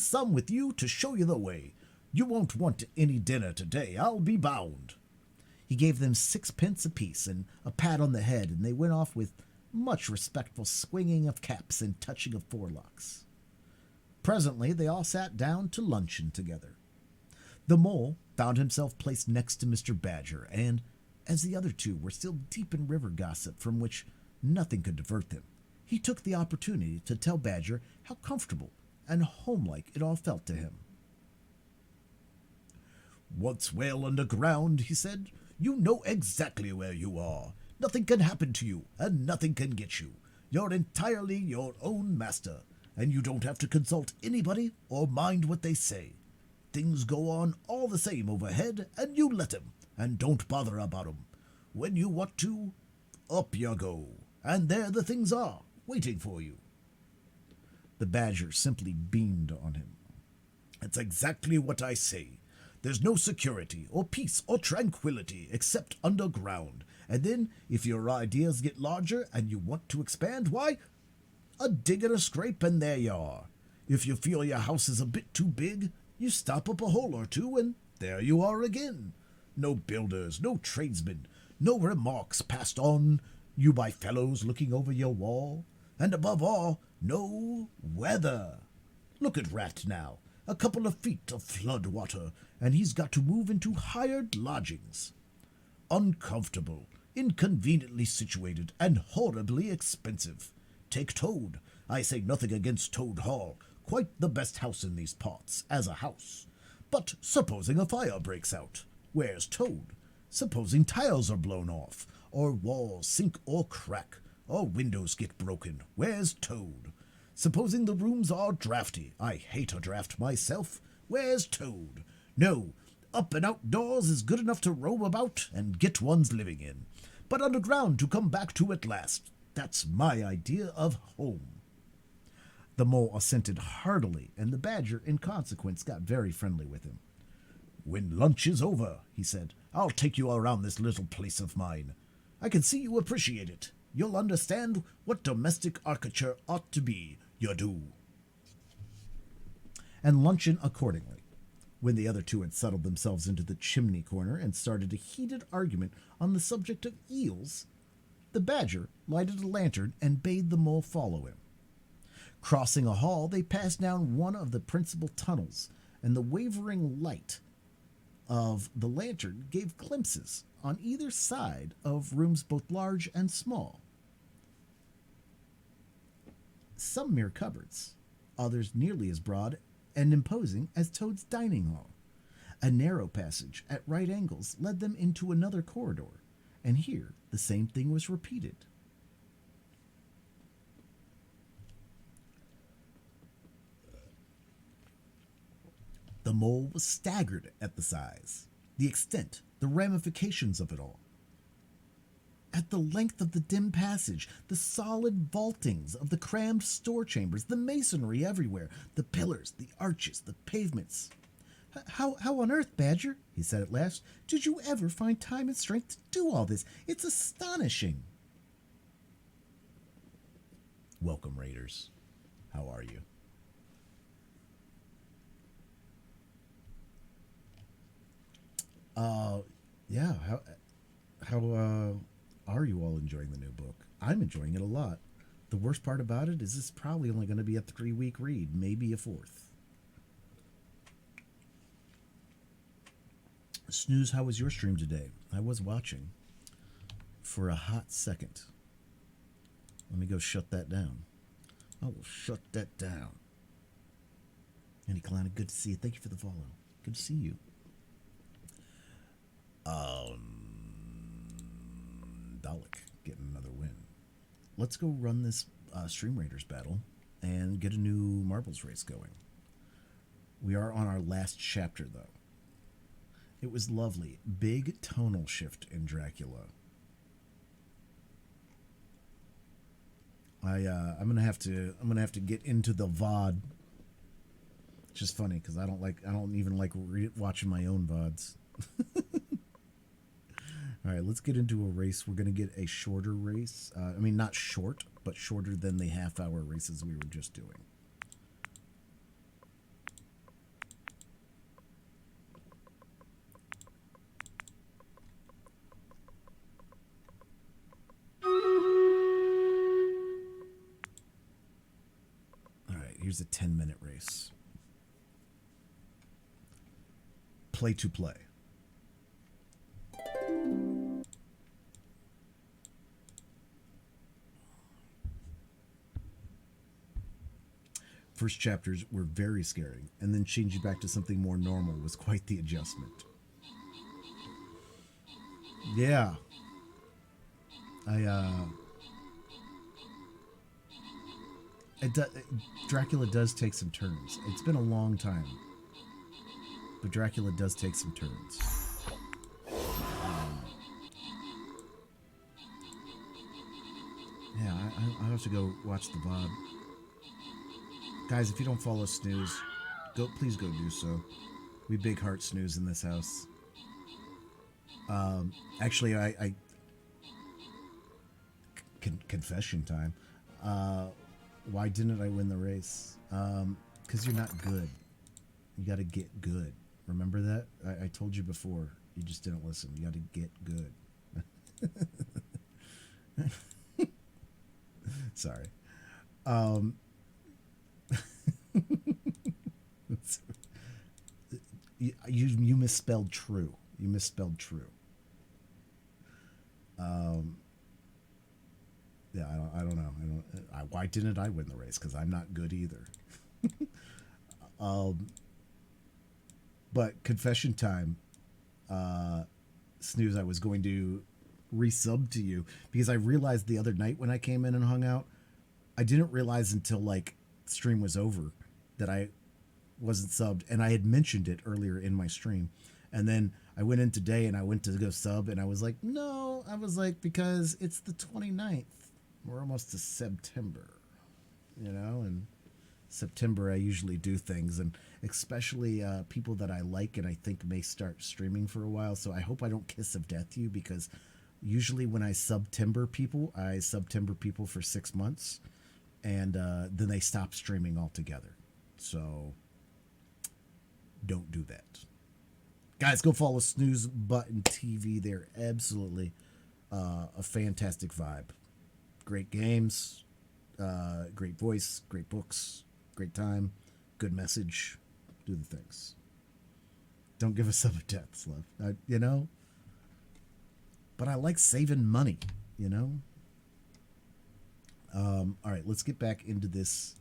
S6: some with you to show you the way. You won't want any dinner today, I'll be bound. He gave them 6 pence apiece and a pat on the head, and they went off with much respectful swinging of caps and touching of forelocks. Presently they all sat down to luncheon together. The Mole found himself placed next to Mr. Badger, and, as the other two were still deep in river gossip from which nothing could divert them, he took the opportunity to tell Badger how comfortable and homelike it all felt to him. Once well underground, he said, you know exactly where you are. Nothing can happen to you, and nothing can get you. You're entirely your own master, and you don't have to consult anybody or mind what they say. Things go on all the same overhead, and you let 'em, and don't bother about 'em. When you want to, up you go, and there the things are, waiting for you. The badger simply beamed on him. It's exactly what I say. There's no security, or peace, or tranquility, except underground. And then, if your ideas get larger and you want to expand, why, a dig and a scrape and there you are. If you feel your house is a bit too big, you stop up a hole or two and there you are again. No builders, no tradesmen, no remarks passed on you by fellows looking over your wall. And above all, no weather. Look at Rat now. A couple of feet of flood water, and he's got to move into hired lodgings. Uncomfortable, inconveniently situated, and horribly expensive. Take Toad. I say nothing against Toad Hall. Quite the best house in these parts, as a house. But supposing a fire breaks out, where's Toad? Supposing tiles are blown off, or walls sink or crack, or windows get broken, where's Toad? Supposing the rooms are drafty, I hate a draft myself, where's Toad? No, up and outdoors is good enough to roam about and get one's living in. But underground to come back to at last, that's my idea of home. The mole assented heartily, and the badger, in consequence, got very friendly with him. When lunch is over, he said, I'll take you around this little place of mine. I can see you appreciate it. You'll understand what domestic architecture ought to be, you do. And luncheon accordingly. When the other two had settled themselves into the chimney corner and started a heated argument on the subject of eels, the badger lighted a lantern and bade the mole follow him. Crossing a hall, they passed down one of the principal tunnels, and the wavering light of the lantern gave glimpses on either side of rooms both large and small. Some mere cupboards, others nearly as broad and imposing as Toad's dining hall. A narrow passage at right angles led them into another corridor, and here the same thing was repeated. The mole was staggered at the size, the extent, the ramifications of it all. At the length of the dim passage, the solid vaultings of the crammed store chambers, the masonry everywhere, the pillars, the arches, the pavements. How on earth, Badger, he said at last, did you ever find time and strength to do all this? It's astonishing. Welcome, Raiders. How are you? Yeah, how are you all enjoying the new book? I'm enjoying it a lot. The worst part about it is it's probably only going to be a 3-week read, maybe a 4th. Snooze, how was your stream today? I was watching for a hot second. Let me go shut that down. I will shut that down. Andy Kalana, good to see you. Thank you for the follow. Good to see you. Dalek getting another win. Let's go run this Stream Raiders battle and get a new marbles race going. We are on our last chapter, though. It was lovely. Big tonal shift in Dracula. I'm gonna have to get into the VOD. It's just funny because I don't even like watching my own VODs. All right, let's get into a race. We're going to get a shorter race. I mean, not short, but shorter than the half-hour races we were just doing. All right, here's a 10-minute race. Play to play. First chapters were very scary, and then changing back to something more normal was quite the adjustment. Yeah. Dracula does take some turns. It's been a long time, but Dracula does take some turns. I have to go watch the VOD. Guys, if you don't follow Snooze, please go do so. We big heart Snooze in this house. Actually, confession time. Why didn't I win the race? Because you're not good. You got to get good. Remember that? I told you before. You just didn't listen. You got to get good. Sorry. You misspelled true. You misspelled true. Yeah, I don't know. Why didn't I win the race? Because I'm not good either. But confession time. Snooze, I was going to resub to you because I realized the other night when I came in and hung out, I didn't realize until like stream was over that I wasn't subbed, and I had mentioned it earlier in my stream. And then I went in today and I went to go sub, and I was like, no, I was like, because it's the 29th. We're almost to September, you know, and September I usually do things, and especially people that I like and I think may start streaming for a while. So I hope I don't kiss of death you, because usually when I September people for 6 months, and then they stop streaming altogether. So don't do that. Guys, go follow Snooze Button TV. They're absolutely a fantastic vibe. Great games, great voice, great books, great time, good message. Do the things. Don't give us some of deaths, love. You know? But I like saving money, you know? All right, let's get back into this.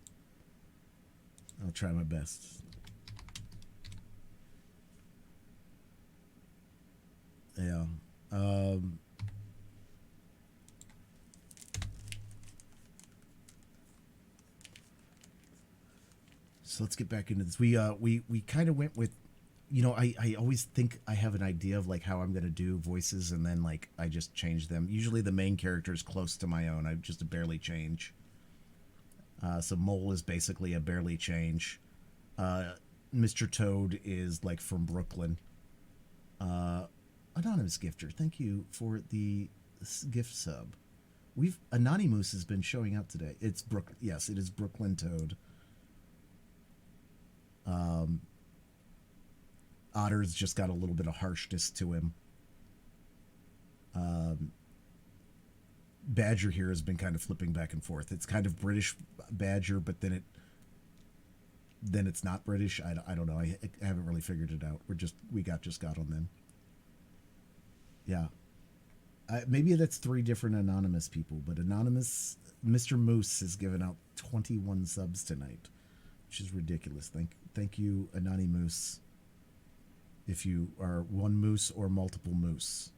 S6: I'll try my best. Yeah. So let's get back into this. We kind of went with, you know, I always think I have an idea of like how I'm going to do voices, and then like I just change them. Usually the main character is close to my own. I just barely change. So Mole is basically a barely change. Mr. Toad is like from Brooklyn. Anonymous Gifter, thank you for the gift sub. Anonymous has been showing up today. It's yes, it is Brooklyn Toad. Otter's just got a little bit of harshness to him. Badger here has been kind of flipping back and forth. It's kind of British Badger, but then it's not British. I don't know. I haven't really figured it out. We just got on them. Yeah. Maybe that's 3 different anonymous people, but anonymous Mr. Moose has given out 21 subs tonight, which is ridiculous. Thank you, Anonymous. If you are one moose or multiple moose.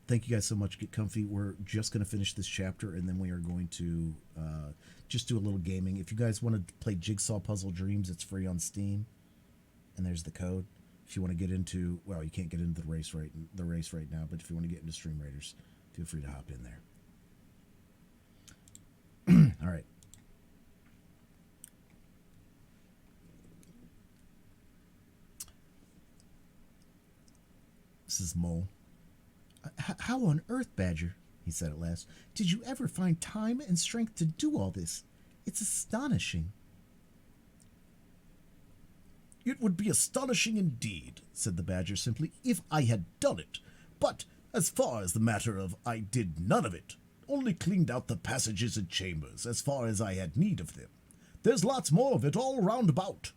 S6: Thank you guys so much. Get comfy. We're just going to finish this chapter, and then we are going to just do a little gaming. If you guys want to play Jigsaw Puzzle Dreams, it's free on Steam, and there's the code. If you want to get into, well, you can't get into the race right now, but if you want to get into Stream Raiders, feel free to hop in there. All right. This is Mole. How on earth, Badger, he said at last, did you ever find time and strength to do all this? It's astonishing. It would be astonishing indeed, said the Badger simply, if I had done it. But as far as the matter of I did none of it, only cleaned out the passages and chambers as far as I had need of them. There's lots more of it all round about.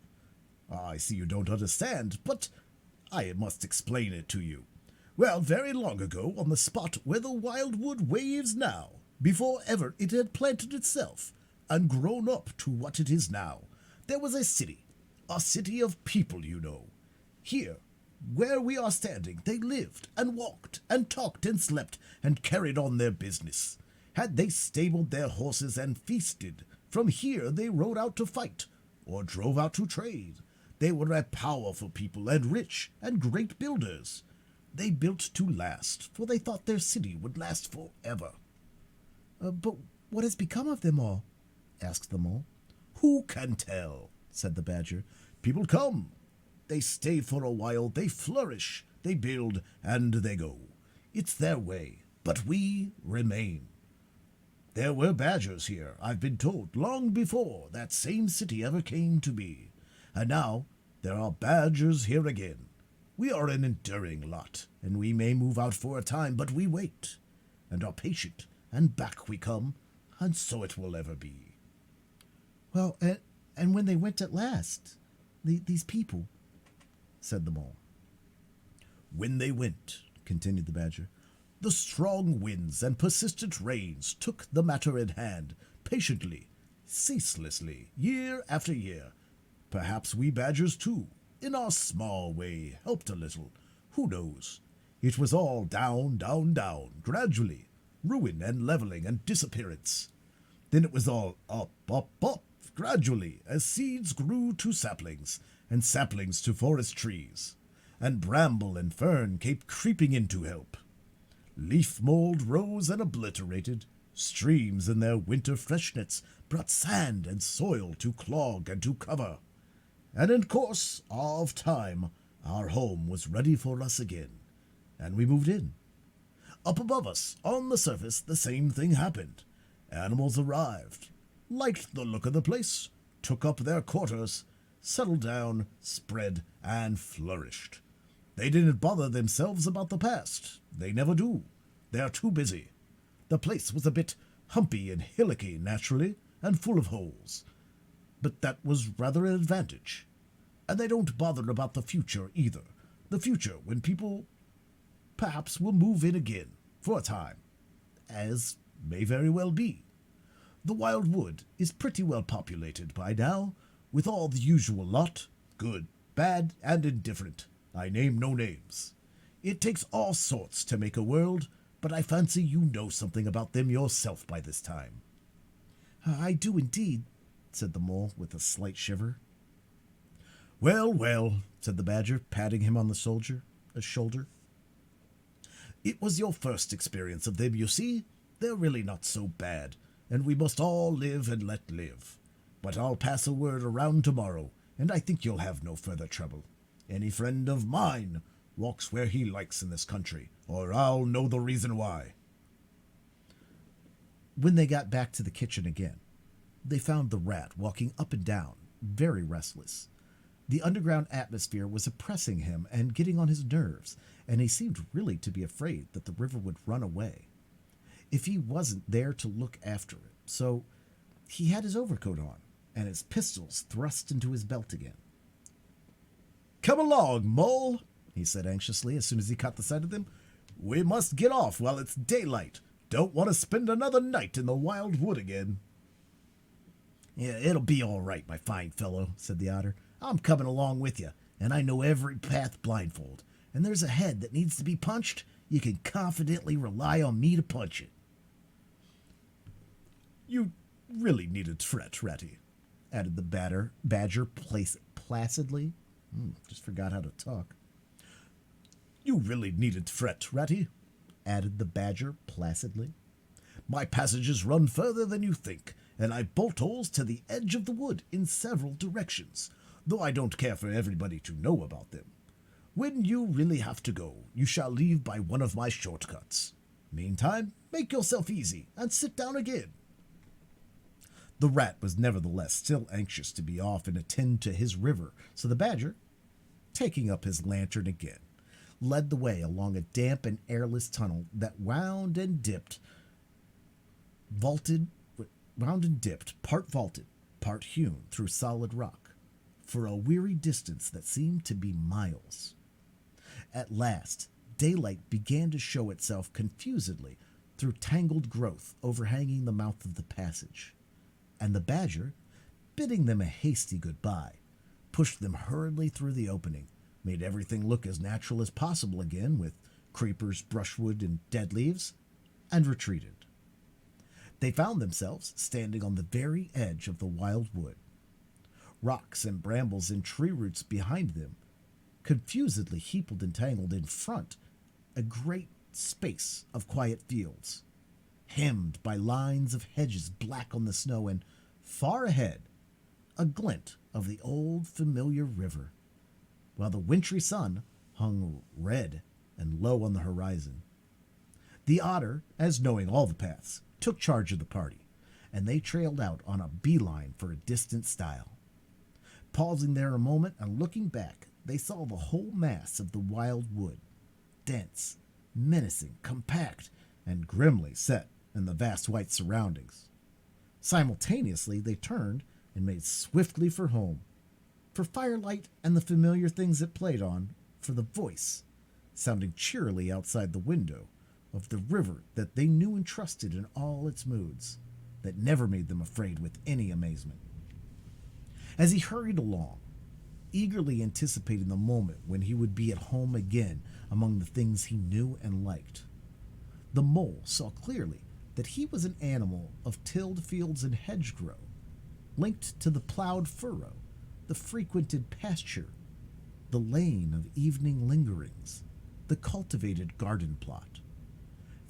S6: I see you don't understand, but I must explain it to you. Well, very long ago, on the spot where the wildwood waves now, before ever it had planted itself and grown up to what it is now, there was a city of people, you know. Here, where we are standing, they lived and walked and talked and slept and carried on their business. Had they stabled their horses and feasted, from here they rode out to fight or drove out to trade. They were a powerful people and rich and great builders. They built to last, for they thought their city would last forever. But what has become of them all? Asked the Mole. Who can tell? Said the Badger. People come. They stay for a while, they flourish, they build, and they go. It's their way, but we remain. There were badgers here, I've been told, long before that same city ever came to be. And now there are badgers here again. We are an enduring lot, and we may move out for a time, but we wait, and are patient, and back we come, and so it will ever be. Well, and when they went at last, these people, said the Mole. When they went, continued the Badger, the strong winds and persistent rains took the matter in hand, patiently, ceaselessly, year after year. Perhaps we badgers, too, in our small way, helped a little. Who knows? It was all down, down, down, gradually, ruin and leveling and disappearance. Then it was all up, up, up, gradually, as seeds grew to saplings, and saplings to forest trees, and bramble and fern came creeping in to help. Leaf mold rose and obliterated. Streams in their winter freshness brought sand and soil to clog and to cover. And in course of time, our home was ready for us again, and we moved in. Up above us, on the surface, the same thing happened. Animals arrived, liked the look of the place, took up their quarters, settled down, spread, and flourished. They didn't bother themselves about the past. They never do. They're too busy. The place was a bit humpy and hillocky, naturally, and full of holes. But that was rather an advantage. And they don't bother about the future either. The future, when people perhaps will move in again, for a time, as may very well be. The Wild Wood is pretty well populated by now, with all the usual lot, good, bad, and indifferent. I name no names. It takes all sorts to make a world, but I fancy you know something about them yourself by this time. I do indeed, said the Mole with a slight shiver. Well, well, said the Badger, patting him on the shoulder. It was your first experience of them, you see. They're really not so bad, and we must all live and let live. But I'll pass a word around tomorrow, and I think you'll have no further trouble. Any friend of mine walks where he likes in this country, or I'll know the reason why. When they got back to the kitchen again, they found the rat walking up and down, very restless. The underground atmosphere was oppressing him and getting on his nerves, and he seemed really to be afraid that the river would run away if he wasn't there to look after it. So he had his overcoat on and his pistols thrust into his belt again. Come along, Mole, he said anxiously as soon as he caught the sight of them. We must get off while it's daylight. Don't want to spend another night in the Wild Wood again. Yeah, it'll be all right, my fine fellow, said the Otter. I'm coming along with you, and I know every path blindfold. And there's a head that needs to be punched. You can confidently rely on me to punch it. You really needn't fret, Ratty, added the Badger placidly. Just forgot how to talk. You really needn't fret, Ratty, added the Badger placidly. My passages run further than you think, and I bolt holes to the edge of the wood in several directions, though I don't care for everybody to know about them. When you really have to go, you shall leave by one of my shortcuts. Meantime, make yourself easy and sit down again. The rat was nevertheless still anxious to be off and attend to his river, so the Badger, taking up his lantern again, led the way along a damp and airless tunnel that wound and dipped, part vaulted, part hewn through solid rock, for a weary distance that seemed to be miles. At last, daylight began to show itself confusedly through tangled growth overhanging the mouth of the passage, and the Badger, bidding them a hasty goodbye, pushed them hurriedly through the opening, made everything look as natural as possible again with creepers, brushwood, and dead leaves, and retreated. They found themselves standing on the very edge of the Wild Wood. Rocks and brambles and tree roots behind them, confusedly heaped and tangled in front, a great space of quiet fields, hemmed by lines of hedges black on the snow, and far ahead, a glint of the old familiar river, while the wintry sun hung red and low on the horizon. The otter, as knowing all the paths, took charge of the party, and they trailed out on a beeline for a distant stile. Pausing there a moment and looking back, they saw the whole mass of the wild wood, dense, menacing, compact, and grimly set in the vast white surroundings. Simultaneously, they turned and made swiftly for home, for firelight and the familiar things it played on, for the voice, sounding cheerily outside the window, of the river that they knew and trusted in all its moods, that never made them afraid with any amazement. As he hurried along, eagerly anticipating the moment when he would be at home again among the things he knew and liked, the mole saw clearly that he was an animal of tilled fields and hedgerow, linked to the plowed furrow, the frequented pasture, the lane of evening lingerings, the cultivated garden plot.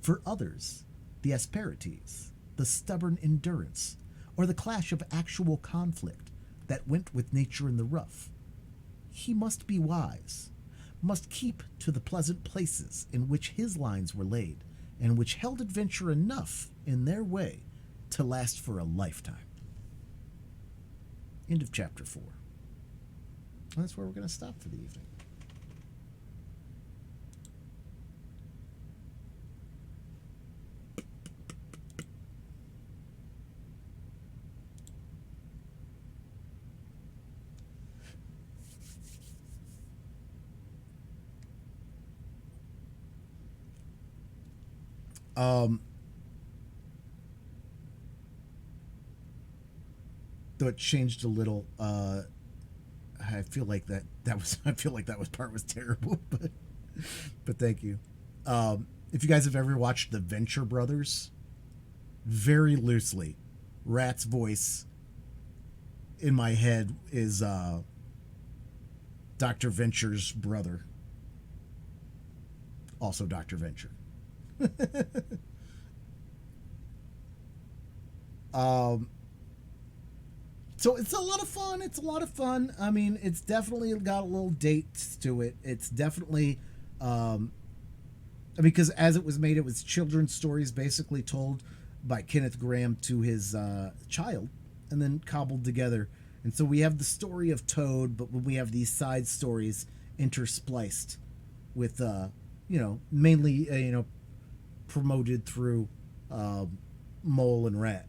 S6: For others, the asperities, the stubborn endurance, or the clash of actual conflict that went with nature in the rough. He must be wise, must keep to the pleasant places in which his lines were laid, and which held adventure enough in their way to last for a lifetime. End of chapter 4. And that's where we're going to stop for the evening. Though it changed a little, I feel like that was part was terrible, but thank you. If you guys have ever watched the Venture Brothers, very loosely, Rat's voice in my head is Dr. Venture's brother, also Dr. Venture. So it's a lot of fun. I mean, it's definitely got a little dates to it. It's definitely, because as it was made, it was children's stories basically told by Kenneth Grahame to his child and then cobbled together. And so we have the story of Toad, but when we have these side stories interspliced with, mainly, promoted through Mole and Rat.